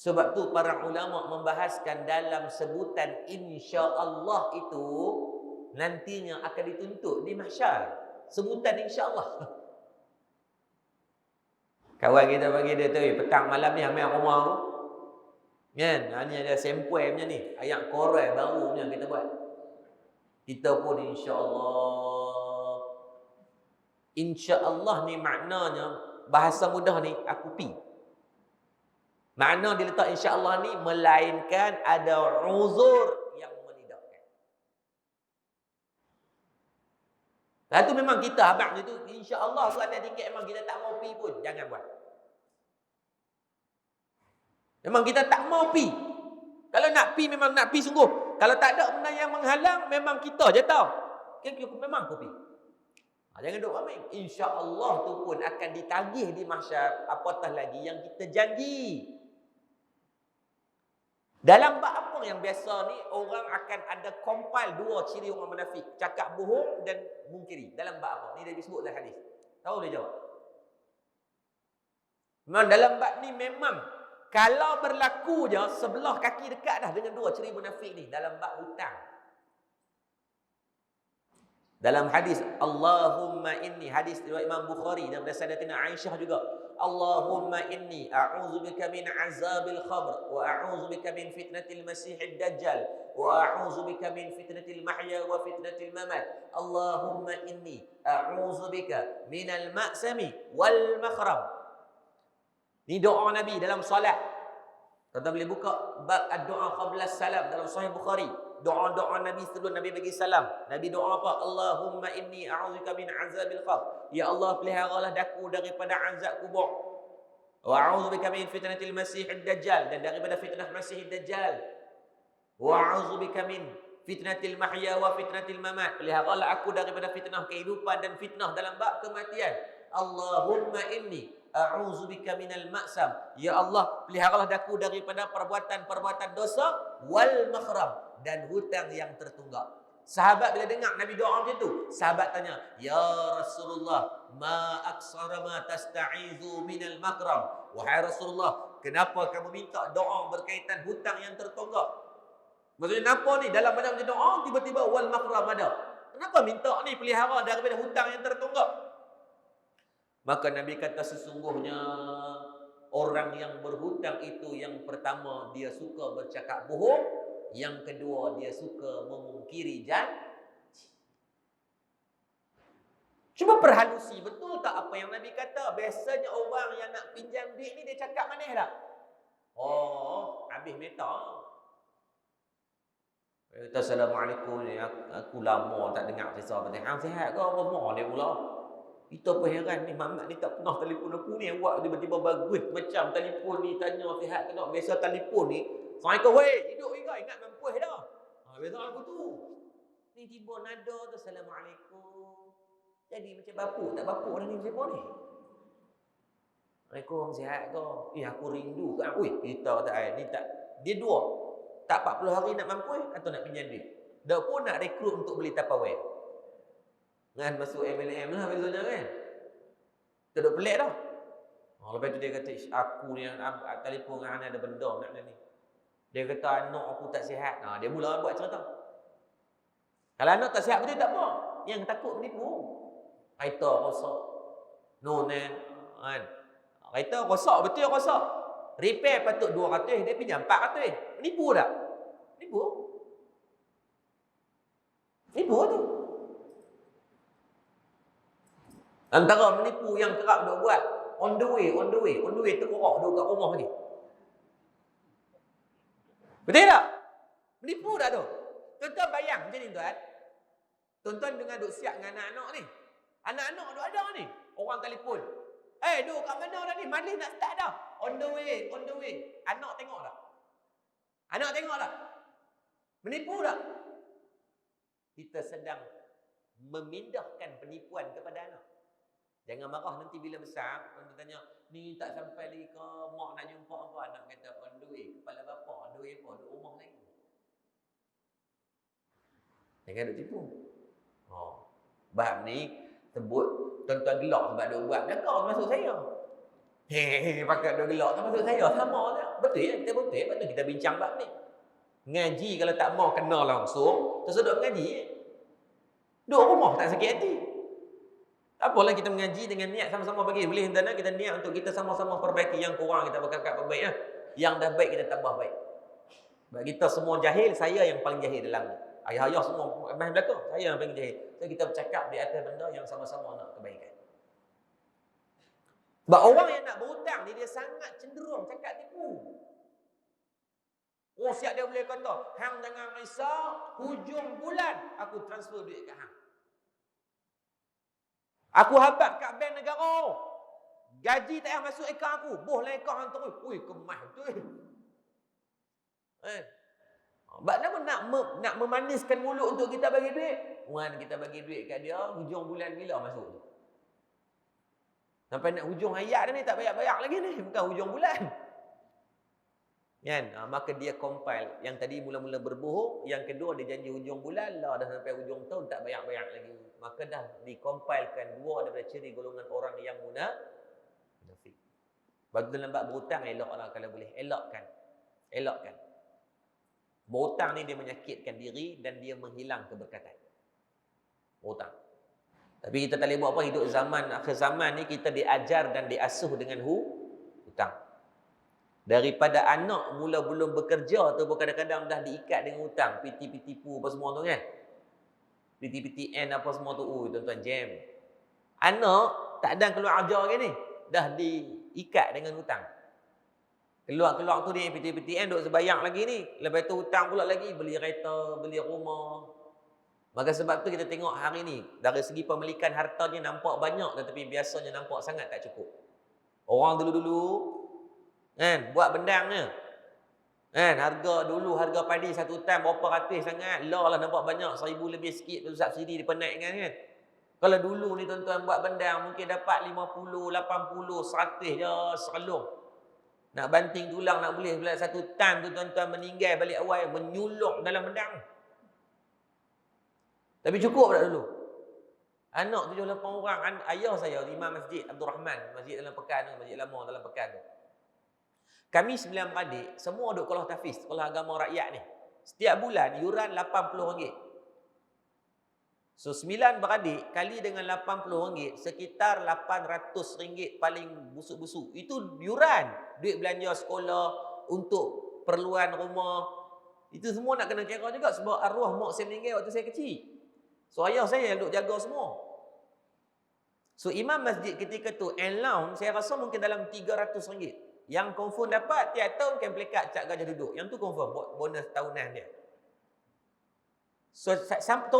Sebab tu para ulama membahaskan dalam sebutan insya-Allah itu nantinya akan dituntut di mahsyar. Sebutan insya-Allah. Kawan kita bagi dia tu, petang malam ni ambil rumah aku. Kan? Ni ada sampel macam ni. Ayat Quran baru punya kita buat. Kita pun insya-Allah. Insya-Allah ni maknanya bahasa mudah ni aku pi. Makna dia letak insya-Allah ni melainkan ada uzur yang menidakkan. Lepas tu memang kita abang tu insya-Allah tu ada tiket, memang kita tak mau pi pun jangan buat. Memang kita tak mau pi. Kalau nak pi memang nak pi sungguh. Kalau tak ada benda yang menghalang memang kita je tahu. Memang aku pi. Jangan duk ambil. Insya-Allah tu pun akan ditagih di mahsyar, apatah lagi yang kita janji. Dalam bab apa yang biasa ni orang akan ada compile dua ciri orang munafik, cakap bohong dan mungkiri. Dalam bab apa? Ni dah disebut dalam hadis. Tahu boleh jawab? Memang dalam bab ni memang kalau berlaku je sebelah kaki dekat dah dengan dua ciri munafik ni dalam bab hutang. Dalam hadis Allahumma inni, hadis riwayat Imam Bukhari dan Sayyidatina Aisyah juga. Allahumma inni a'udzubika min azabil khamr wa a'udzubika min fitnatil masiihid dajjal wa a'udzubika min fitnatil mahya wa fitnatil mamat. Allahumma inni a'udzubika minal ma'sami wal makhram. Ni doa Nabi dalam solat. Tuan-tuan boleh buka bab ad-du'a qabla salam dalam Sahih Bukhari. Doa-doa Nabi sebelum Nabi bagi salam. Nabi doa apa? Allahumma inni a'udzubika min azabil qabr. Ya Allah, peliharalah daku daripada azab kubur. Wa a'udzubika min fitnatil masiihid dajjal, dan daripada fitnah Masiihid Dajjal. Wa a'udzubika min fitnatil mahya wa fitnatil mamat. Peliharalah aku daripada fitnah kehidupan dan fitnah dalam bab kematian. Allahumma inni a'udzubika minal ma'sam. Ya Allah, peliharalah aku daripada perbuatan-perbuatan dosa wal makhram, dan hutang yang tertunggak. Sahabat bila dengar Nabi doa macam tu, sahabat tanya, "Ya Rasulullah, ma aksara ma tasta'izu minal makram." Wahai Rasulullah, kenapa kamu minta doa berkaitan hutang yang tertunggak? Maksudnya kenapa ni dalam banyak doa tiba-tiba wal makram ada? Kenapa minta ni pelihara daripada hutang yang tertunggak? Maka Nabi kata, sesungguhnya orang yang berhutang itu, yang pertama dia suka bercakap bohong, yang kedua dia suka memungkiri janji. Cuba perhalusi, betul tak apa yang Nabi kata? Biasanya orang yang nak pinjam duit ni dia cakap manis tak? Oh, habis minta. Kata, Assalamualaikum, aku lama tak dengar kisah Fatihah. Sihat ke? Apa semua dia pula? Kita pun heran ni, Mamat ni tak pernah telefon aku ni. Awak tiba-tiba bagus macam telefon ni tanya sihat ke tak. Biasa telefon ni, Assalamualaikum, weh, hidup ke? Ingat mampuh dah. Biasa aku tu. Ni tiba nada tu, Assalamualaikum. Jadi macam bapuk, tak bapuk dah ni telefon ni. Assalamualaikum, sihat ke? Aku rindu ke? Kita kata, ni tak. Dia dua. Tak 40 hari nak mampu atau nak pinjam duit. Dah pun nak rekrut untuk beli Tupperware. Kan masuk MLM lah biasanya kan. Tak ada pelik dah. Lepas tu dia kata, aku ni telefon dengan ada benda nak ni. Dia kata, anak aku tak sihat. Dia mula buat cerita. Kalau anak tak sihat betul tak apa. Yang takut menipu. Kereta rosak. Nonen. Kan. Kereta rosak, betul rosak. Repair patut 200, dia pinjam 400. Menipu tak? Menipu. Menipu tu. Antara menipu yang kerap duk buat, on the way terkorak duk kat rumah ni. Betul tak? Menipu tak tu? Tuan-tuan bayang macam ni tuan. Tuan-tuan dengan duk siap dengan anak-anak ni. Anak-anak duk ada ni. Orang telefon. Duk kat mana dah ni? Majlis nak start dah. On the way. Anak tengok tak? Anak tengok tak? Menipu tak? Kita sedang memindahkan penipuan kepada anak. Jangan marah nanti bila besar, orang tanya, ni tak sampai lagi ke, mak nak jumpa apa? Anak kata, on the way. Kepala bapa, on the way apa? Duduk rumah lagi. Jangan duk tipu. Bab ni sebut tuan-tuan gelak sebab dia buat belakang masuk saya. Pakai dia gelak tak masuk saya. Sama tak? Betul ya? Kita betul. Lepas tu kita bincang bab ni. Ngaji kalau tak mau kenal langsung, tersedut mengaji. Duduk rumah tak sakit hati. Tak apalah kita mengaji dengan niat sama-sama bagi. Boleh entah kita niat untuk kita sama-sama perbaiki. Yang kurang kita berkakak perbaik. Yang dah baik kita tambah baik. Sebab kita semua jahil, saya yang paling jahil dalam ni. Ayah-ayah semua main belakang, saya yang paling jahil. So kita bercakap di atas benda yang sama-sama nak kebaikan. Sebab orang yang nak berhutang ni dia sangat cenderung cakap tipu. Siap dia boleh kata, hang jangan risau, hujung bulan aku transfer duit kat hang. Aku habaq kat bank negara. Gaji tak payah masuk akaun aku, bohlah akaun hang terus. Kemas betul. Sebab nak memaniskan mulut untuk kita bagi duit. Kita bagi duit kat dia, hujung bulan bila masuk tu? Sampai nak hujung hayat dah ni, tak bayar-bayar lagi ni. Bukan hujung bulan. Kan? Maka dia compile. Yang tadi mula-mula berbohong, yang kedua dia janji hujung bulan, dah sampai hujung tahun tak bayar-bayar lagi. Maka dah dikompilekan dua daripada ciri golongan orang yang munafik. Bagi dalam bab berhutang, eloklah kalau boleh. Elokkan. Berhutang ni dia menyakitkan diri dan dia menghilang keberkatan. Berhutang. Tapi kita tak boleh buat apa, hidup zaman akhir zaman ni kita diajar dan diasuh dengan hutang. Daripada anak mula belum bekerja tu kadang-kadang dah diikat dengan hutang, tipu apa semua tu kan. PTN apa semua tu, tuan-tuan jam. Anak tak ada keluar ajar ke ni, dah diikat dengan hutang. Keluar tu dia PTN duk sebayang lagi ni. Lepas tu hutang pula lagi, beli kereta, beli rumah. Maka sebab tu kita tengok hari ni, dari segi pemilikan hartanya nampak banyak tetapi biasanya nampak sangat tak cukup. Orang dulu-dulu kan buat bendangnya. Kan harga padi satu tan berapa ratus sangat. Lah nampak banyak 1,000 lebih sikit tu subsidi dipenaikkan kan. Kalau dulu ni tuan-tuan buat bendang mungkin dapat 50, 80, 100 je serelung. Nak banting tulang nak boleh pula satu tan tu tuan-tuan meninggal balik awal menyuluk dalam bendang. Tapi cukup tak dulu? Anak 7, 8 orang, ayah saya imam masjid Abdul Rahman, masjid dalam Pekan tu, masjid lama dalam Pekan tu. Kami 9 beradik, semua duduk sekolah tahfiz, sekolah agama rakyat ni. Setiap bulan yuran RM80. So 9 beradik kali dengan RM80 sekitar RM800 paling busuk-busuk. Itu yuran, duit belanja sekolah untuk perluan rumah. Itu semua nak kena kira juga sebab arwah mak saya meninggal waktu saya kecil. So ayah saya yang duk jaga semua. So imam masjid ketika tu allowance saya rasa mungkin dalam RM300. Yang confirm dapat tiap tahun kan pelekat cap gajah duduk. Yang tu confirm buat bonus tahunan dia. So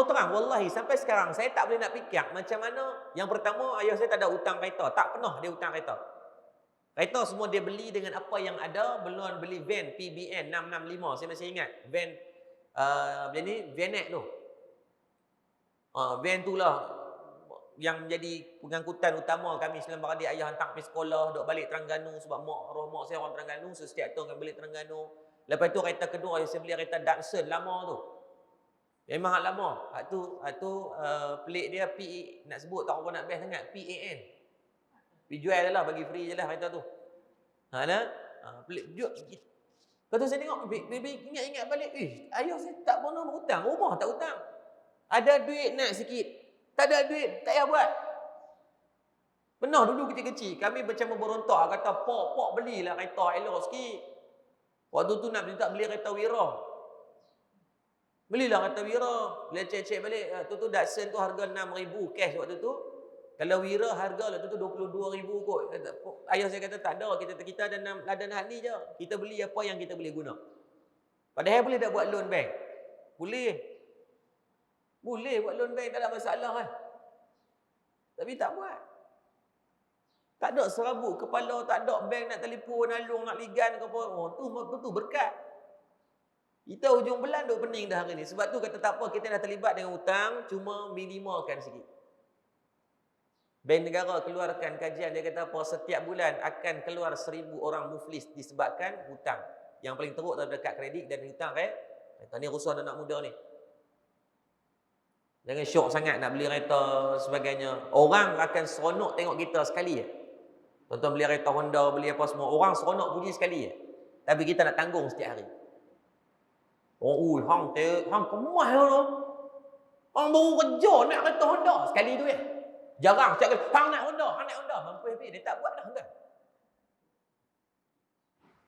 terang wallahi sampai sekarang saya tak boleh nak fikir macam mana. Yang pertama ayah saya tak ada hutang kereta, tak pernah dia hutang kereta. Kereta semua dia beli dengan apa yang ada, belum beli van PBN 665. Saya masih ingat van Vanet tu. Van tu lah yang menjadi pengangkutan utama kami selama beradik. Ayah hantar pergi sekolah, duk balik Terengganu sebab roh mak saya orang Terengganu, so setiap tahun kami balik Terengganu. Lepas tu kereta kedua saya beli kereta Datsun lama tu. Memang lama. Hak tu pelik dia PE, nak sebut tak apa nak best sangat, PAN. Pergi jual je lah, bagi free je lah kereta tu. Pelik jual. Lepas tu saya tengok, baby ingat-ingat balik, ayah saya tak pernah berhutang, rumah tak hutang. Ada duit nak sikit, tak ada duit, tak payah buat. Pernah dulu kecil-kecil, kami macam berontak, kata, Pok belilah kereta elok sikit. Waktu tu nak beli kereta Wira. Belilah kereta Wira. Bila cek-cek balik, tu Datsun tu harga 6,000 cash waktu tu. Kalau Wira harga waktu tu 22,000 kot. Ayah saya kata, tak ada, kita ada ladan hak ni je. Kita beli apa yang kita boleh guna. Padahal boleh tak buat loan bank? Boleh. Boleh buat loan bank, tak ada masalah kan. Tapi tak buat. Tak ada serabut kepala, tak ada bank nak telefon, alung, nak ligan ke apa. Tu berkat. Kita hujung bulan duk pening dah hari ni. Sebab tu kata tak apa, kita dah terlibat dengan hutang, cuma minimalkan sikit. Bank negara keluarkan kajian, dia kata apa, setiap bulan akan keluar 1,000 orang muflis disebabkan hutang. Yang paling teruk adalah kad kredit dan hutang kereta. Ni rusuh anak muda ni. Jangan syok sangat nak beli kereta sebagainya. Orang akan seronok tengok kita sekali je. Tuan-tuan beli kereta Honda, beli apa semua. Orang seronok puji sekali je. Tapi kita nak tanggung setiap hari. Hang kemas tu. Hang baru kerja nak kereta Honda. Sekali tu ya. Jarang setiap kali. Hang nak Honda. Mampu habis. Dia tak buat dah. Kan?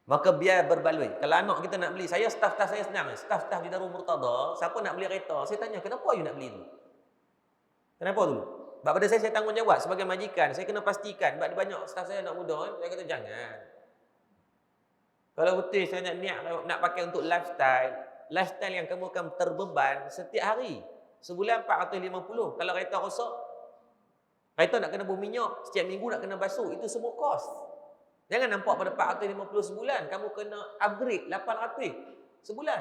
Maka biar berbaloi. Kalau anak kita nak beli, staff saya senang. Staff di Darul Murtada, siapa nak beli kereta, saya tanya, kenapa you nak beli tu? Kenapa dulu? Sebab pada saya tanggungjawab sebagai majikan, saya kena pastikan. Sebab banyak staff saya anak muda, saya kata jangan. Kalau betul saya nak pakai untuk lifestyle yang kamu akan terbeban setiap hari. Sebulan 450. Kalau kereta rosak, kereta nak kena beri minyak, setiap minggu nak kena basuh, itu semua kos. Jangan nampak pada 450 sebulan, kamu kena upgrade 800 sebulan.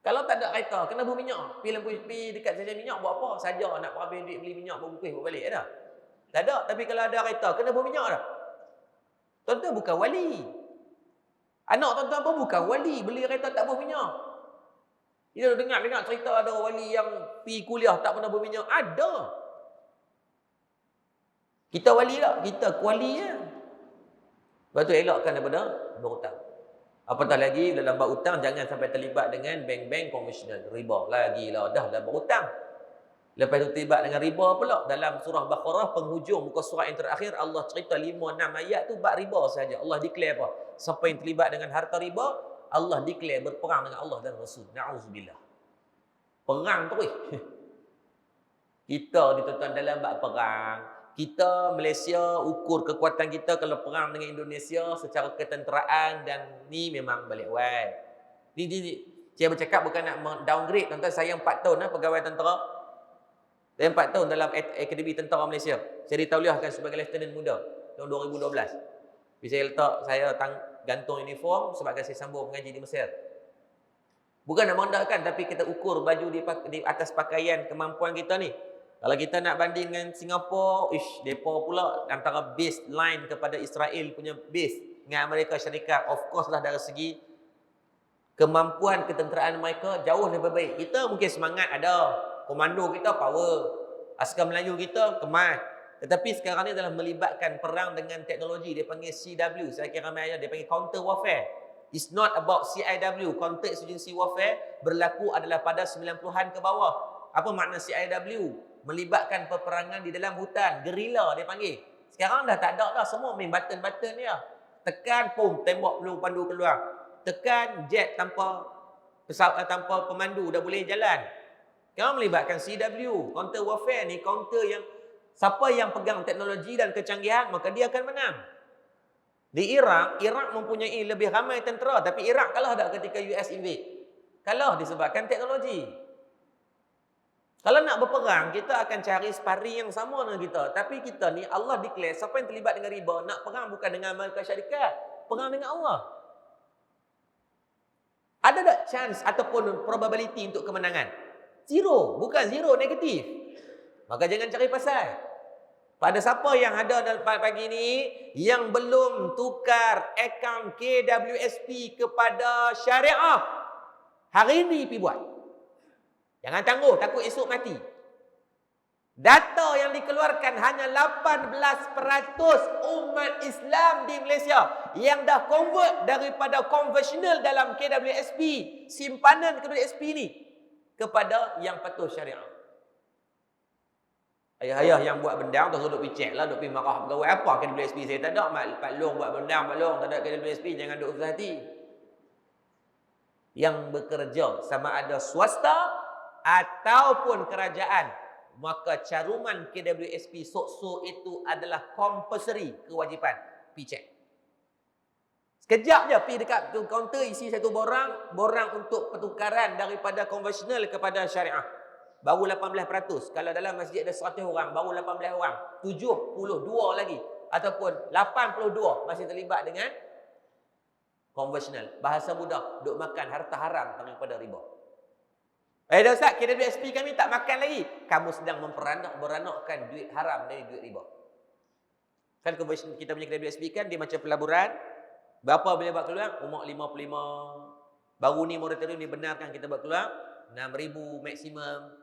Kalau tak ada kereta, kena beri minyak. Pergi dekat stesen minyak buat apa? Saja nak habis duit beli minyak, bawa buat balik dah. Tak ada, tapi kalau ada kereta, kena beri minyak dah. Tuan-tuan bukan wali. Anak tuan-tuan pun bukan wali, beli kereta tak beri minyak. Kita dengar cerita ada wali yang pergi kuliah tak pernah beri minyak. Ada. Kita wali tak? Kita kuali je. Lepas tu elakkan daripada berhutang. Apatah lagi dalam bab hutang jangan sampai terlibat dengan bank-bank konvensional. Riba lagi lah, dah berhutang. Lepas tu terlibat dengan riba pula. Dalam surah Baqarah penghujung muka surah yang terakhir Allah cerita 5-6 ayat tu bab riba saja. Allah declare apa? Siapa yang terlibat dengan harta riba, Allah declare berperang dengan Allah dan Rasul. Na'udzubillah. Perang terus. Kita dituntut dalam bab perang. Kita Malaysia ukur kekuatan kita kalau perang dengan Indonesia secara ketenteraan dan ni memang balik wai. Ni saya bercakap bukan nak downgrade tuan-tuan. Saya 4 tahun pegawai tentera. Saya 4 tahun dalam Akademi Tentera Malaysia. Saya ditauliahkan sebagai lieutenant muda. tahun 2012. Saya gantung uniform sebab saya sambung mengaji di Mesir. Bukan nak merendahkan, tapi kita ukur baju di atas pakaian kemampuan kita ni. Kalau kita nak banding dengan Singapura, mereka pula antara baseline kepada Israel punya base dengan Amerika Syarikat, of course lah dari segi kemampuan ketenteraan mereka jauh lebih baik. Kita mungkin semangat ada, komando kita power, askar Melayu kita kemas. Tetapi sekarang ni adalah melibatkan perang dengan teknologi, dia panggil CW, saya kira ramai dia panggil counter warfare. It's not about CIW, counter insurgency warfare, berlaku adalah pada 90-an ke bawah. Apa makna CIW? Melibatkan peperangan di dalam hutan, gerila dia panggil. Sekarang dah tak ada dah, semua main button-button dia. Tekan, pum, tembak peluru pandu keluar. Tekan, jet tanpa pemandu dah boleh jalan. Sekarang melibatkan CW, counter warfare ni, counter yang siapa yang pegang teknologi dan kecanggihan, maka dia akan menang. Di Iraq mempunyai lebih ramai tentera, tapi Iraq kalah tak ketika US invade? Kalah disebabkan teknologi. Kalau nak berperang, kita akan cari sparring yang sama dengan kita. Tapi kita ni, Allah declare, siapa yang terlibat dengan riba, nak perang bukan dengan Amerika Syarikat, perang dengan Allah. Ada tak chance ataupun probability untuk kemenangan? Zero, bukan zero, negatif. Maka jangan cari pasal. Pada siapa yang ada dalam pagi ini yang belum tukar akaun KWSP kepada syariah, hari ini pergi buat. Jangan tangguh, takut esok mati. Data yang dikeluarkan hanya 18% umat Islam di Malaysia yang dah convert daripada konvensional dalam KWSP, simpanan KWSP ni, kepada yang patuh syariah. Ayah-ayah yang buat bendang tu duduk pergi cek lah, duduk pergi marah pegawai apa KWSP. Saya tak ada, Pak Long buat bendang, Pak Long tak ada KWSP, jangan duduk susah hati. Yang bekerja sama ada swasta ataupun kerajaan, maka caruman KWSP sok-sok itu adalah compulsory, kewajipan. Pergi cek. Sekejap je pergi dekat kaunter, isi satu borang untuk pertukaran daripada konvensional kepada syariah. Baru 18%. Kalau dalam masjid ada 100 orang, baru 18 orang. 72 lagi. Ataupun 82 masih terlibat dengan konvensional. Bahasa mudah, duk makan harta haram daripada riba. Dah Ustaz, KWSP kami tak makan lagi. Kamu sedang beranakkan duit haram dari duit riba. Kan kita punya KWSP kan, dia macam pelaburan. Berapa boleh buat keluar? Umur 55. Baru ni moratorium dibenarkan kita buat keluar 6,000 maksimum.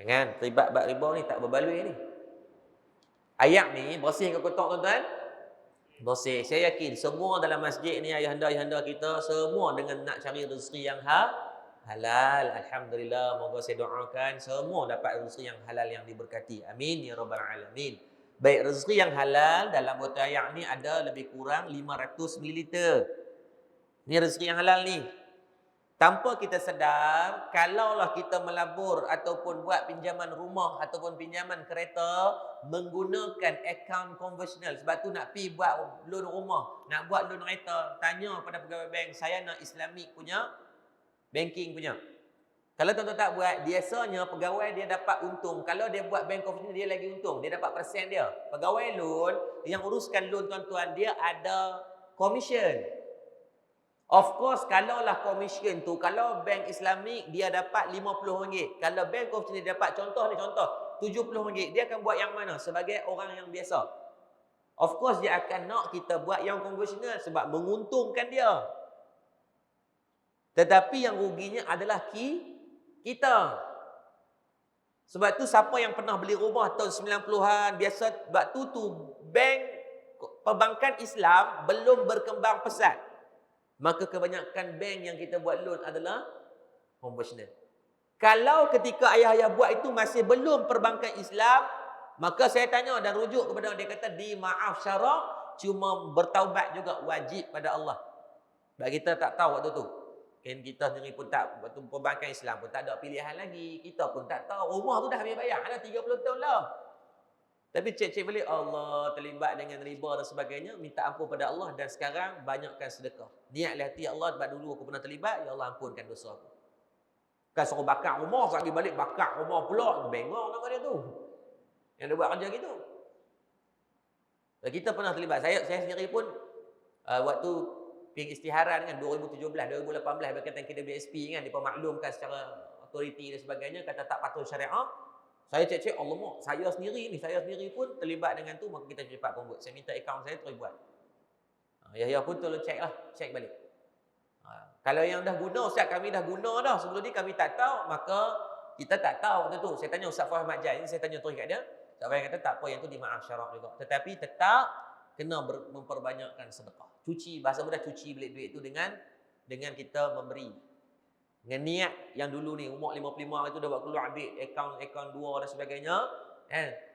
Jangan terlibat bab riba ni, tak berbaloi ni. Ayat ni bersih ke kotak tuan-tuan? Bersih. Saya yakin semua dalam masjid ni, ayahanda-ayahanda kita semua dengan nak cari rezeki yang halal. Alhamdulillah, moga saya doakan semua dapat rezeki yang halal yang diberkati. Amin ya rabbal alamin. Baik, rezeki yang halal dalam botol ayat ni ada lebih kurang 500 ml. Ni rezeki yang halal ni. Tanpa kita sedar, kalaulah kita melabur ataupun buat pinjaman rumah ataupun pinjaman kereta menggunakan akaun konvensional. Sebab tu nak pergi buat loan rumah, nak buat loan kereta, tanya pada pegawai bank, saya nak Islamic punya, banking punya. Kalau tuan-tuan tak buat, biasanya pegawai dia dapat untung. Kalau dia buat bank konvensional, dia lagi untung. Dia dapat persen dia. Pegawai loan, yang uruskan loan tuan-tuan, dia ada commission. Of course, kalaulah commission tu, kalau bank Islamik dia dapat RM50. Kalau bank konvensional dia dapat, contoh RM70. Dia akan buat yang mana? Sebagai orang yang biasa. Of course, dia akan nak kita buat yang konvensional sebab menguntungkan dia. Tetapi yang ruginya adalah kita. Sebab tu siapa yang pernah beli rumah tahun 90-an, biasa, sebab tu bank, perbankan Islam belum berkembang pesat. Maka kebanyakan bank yang kita buat loan adalah konvensional. Kalau ketika ayah-ayah buat itu masih belum perbankan Islam, maka saya tanya dan rujuk kepada dia, kata di maaf syarak, cuma bertaubat juga wajib pada Allah. Sebab kita tak tahu waktu tu. Kan kita sendiri pun tak, waktu perbankan Islam pun tak ada pilihan lagi. Kita pun tak tahu. Rumah tu dah habis bayar, ada 30 tahun lah. Tapi cek-cek balik, Allah terlibat dengan riba dan sebagainya, minta ampun pada Allah dan sekarang banyakkan sedekah. Niatlah hati Allah, sebab dulu aku pernah terlibat, ya Allah ampunkan dosa aku. Kan suruh bakar rumah, sekali balik bakar rumah pula, bengong nama dia tu. Yang dia buat kerja gitu. Kita pernah terlibat. Saya sendiri pun waktu pengisytiharan kan 2017, 2018 berkaitan KWSP kan, mereka maklumkan secara autoriti dan sebagainya, kata tak patuh syariah. Saya cek, alamak, saya sendiri pun terlibat dengan tu, maka kita cepat pun buat. Saya minta akaun saya terus buat. Yahya pun tolong cek balik. Kalau yang dah guna, Ustaz kami dah guna dah. Sebelum ni kami tak tahu, maka kita tak tahu waktu tu. Saya tanya Ustaz Fahim Majid, ini saya tanya terus kat dia. Ustaz Fahim kata tak apa, yang tu dimaaf syarak juga. Tetapi tetap kena memperbanyakkan sedekah. Bahasa mudah cuci belik duit tu dengan kita memberi. Dengan niat yang dulu ni, umur 55 itu dah buat keluar ambil akaun 2 dan sebagainya.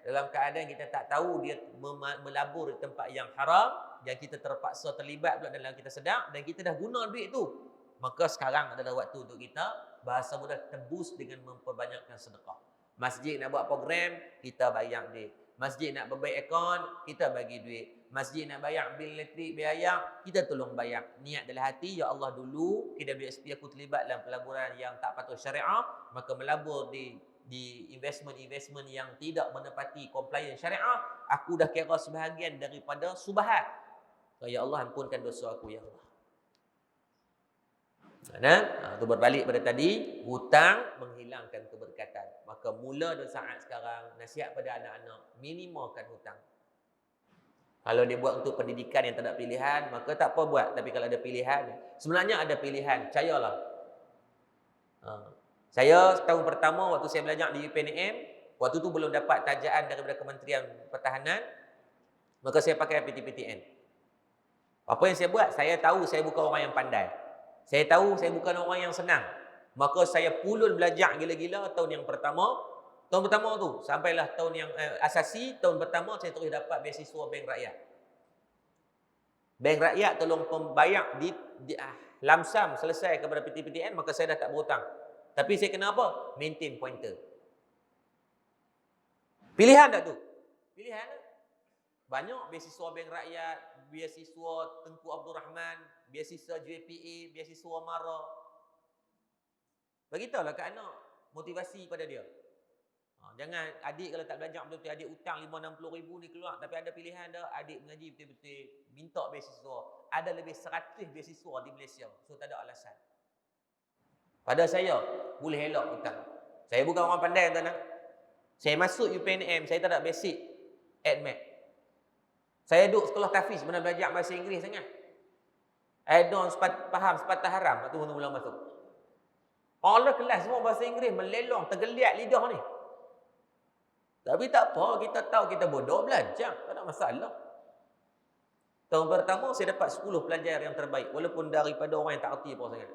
Dalam keadaan kita tak tahu dia melabur di tempat yang haram, yang kita terpaksa terlibat pula dalam kita sedar, dan kita dah guna duit tu. Maka sekarang adalah waktu untuk kita, bahasa mudah, tebus dengan memperbanyakkan sedekah. Masjid nak buat program, kita bayar duit. Masjid nak berbaik akaun, kita bagi duit. Masjid nak bayar bil elektrik, biaya, kita tolong bayar. Niat dalam hati, ya Allah dulu KWSP aku terlibat dalam pelaburan yang tak patuh syariah, maka melabur di investment yang tidak menepati compliance syariah, aku dah kira sebahagian daripada subahat. Ya Allah ampunkan dosa aku ya Allah. Itu berbalik pada tadi, hutang menghilangkan keberkatan. Maka mula dari saat sekarang, nasihat pada anak-anak, minimalkan hutang. Kalau dia buat untuk pendidikan yang tak ada pilihan, maka tak apa buat. Tapi kalau ada pilihan, sebenarnya ada pilihan, percayalah. Saya tahun pertama waktu saya belajar di UPNM, waktu tu belum dapat tajaan daripada Kementerian Pertahanan, maka saya pakai PTPTN. Apa yang saya buat? Saya tahu saya bukan orang yang pandai. Saya tahu saya bukan orang yang senang. Maka saya pulun belajar gila-gila tahun yang pertama. Tahun pertama tu, sampailah tahun yang asasi, tahun pertama saya terus dapat beasiswa Bank Rakyat. Bank Rakyat tolong pembayar lamsam selesai kepada PTPTN, maka saya dah tak berhutang. Tapi saya kena apa? Maintain pointer. Pilihan tak tu? Pilihan. Banyak beasiswa Bank Rakyat, beasiswa Tengku Abdul Rahman, beasiswa JPA, beasiswa MARA. Beritahulah ke anak, motivasi pada dia. Jangan adik kalau tak belajar betul-betul, adik hutang 5-60 ribu ni keluar, tapi ada pilihan dah, adik mengaji betul-betul, minta beasiswa. Ada lebih 100 beasiswa di Malaysia, so tak ada alasan. Pada saya, boleh elok hutang. Saya bukan orang pandai tuan. Saya masuk UPNM, saya tak ada basic AdMed. Saya duduk sekolah tahfiz, mana belajar bahasa Inggeris sangat. Add-on faham sepatah haram, waktu mula masuk. Allah kelas semua bahasa Inggeris, melelong, tergeliat lidah ni. Tapi tak apa, kita tahu kita bodoh, belajar, tak ada masalah. Tahun pertama, saya dapat 10 pelajar yang terbaik, walaupun daripada orang yang tak erti apa sangat.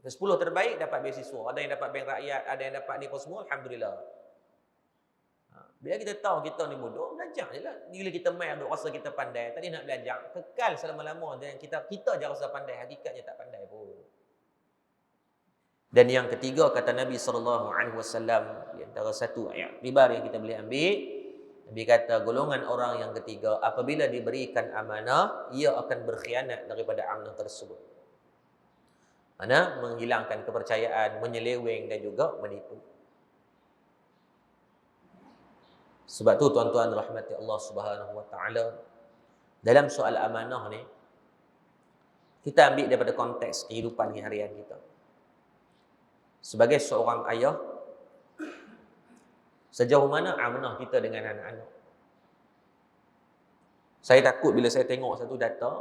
10 terbaik dapat beasiswa, ada yang dapat Bank Rakyat, ada yang dapat ni pun semua, Alhamdulillah. Bila kita tahu kita ni bodoh, belajar je lah. Bila kita main, duk rasa kita pandai, tadi nak belajar, kekal selama-lama, dan kita je rasa pandai, hakikatnya tak pandai pun. Dan yang ketiga, kata Nabi SAW, di antara satu ayat ribar yang kita boleh ambil, Nabi kata, golongan orang yang ketiga, apabila diberikan amanah, ia akan berkhianat daripada amanah tersebut. Mana menghilangkan kepercayaan, menyeleweng dan juga menipu. Sebab tu tuan-tuan rahmati Allah Subhanahu wa taala, dalam soal amanah ni kita ambil daripada konteks kehidupan harian kita. Sebagai seorang ayah, sejauh mana amanah kita dengan anak-anak? Saya takut bila saya tengok satu data,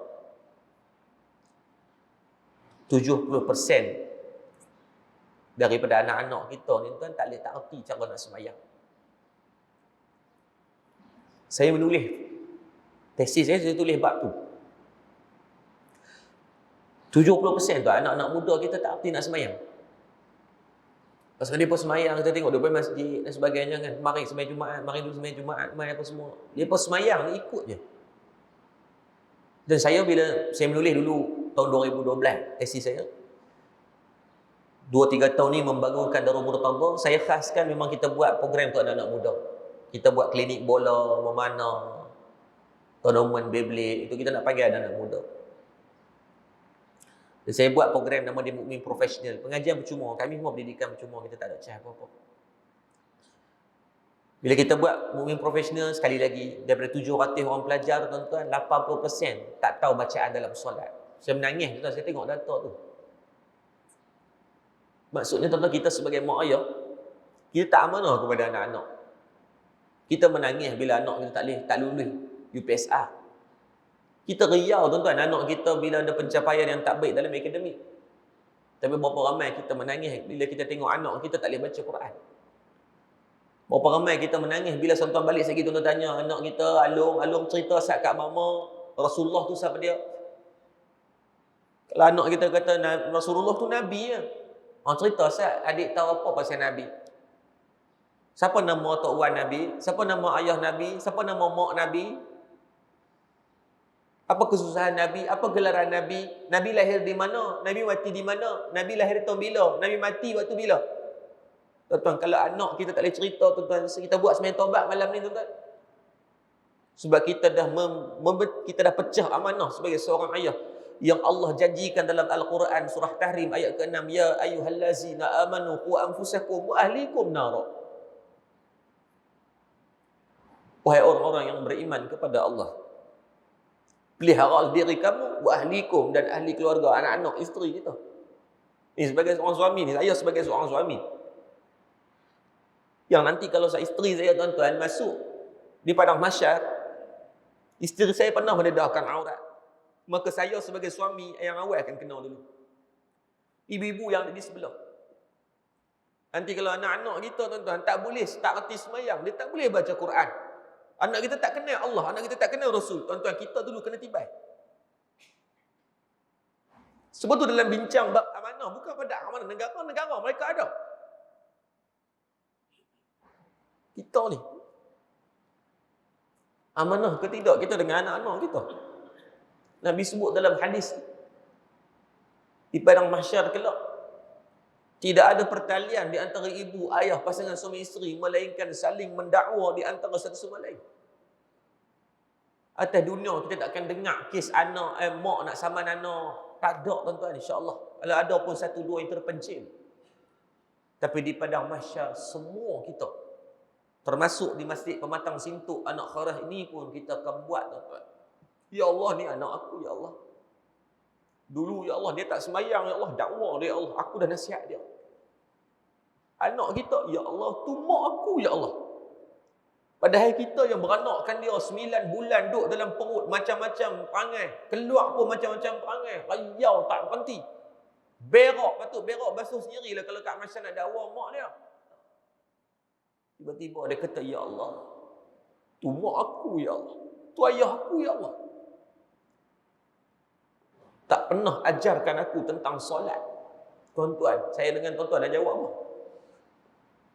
70% daripada anak-anak kita ni tuan tak erti cara nak sembahyang. Saya menulis tesis saya tulis bab tu. 70% tu anak-anak muda kita tak erti nak sembahyang. Pasal dia pun sembahyang, kita tengok dia pergi masjid dan sebagainya kan. Mari sembahyang Jumaat, mari dulu sembahyang Jumaat, mari apa semua. Dia pun sembahyang, dia ikut je. Dan saya bila saya menulis dulu tahun 2012 tesis saya, 2-3 tahun ni membangunkan Darul Murtabah, saya khaskan memang kita buat program untuk anak-anak muda. Kita buat klinik bola, memanah, tournament Beyblade, itu kita nak panggil anak-anak muda. Dan saya buat program nama dia Mukmin Profesional, pengajian percuma, kami semua pendidikan percuma, kita tak ada charge apa-apa. Bila kita buat mukmin profesional, sekali lagi, daripada 700 orang pelajar, tuan-tuan, 80% tak tahu bacaan dalam solat. Saya menangis, tuan-tuan, saya tengok data tu. Maksudnya, tuan-tuan, kita sebagai mak ayah, kita tak amanah kepada anak-anak. Kita menangis bila anak kita tak lulus UPSR. Kita riau, tuan-tuan, anak kita bila ada pencapaian yang tak baik dalam akademik. Tapi berapa ramai kita menangis bila kita tengok anak kita tak boleh baca Quran. Berapa ramai kita menangis bila tuan-tuan balik sekali tuan-tuan tanya anak kita, Alung cerita saat kat mama, Rasulullah tu siapa dia? Kalau anak kita kata Rasulullah tu Nabi ya. Cerita saat adik tahu apa pasal Nabi? Siapa nama tok wan Nabi? Siapa nama ayah Nabi? Siapa nama mak Nabi? Apa kesusahan Nabi? Apa gelaran Nabi? Nabi lahir di mana? Nabi mati di mana? Nabi lahir tahun bila? Nabi mati waktu bila? Tuan-tuan, kalau anak kita tak boleh cerita, tuan-tuan, kita buat sembahyang taubat malam ni, tuan-tuan. Sebab kita dah pecah amanah sebagai seorang ayah yang Allah janjikan dalam Al-Quran surah Tahrim ayat ke-6, ya ayyuhallazina amanu qu anfusakum wa ahlikum nara. Wahai orang-orang yang beriman kepada Allah, pelihara diri kamu wa ahlikum, dan ahli keluarga, anak-anak, isteri kita. Ini sebagai seorang suami ni, saya sebagai seorang suami. Yang nanti kalau isteri saya, tuan-tuan, masuk di padang mahsyar, isteri saya pernah mendedahkan aurat, maka saya sebagai suami yang awal akan kena dulu. Ibu-ibu yang ada di sebelah. Nanti kalau anak-anak kita, tuan-tuan, tak reti semayang, dia tak boleh baca Quran. Anak kita tak kenal Allah, anak kita tak kenal Rasul. Tuan-tuan, kita dulu kena tibai. Sebab tu dalam bincang bab amanah, bukan pada amanah negara mereka ada. Kita ni amanah ke tidak kita dengan anak-anak kita? Nabi sebut dalam hadis, di padang mahsyar kelak tidak ada pertalian di antara ibu, ayah, pasangan suami isteri, melainkan saling mendakwa di antara satu sama lain. Atas dunia kita tak akan dengar kes anak mak nak saman anak. Tak ada, tuan-tuan, insya-Allah. Kalau ada pun satu dua yang terpencil. Tapi di padang mahsyar semua kita, termasuk di Masjid Pematang Sintuk anak kharah ini pun kita akan buat, tuan-tuan. Ya Allah, ni anak aku, ya Allah. Dulu, ya Allah, dia tak sembahyang, ya Allah, dakwa dia, ya Allah, aku dah nasihat dia. Anak kita, ya Allah, tu mak aku, ya Allah. Padahal kita yang beranakkan dia 9 bulan duduk dalam perut, macam-macam perangai, keluar pun macam-macam perangai, rayau tak berhenti. Berak, patut berak basuh sendirilah kalau kat masyarakat nak dakwa mak dia. Tiba-tiba dia kata, ya Allah, tu mak aku, ya Allah, tu ayah aku, ya Allah. Tak pernah ajarkan aku tentang solat. Tuan-tuan, saya dengan tuan-tuan dah jawab apa?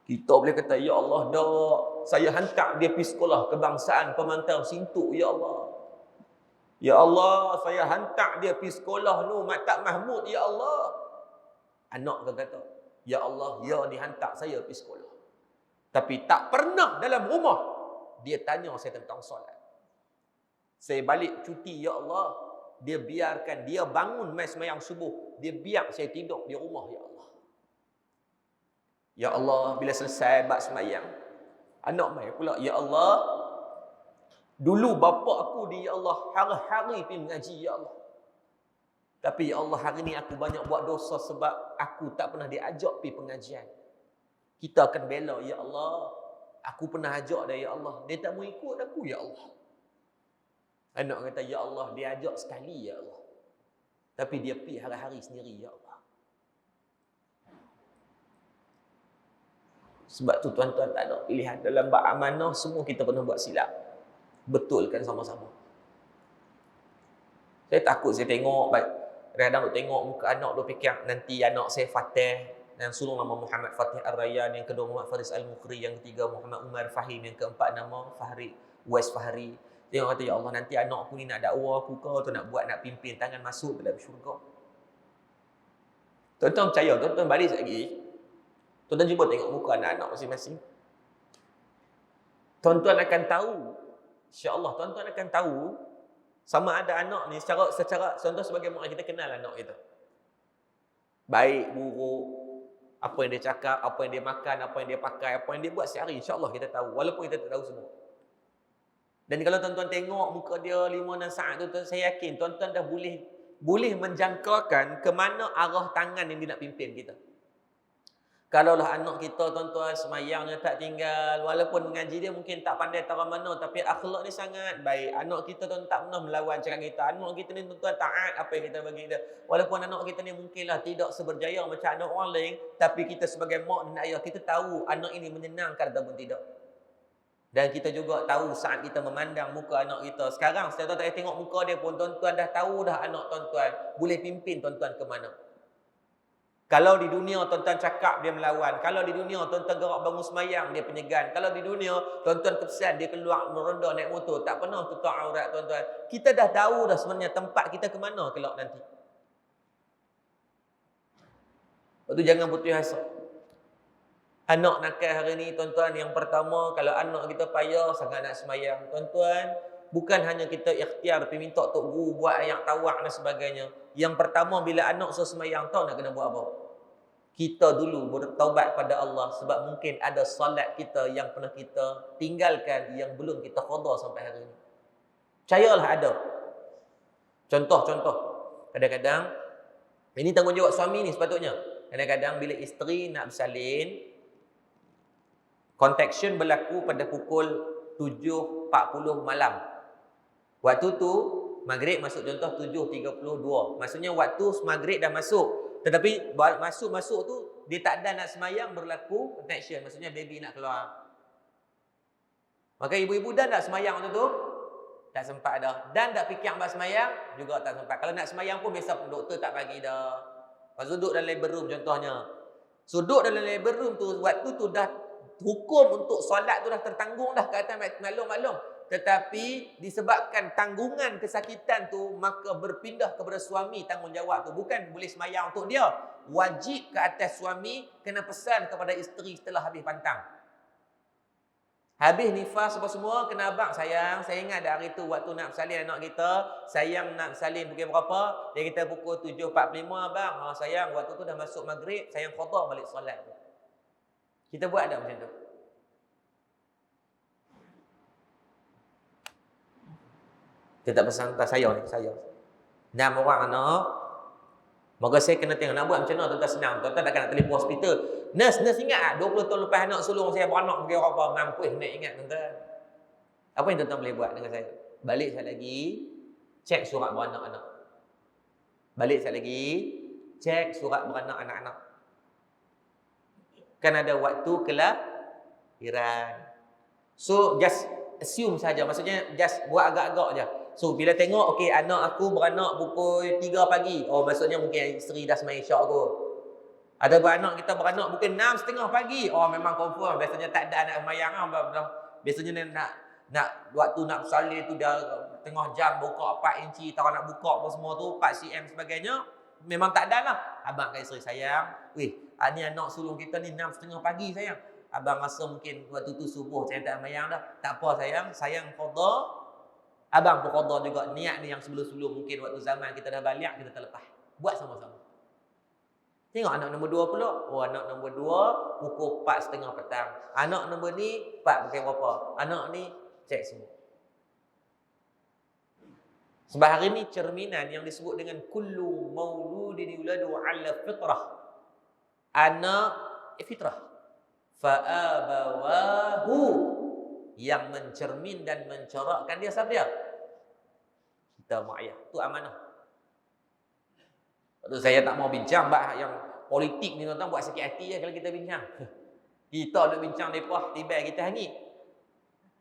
Kita boleh kata, ya Allah, dah saya hantar dia pergi sekolah kebangsaan Pematang Sintuk, ya Allah. Ya Allah, saya hantar dia pergi sekolah nu Maktab Mahmud, ya Allah. Anak kan kata, ya Allah, ya dihantar saya pergi sekolah. Tapi tak pernah dalam rumah dia tanya saya tentang solat. Saya balik cuti, ya Allah, dia biarkan dia bangun mai sembahyang subuh, dia biar saya tidur di rumah, ya Allah. Ya Allah, bila selesai bab sembahyang, anak mai pula, ya Allah, dulu bapa aku di, ya Allah, hari-hari pergi mengaji, ya Allah. Tapi ya Allah, hari ni aku banyak buat dosa sebab aku tak pernah diajak pergi pengajian. Kita akan bela, ya Allah, aku pernah ajak dia, ya Allah, dia tak mau ikut aku, ya Allah. Anak kata, ya Allah, dia ajak sekali, ya Allah, tapi dia pergi hari-hari sendiri, ya Allah. Sebab tu, tuan-tuan, tak ada pilihan. Dalam bab amanah, semua kita pernah buat silap. Betulkan sama-sama. Saya takut saya tengok, kadang-kadang tengok muka anak, dia fikir nanti anak saya Fatih, yang sulung nama Muhammad Fatih Ar-Rayyan, yang kedua Muhammad Faris Al-Mukhri, yang ketiga Muhammad Umar Fahim, yang keempat nama Fahri Wais Fahri. Tengok kata, ya Allah, nanti anak aku ni nak dakwa aku ke, atau nak buat, nak pimpin tangan masuk dalam syurga. Tuan-tuan percaya, tuan-tuan balik lagi, tuan-tuan cuba tengok muka anak-anak masing-masing. Tuan-tuan akan tahu, insya-Allah tuan-tuan akan tahu sama ada anak ni secara tuan-tuan sebagai mak kita kenal anak kita. Baik, buruk, Apa yang dia cakap, apa yang dia makan, apa yang dia pakai, apa yang dia buat sehari, insya-Allah kita tahu. Walaupun kita tak tahu semua. Dan kalau tuan-tuan tengok muka dia 5-6 saat tu, saya yakin tuan-tuan dah boleh menjangkakan ke mana arah tangan yang dia nak pimpin kita. Kalaulah anak kita tuan-tuan semayangnya tak tinggal, walaupun mengaji dia mungkin tak pandai tara mana, tapi akhlak ni sangat baik. Anak kita tuan tak pernah melawan cakap kita. Anak kita ni tuan-tuan taat apa yang kita bagi dia. Walaupun anak kita ni mungkinlah tidak seberjaya macam anak orang lain, tapi kita sebagai mak dan ayah, kita tahu anak ini menyenangkan ataupun tidak. Dan kita juga tahu saat kita memandang muka anak kita. Sekarang setelah tuan-tuan tengok muka dia pun, tuan-tuan dah tahu dah anak tuan-tuan boleh pimpin tuan-tuan ke mana. Kalau di dunia tuan-tuan cakap dia melawan. Kalau di dunia tuan-tuan gerak bangun semayang dia penyegan. Kalau di dunia tuan-tuan kepesan dia keluar meronda naik motor. Tak pernah tutup aurat tuan-tuan. Kita dah tahu dah sebenarnya tempat kita ke mana kelak nanti. Lepas tu jangan putus asa. Anak nakal hari ni tuan-tuan, yang pertama, kalau anak kita payah sangat nak semayang, tuan-tuan, bukan hanya kita ikhtiar pergi minta tok guru buat ayat tawak dan sebagainya. Yang pertama, bila anak suruh semayang, tahu nak kena buat apa? Kita dulu bertaubat pada Allah, sebab mungkin ada salat kita yang pernah kita tinggalkan, yang belum kita qada sampai hari ini. Percayalah ada. Contoh-contoh. Kadang-kadang, ini tanggungjawab suami ni sepatutnya. Kadang-kadang bila isteri nak bersalin, contaction berlaku pada pukul 7.40 malam. Waktu tu maghrib masuk, contoh 7.32. Maksudnya waktu maghrib dah masuk. Tetapi masuk tu dia tak ada nak semayang, berlaku contaction. Maksudnya baby nak keluar. Maka ibu-ibu dah nak semayang waktu tu tak sempat dah. Dan tak fikir buat semayang juga tak sempat. Kalau nak semayang pun biasa doktor tak bagi dah. Lepas duduk dalam labor room contohnya. So duduk dalam labor room tu, waktu tu dah hukum untuk solat tu dah tertanggung dah ke atas maklum-maklum. Tetapi disebabkan tanggungan kesakitan tu, maka berpindah kepada suami tanggungjawab tu. Bukan boleh semayang untuk dia. Wajib ke atas suami kena pesan kepada isteri setelah habis pantang. Habis nifas apa semua, kena abang, sayang, saya ingat dah hari tu waktu nak bersalin anak kita, sayang nak bersalin pukul berapa? Dia kata pukul 7.45 abang. Sayang, waktu tu dah masuk maghrib, sayang qada balik solat tu. Kita buat tak macam tu? Kita tak pesan tak saya ni, saya. 6 orang anak. Maka saya kena tengok nak buat macam mana tuan-tuan senang. Tuan-tuan takkan nak telefon hospital. Nurse ingat 20 tahun lepas anak sulung saya beranak pergi apa, mampus nak ingat tuan-tuan. Apa yang tuan-tuan boleh buat dengan saya? Balik sekali lagi, cek surat beranak anak. Balik sekali lagi, cek surat beranak anak-anak. Kan ada waktu kelahiran. So just assume saja, maksudnya just buat agak-agak je. So bila tengok okey anak aku beranak pukul 3 pagi, oh maksudnya mungkin isteri dah semai isyak kot. Ada anak kita beranak pukul 6.30 pagi, oh memang confirm biasanya tak ada anak semayang ah. Biasanya nak waktu nak bersalin tu dah tengah jam buka 4 inci, tak nak buka apa semua tu 4 cm sebagainya, memang tak ada lah. Abang kat isteri, sayang, weh, ni anak sulung kita ni 6.30 pagi sayang. Abang rasa mungkin waktu tu subuh saya tak semayang dah. Tak apa sayang qada. Abang pun qada juga. Niat ni yang sebelum-sebelum mungkin waktu zaman kita dah balik, kita terlepas. Buat sama-sama. Tengok anak nombor 2 pula. Oh, anak nombor 2 pukul 4.30 petang. Anak nombor ni 4 pukul berapa. Anak ni cek semua. Sebab hari ni cerminan yang disebut dengan kullu mauludin yuladu ala fitrah. Anak fitrah. Fa'abawahu, yang mencermin dan mencorakkan dia siapa dia? Kita mak ayah. Itu amanah. Lepas tu saya tak mau bincang yang politik ni tuan-tuan, buat sakit hati je kalau kita bincang. Kita nak bincang mereka, tiba kita hangit.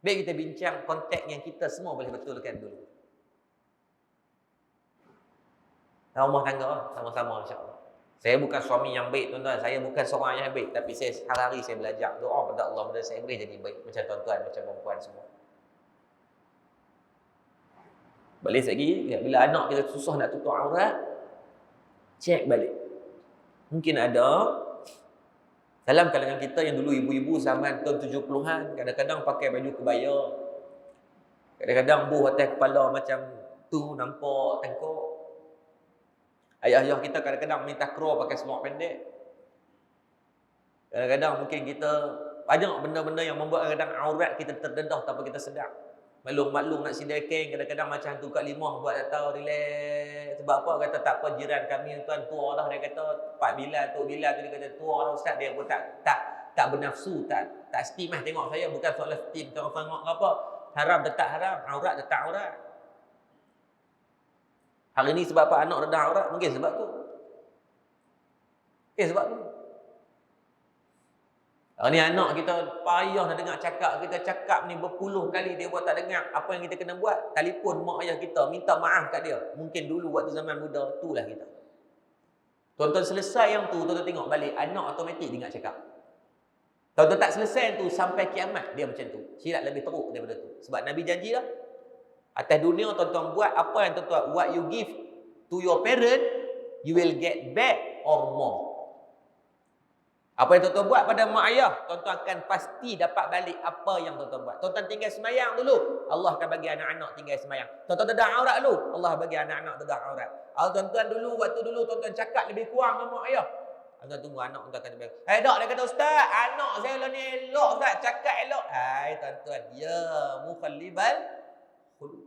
Baik kita bincang konteks yang kita semua boleh betulkan dulu. Rumah tangga sama-sama insya-Allah. Saya bukan suami yang baik tuan-tuan, saya bukan seorang yang baik, tapi saya hari-hari saya belajar doa pada Allah mudah saya boleh jadi baik macam tuan-tuan, macam perempuan semua. Balik lagi, bila anak kita susah nak tutup aurat, cek balik. Mungkin ada dalam kalangan kita yang dulu ibu-ibu zaman tahun 70-an, kadang-kadang pakai baju kebaya. Kadang-kadang buh atas kepala macam tu nampak tengkok. Ayah-ayah kita kadang-kadang minta kro pakai semak pendek. Kadang-kadang mungkin kita banyak benda-benda yang membuat kadang-kadang aurat kita terdedah tanpa kita sedar. Maklum-maklum nak sidai kadang-kadang macam tu kat limah buat tak tahu relax. Sebab apa? Kata tak apa, jiran kami tuan tua dah, dia kata Pak Bilal, Tok Bilal tu dia kata tua dah ustaz, dia pun tak bernafsu, tak stimah tengok saya, bukan soal stim tengok apa. Haram tetap haram, aurat tetap aurat. Hari ni sebab apa anak dedah aurat? Mungkin sebab tu. Sebab tu. Ni anak kita payah nak dengar cakap, kita cakap ni berpuluh kali dia buat tak dengar. Apa yang kita kena buat? Telefon mak ayah kita, minta maaf kat dia. Mungkin dulu waktu zaman muda, itulah kita. Tuan-tuan selesai yang tu, tuan-tuan tengok balik, anak automatik dengar cakap. Tuan-tuan tak selesai tu, sampai kiamat dia macam tu. Sirat lebih teruk daripada tu. Sebab Nabi janji lah, atas dunia tuan-tuan buat apa yang tuan-tuan, what you give to your parent, you will get back or more. Apa yang tuan-tuan buat pada mak ayah, tuan-tuan akan pasti dapat balik apa yang tuan-tuan buat. Tuan-tuan tinggal semayang dulu, Allah akan bagi anak-anak tinggal semayang. Tuan-tuan dedah aurat dulu, Allah bagi anak-anak dedah aurat. Tuan-tuan dulu, waktu dulu tuan-tuan cakap lebih kurang dengan mak ayah. Tuan-tuan tunggu anak tuan akan cakap, dok, dia kata ustaz, anak saya lah ni elok ustaz, cakap elok. Tuan-tuan, ya mukhallibal khulub.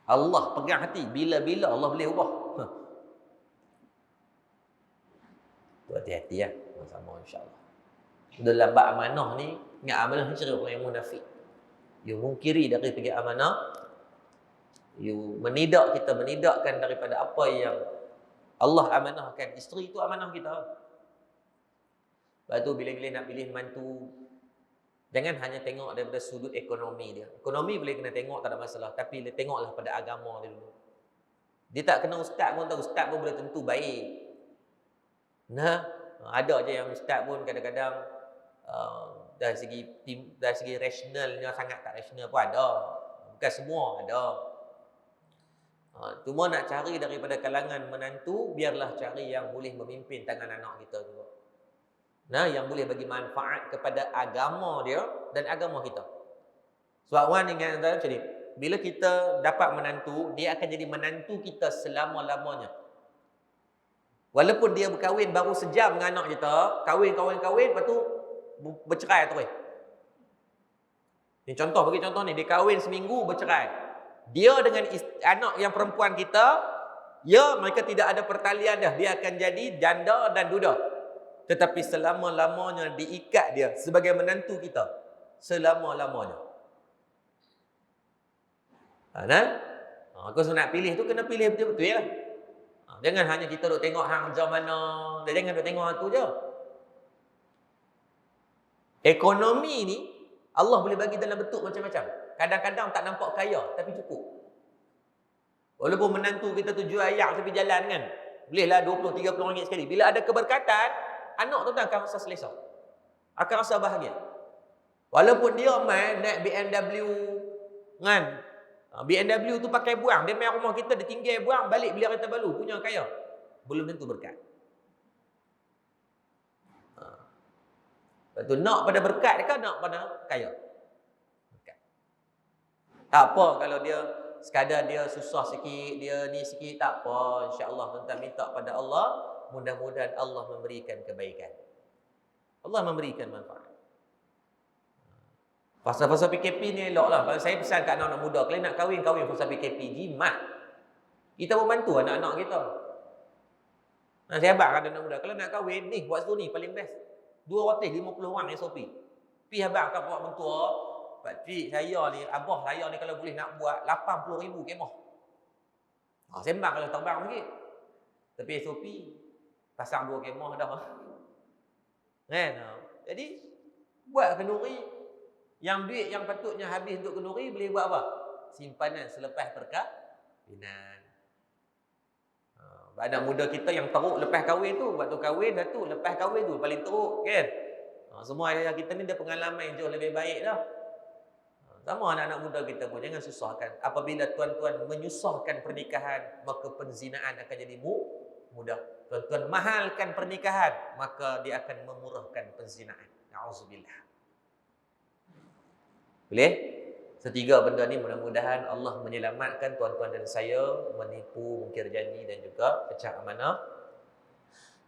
Allah pegang hati, bila-bila Allah boleh ubah. Hati-hati ya, sama insya-Allah. Dalam bab amanah ni, ingat amanah ni ciri orang yang munafik. You mungkiri dari pergi amanah, you menidakkan daripada apa yang Allah amanahkan. Isteri itu amanah kita. Lepas tu bila-bila nak pilih mantu, jangan hanya tengok daripada sudut ekonomi dia. Ekonomi boleh kena tengok, tak ada masalah, tapi tengoklah pada agama dia dulu. Dia tak kena ustaz pun tahu, ustaz pun boleh tentu baik. Nah, ada je yang ustaz pun kadang-kadang dari segi rasionalnya sangat tak rasional pun ada. Bukan semua ada. Cuma nak cari daripada kalangan menantu, biarlah cari yang boleh memimpin tangan anak kita juga. Nah, yang boleh bagi manfaat kepada agama dia dan agama kita. Sebab orang ingat macam ni, bila kita dapat menantu, dia akan jadi menantu kita selama-lamanya. Walaupun dia berkahwin baru sejam dengan anak kita, kahwin, lepas tu bercerai terus. Ni contoh, bagi contoh ni, dia kahwin seminggu bercerai. Dia dengan anak yang perempuan kita, mereka tidak ada pertalian dia akan jadi janda dan duda. Tetapi selama-lamanya diikat dia sebagai menantu kita. Selama-lamanya. Aku nak pilih tu, kena pilih betul-betul ya. Jangan hanya kita duk tengok hang jauh mana, jangan duk tengok tu je. Ekonomi ni Allah boleh bagi dalam bentuk macam-macam. Kadang-kadang tak nampak kaya tapi cukup. Walaupun menantu kita tu jual ayak tepi jalan kan, bolehlah 20-30 ringgit sekali. Bila ada keberkatan, anak tu akan rasa selesa. Akan rasa bahagia. Walaupun dia main naik BMW kan, BMW tu pakai buang, dia main rumah kita, dia tinggal buang, balik beli kereta baru, punya kaya. Belum tentu berkat. Lepas tu nak pada berkat ke nak pada kaya? Berkat. Tak apa kalau dia sekadar dia susah sikit, dia ni sikit, tak apa. InsyaAllah tuan-tuan minta pada Allah, mudah-mudahan Allah memberikan kebaikan. Allah memberikan manfaat. Pasal-pasal PKP ni elok lah. Kalau saya pesan kat anak-anak muda, kalau nak kahwin pasal PKP, jimat. Kita membantu anak-anak kita. Saya habaq kat anak muda, kalau nak kahwin, ni buat situ ni, paling best. 2 rotis, 50 orang SOP. Pergi habaq kat buat mentua, pakcik saya ni, abah saya ni kalau boleh nak buat 80,000 kemah. Sembang kalau terbang sikit. Tapi SOP, pasang 2 kemah dah. Kan? Jadi, buat kenduri. Yang duit yang patutnya habis untuk kenduri boleh buat apa? Simpanan selepas perkahwinan. Anak muda kita yang teruk lepas kahwin tu, waktu kahwin dah tu, lepas kahwin tu paling teruk kan? Semua ayah kita ni dia pengalaman yang jauh lebih baik dah. Sama anak-anak muda kita pun, jangan susahkan. Apabila tuan-tuan menyusahkan pernikahan, maka penzinaan akan jadi mudah. Tuan-tuan mahalkan pernikahan, maka dia akan memurahkan penzinaan. Na'udzubillah. Boleh? Setiga benda ni mudah-mudahan Allah menyelamatkan tuan-tuan dan saya menipu, mungkir janji dan juga pecah amanah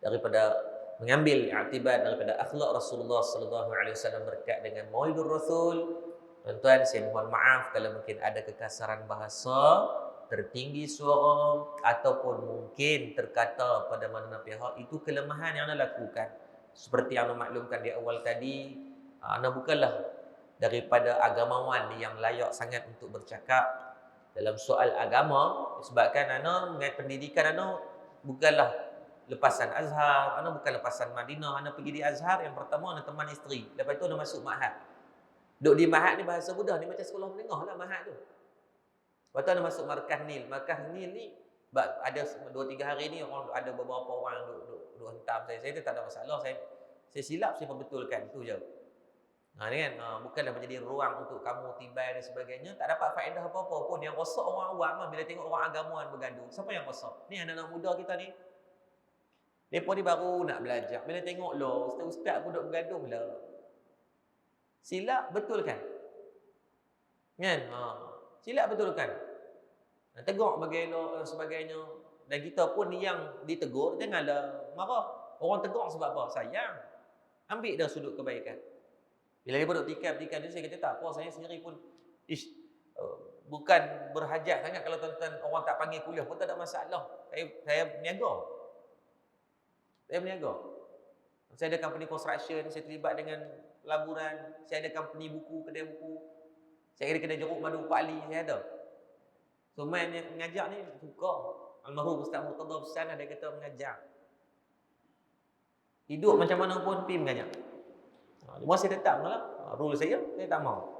daripada mengambil i'tibar daripada akhlak Rasulullah sallallahu alaihi wasallam berkait dengan Maulidur Rasul. Tuan-tuan, saya mohon maaf kalau mungkin ada kekasaran bahasa, tertinggi suara ataupun mungkin terkata pada mana-mana pihak, itu kelemahan yang anda lakukan. Seperti yang anda maklumkan di awal tadi, anda bukanlah daripada agamawan yang layak sangat untuk bercakap dalam soal agama, sebabkan anda mengenai pendidikan anda bukanlah lepasan Azhar, anda bukan lepasan Madinah, anda pergi di Azhar, yang pertama anda teman isteri, lepas tu anda masuk Ma'had. Duduk di Ma'had ni bahasa mudah, ni macam sekolah menengah lah Ma'had tu. Lepas tu anda masuk Markaz Nil. Markaz Nil ni ada 2-3 hari ni orang ada beberapa orang duk hentam saya. Saya tu tak ada masalah. Saya silap, saya perbetulkan, tu je. Ni kan, bukanlah menjadi ruang untuk kamu tibai dan sebagainya. Tak dapat faedah apa-apa pun. Yang rosak orang awam lah bila tengok orang agamaan bergaduh. Siapa yang rosak? Ni anak-anak muda kita ni. Mereka ni baru nak belajar. Bila tengok lo, ustaz-ustaz pun duk bergaduh lah. Silap betulkan. Kan? Silap betulkan. Tegur bagi elok dan sebagainya. Dan kita pun yang ditegur, janganlah marah. Orang tegur sebab apa? Sayang. Ambil dah sudut kebaikan. Bila dia duduk tikam ni, saya kata tak apa, saya sendiri pun bukan berhajat sangat kalau tuan-tuan orang tak panggil kuliah pun tak ada masalah. Saya berniaga. Saya ada company construction, saya terlibat dengan laburan, saya ada company buku, kedai buku. Saya ada kedai jeruk madu Pak Ali, saya ada. So main mengajar ni suka. Almarhum Ustaz Murtada Husain ada kata mengajar. Hidup macam mana pun pergi mengajar. Cuma saya tetap lah. Rule saya tak mau.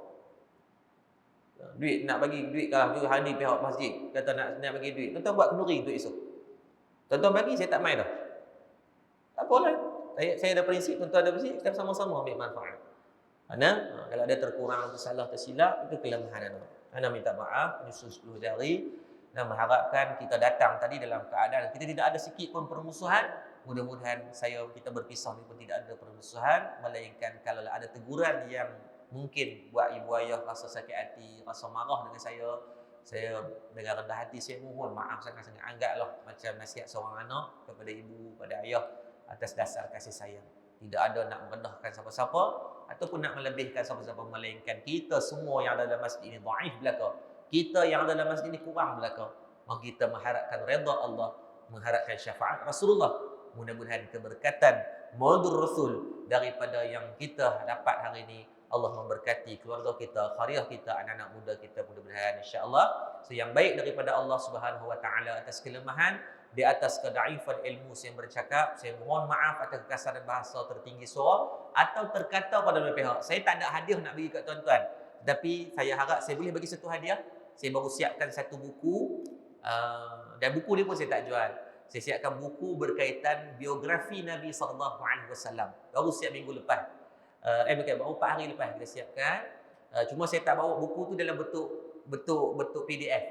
Duit nak bagi duit kalau hari ni pihak masjid kata nak bagi duit. Tuan-tuan buat kenduri untuk esok. Tuan-tuan bagi, saya tak main dah. Tak apalah. Saya ada prinsip, tuan-tuan ada prinsip, kita sama-sama ambil manfaat. Kalau ada terkurang, tersalah, tersilap, itu kelemahan anda. Anda minta maaf, menyusul 10 jari dan mengharapkan kita datang tadi dalam keadaan kita tidak ada sikit pun permusuhan. Mudah-mudahan kita berpisah ni pun tidak ada permusuhan, melainkan kalau ada teguran yang mungkin buat ibu ayah rasa sakit hati, rasa marah dengan saya dengan rendah hati saya mohon maaf sangat-sangat. Anggaplah macam nasihat seorang anak kepada ibu, pada ayah atas dasar kasih sayang. Tidak ada nak merendahkan siapa-siapa ataupun nak melebihkan siapa-siapa, melainkan kita semua yang ada dalam masjid ini dhaif belaka. Kita yang ada dalam masjid ini kurang belaka. Maka kita mengharapkan redha Allah, mengharapkan syafaat Rasulullah. Mudah-mudahan keberkatan Maulidur Rasul daripada yang kita dapat hari ini, Allah memberkati keluarga kita, qaryah kita, anak-anak muda kita, mudah-mudahan insya-Allah. So yang baik daripada Allah Subhanahu wa taala atas kelemahan, di atas kedaifan ilmu saya bercakap, saya mohon maaf atas kekasaran bahasa, tertinggi suara atau terkata pada beberapa pihak. Saya tak ada hadiah nak bagi kat tuan-tuan. Tapi saya harap saya boleh bagi satu hadiah. Saya baru siapkan satu buku dan buku ni pun saya tak jual. Saya siapkan buku berkaitan biografi Nabi sallallahu alaihi wasallam. Baru siap minggu lepas. Baru 4 hari lepas kita siapkan. Cuma saya tak bawa buku tu dalam bentuk PDF.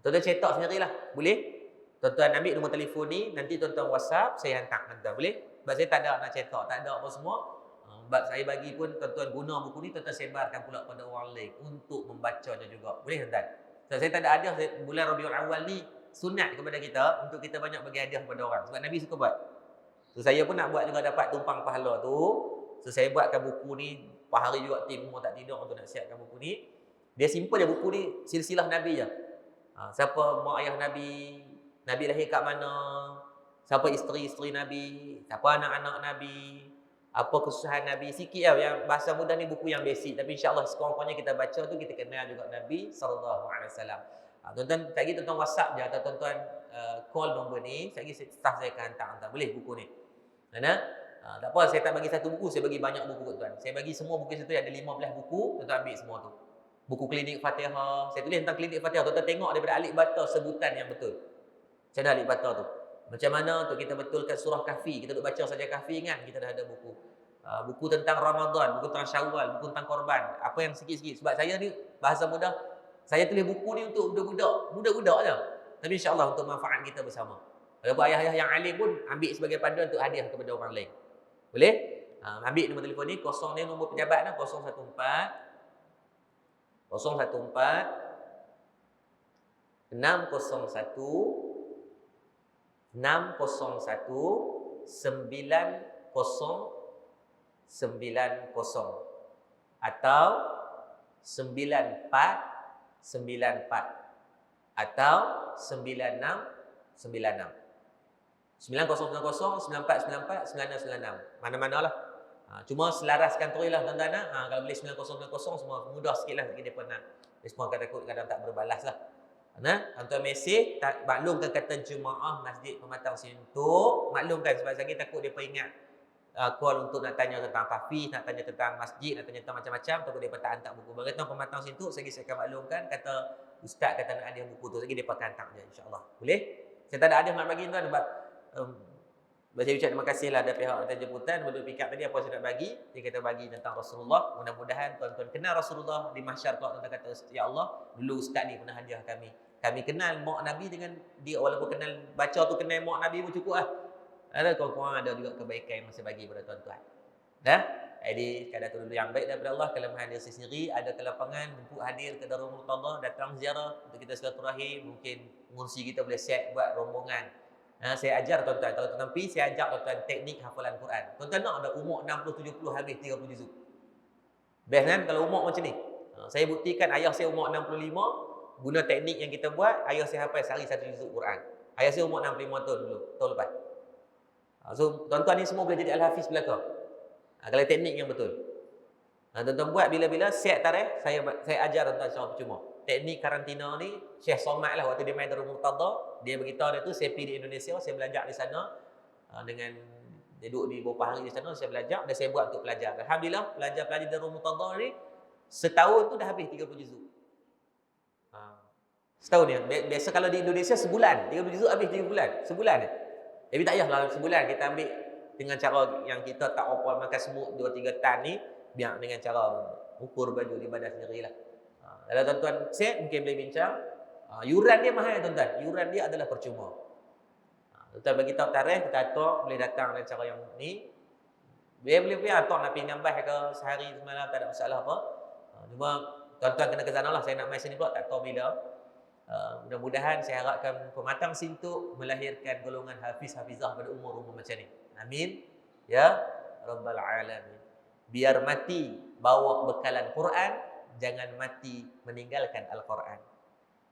Tuan-tuan cetak sendirilah. Boleh? Tuan-tuan ambil nombor telefon ni, nanti tuan-tuan WhatsApp, saya hantar. Boleh? Sebab saya tak ada nak cetak, tak ada apa semua. Sebab saya bagi pun tuan-tuan guna buku ni, tuan-tuan sebarkan pula pada orang lain untuk membacanya juga. Boleh tuan-tuan? So, saya tak ada hadiah bulan Rabiul Awal ni, sunat kepada kita untuk kita banyak bagi hadiah kepada orang. Sebab Nabi suka buat. So, saya pun nak buat juga dapat tumpang pahala tu. So, saya buatkan buku ni, hari juga tim semua tak tidur untuk nak siapkan buku ni. Dia simple je buku ni, silsilah Nabi je. Siapa mak ayah Nabi, Nabi lahir kat mana, siapa isteri-isteri Nabi, siapa anak-anak Nabi, apa kesusahan Nabi, sikit lah. Yang bahasa mudah ni buku yang basic, tapi insya-Allah sekurang-kurangnya kita baca tu kita kenal juga Nabi sallallahu alaihi wasallam. Tuan-tuan, sekali lagi tuan-tuan WhatsApp je atau tuan-tuan call nombor ni, sekali lagi staff saya akan hantar boleh buku ni. Tak apa, saya tak bagi satu buku, saya bagi banyak buku tuan. Saya bagi semua buku satu ada 15 buku, tuan-tuan ambil semua tu. Buku klinik Fatihah, saya tulis tentang klinik Fatihah, tuan-tuan tengok daripada alif bata sebutan yang betul. Saya dah alif bata tu. Macam mana untuk kita betulkan surah Kahfi, kita duk baca saja Kahfi kan, kita dah ada buku. Buku tentang Ramadan, buku tentang Syawal, buku tentang korban. Apa yang sikit-sikit. Sebab saya ni bahasa mudah, saya tulis buku ni untuk budak-budak je. Tapi insya-Allah untuk manfaat kita bersama. Kalau ayah-ayah yang alim pun ambil sebagai panduan untuk hadiah kepada orang lain. Boleh? Ambil nombor telefon ni, kosong ni nombor pejabat dah, 014 601 999. atau 9494 atau 9696. 9090 9494 9696. Mana-manalah. Cuma selaraskan terus lah tuan-tuan. Kalau boleh 9090 semua mudah sikitlah bagi depa nak. Respon takut kadang tak berbalas lah. Tuan-tuan mesej maklumkan kata jemaah Masjid Pematang Sintuk, maklumkan sebab lagi takut depa ingat call untuk nak tanya tentang tahfiz, nak tanya tentang masjid, nak tanya tentang macam-macam, takut depa tak hantar buku. Bagi tuan Pematang Sintuk, saya akan maklumkan kata ustaz kata nak hadiah buku tu, lagi depa akan hantar je insya-Allah. Boleh? Saya tak ada hadiah nak bagi tuan sebab saya ucap terima kasihlah ada pihak hotel jemputan untuk pick up tadi apa saya nak bagi. Dia kata bagi tentang Rasulullah. Mudah-mudahan tuan-tuan kenal Rasulullah di mahsyar kelak, tuan-tuan kata ya Allah, dulu ustaz ni pernah hadiah kami. Kami kenal mak Nabi dengan dia, walaupun kenal baca tu kenal mak Nabi pun cukup lah. Ada kurang ada juga kebaikan yang saya bagi kepada tuan-tuan. Dah? Jadi kadang tu dulu yang baik daripada Allah, kelemahan dia sendiri, ada kelapangan untuk hadir ke Darul Murtadah, datang ziarah untuk kita silaturahim, mungkin mengursi kita boleh set buat rombongan. Saya ajar tuan-tuan, kalau tuan-tuan pergi, saya ajar tuan-tuan teknik hafalan Quran. Tuan-tuan nak ada umur 60-70 habis 30 juzuk. Best kan kalau umur macam ni? Saya buktikan ayah saya umur 65, guna teknik yang kita buat, ayah saya hafal sehari 1 juzuk Quran. Ayah saya umur 65 tahun dulu, tahun lepas. So tuan-tuan ni semua boleh jadi al-hafiz belaka. Kalau teknik yang betul. Tuan-tuan buat bila-bila set tarikh, saya ajar tuan-tuan secara percuma. Teknik karantina ni Syekh Somad lah waktu dia main Darul Murtadah, dia beritahu dia tu saya pergi di Indonesia, saya belajar di sana dengan dia duduk di beberapa hari di sana, saya belajar dan saya buat untuk pelajar. Alhamdulillah pelajar-pelajar Darul Murtadah ni setahun tu dah habis 30 juzuk. Setahun ni. Biasa kalau di Indonesia sebulan 30 juzuk habis 3 bulan. Sebulan ni. Tapi tak payahlah sebulan kita ambil dengan cara yang kita tak apa makan semut 2-3 tan ni, biar dengan cara ukur baju di badan sendirilah. Kalau tuan-tuan set mungkin boleh bincang. Yuran dia mahal tuan-tuan. Yuran dia adalah percuma. Tuan-tuan bagi tahu tarikh, kita atok boleh datang dengan cara yang ni. Boleh atok nak pergi nambah ke sehari semalam tak ada masalah apa. Cuma tuan-tuan kena ke sana lah. Saya nak main sini pula tak tahu bila. Mudah-mudahan saya harapkan Pematang Sintuk melahirkan golongan hafiz-hafizah pada umur-umur macam ni. Amin. Ya Rabbal Alamin. Biar mati bawa bekalan Quran, jangan mati meninggalkan Al-Quran.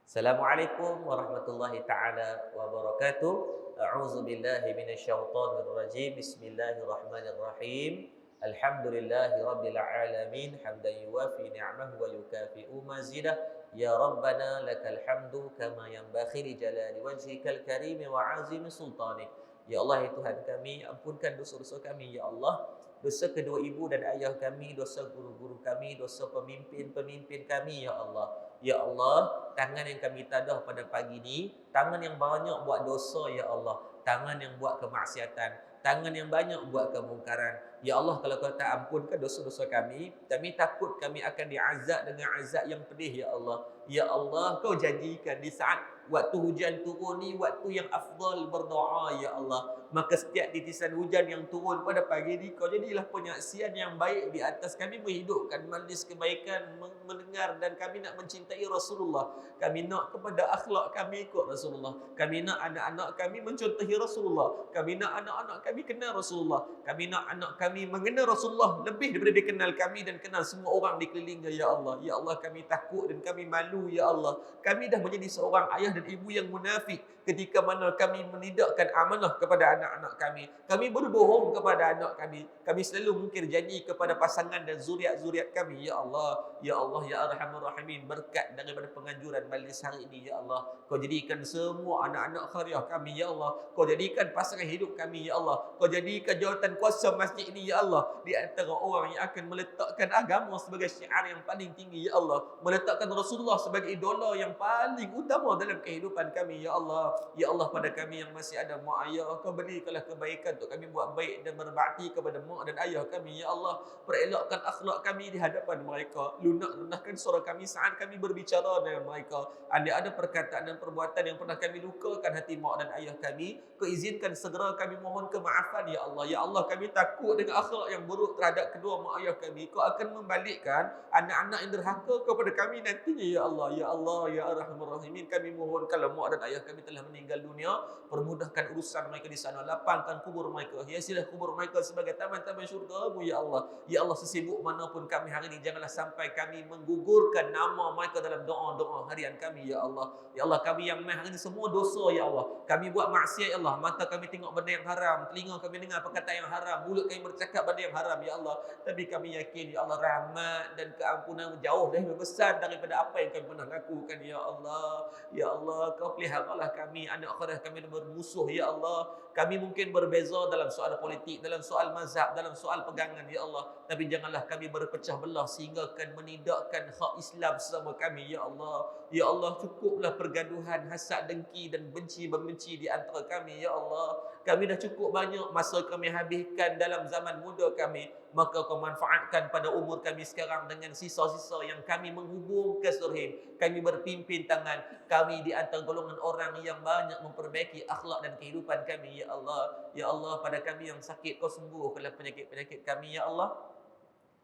Assalamualaikum warahmatullahi ta'ala wabarakatuh. A'udzu billahi minasyaitonir rajim. Bismillahirrahmanirrahim. Alhamdulillahi rabbil alamin, hamdan yuwafi ni'amahu wa yukafi'u mazidah. Ya Rabbana lakal hamdu kama yanbaghi li jalali wajhikal karim wa 'azimi sultanik. Ya Allah, ya Tuhan kami, ampunkan dosa-dosa kami ya Allah. Dosa kedua ibu dan ayah kami, dosa guru-guru kami, dosa pemimpin-pemimpin kami ya Allah. Ya Allah, tangan yang kami tadah pada pagi ini, tangan yang banyak buat dosa ya Allah, tangan yang buat kemaksiatan, tangan yang banyak buat kemungkaran. Ya Allah, kalau Kau tak ampunkan dosa-dosa kami takut kami akan diazab dengan azab yang pedih ya Allah. Ya Allah, Kau janjikan di saat waktu hujan turun ni waktu yang afdal berdoa ya Allah. Maka setiap titisan hujan yang turun pada pagi ni, Kau jadilah penyaksian yang baik di atas kami, menghidupkan majlis kebaikan, mendengar, dan kami nak mencintai Rasulullah. Kami nak kepada akhlak kami ikut Rasulullah. Kami nak anak-anak kami mencontohi Rasulullah. Kami nak anak-anak kami kenal Rasulullah. Kami nak anak kami mengenal Rasulullah lebih daripada dia kenal kami dan kenal semua orang di kelilingnya ya Allah. Ya Allah, kami takut dan kami malu ya Allah. Kami dah menjadi seorang ayah dan ibu yang munafik ketika mana kami menidakkan amanah kepada anak-anak kami. Kami berbohong kepada anak kami. Kami selalu mungkir janji kepada pasangan dan zuriat-zuriat kami. Ya Allah, ya Allah, ya Arhamar Rahimin, berkat daripada penganjuran majlis hari ini ya Allah. Kau jadikan semua anak-anak khairiyah kami ya Allah. Kau jadikan pasangan hidup kami ya Allah. Kau jadikan jawatan kuasa masjid ini ya Allah di antara orang yang akan meletakkan agama sebagai syiar yang paling tinggi ya Allah. Meletakkan Rasulullah sebagai idola yang paling utama dalam kehidupan kami ya Allah. Ya Allah, pada kami yang masih ada mak ayah, Kau berikanlah kebaikan untuk kami buat baik dan berbakti kepada mak dan ayah kami ya Allah. Perelokkan akhlak kami di hadapan mereka. Lunakkan suara kami saat kami berbicara dengan mereka. Ada perkataan dan perbuatan yang pernah kami lukakan hati mak dan ayah kami, Kau izinkan segera kami mohon ke kemaafan ya Allah. Ya Allah, kami takut dengan akhlak yang buruk terhadap kedua mak ayah kami. Kau akan membalikkan anak-anak yang derhaka kepada kami nantinya ya Allah. Ya Allah, ya Arhamar Rahimin, kami mohon kalau mak dan ayah kami telah meninggal dunia, permudahkan urusan mereka di sana, lapangkan kubur mereka, hiasilah kubur mereka sebagai taman-taman syurga-Mu ya Allah. Ya Allah, sesibuk manapun kami hari ini, janganlah sampai kami menggugurkan nama mereka dalam doa-doa harian kami ya Allah. Ya Allah, kami yang hari ini semua dosa ya Allah. Kami buat maksiat ya Allah. Mata kami tengok benda yang haram, telinga kami dengar perkataan yang haram, mulut kami bercakap benda yang haram ya Allah. Tapi kami yakin ya Allah, rahmat dan keampunan jauh lebih besar daripada apa yang kami pernah lakukan ya Allah. Ya Allah, Kau peliharalah kami, anak khairah kami bermusuh ya Allah. Kami mungkin berbeza dalam soal politik, dalam soal mazhab, dalam soal pegangan ya Allah. Tapi janganlah kami berpecah belah sehingga akan menidakkan hak Islam sesama kami ya Allah. Ya Allah, cukuplah pergaduhan, hasad, dengki dan benci-membenci di antara kami ya Allah. Kami dah cukup banyak masa kami habiskan dalam zaman muda kami. Maka Kau manfaatkan pada umur kami sekarang dengan sisa-sisa yang kami menghubung ke surhim. Kami berpimpin tangan. Kami di antara golongan orang yang banyak memperbaiki akhlak dan kehidupan kami ya Allah. Ya Allah, pada kami yang sakit Kau sembuhkanlah penyakit-penyakit kami ya Allah.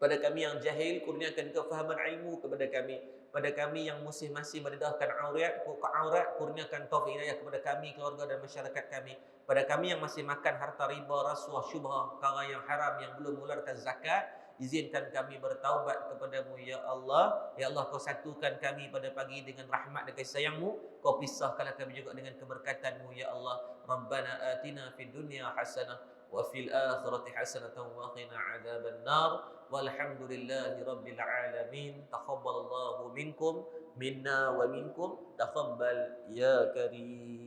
Pada kami yang jahil, kurniakan kefahaman ilmu kepada kami. Pada kami yang masih mendedahkan aurat, kurniakan taufik hidayah kepada kami, keluarga dan masyarakat kami. Pada kami yang masih makan harta riba, rasuah, syubhah, perkara yang haram, yang belum mengeluarkan zakat, izinkan kami bertaubat kepadamu ya Allah. Ya Allah, Kau satukan kami pada pagi dengan rahmat dan kasih sayang-Mu. Kau pisahkanlah kami juga dengan keberkatan-Mu ya Allah. Rabbana atina fid dunya hasanah wa fil akhirati hasanatan wa qina adzaban nar. Walhamdulillahi rabbil alamin. Taqabbalallahu minkum minna wa minkum. Taqabbal ya karim.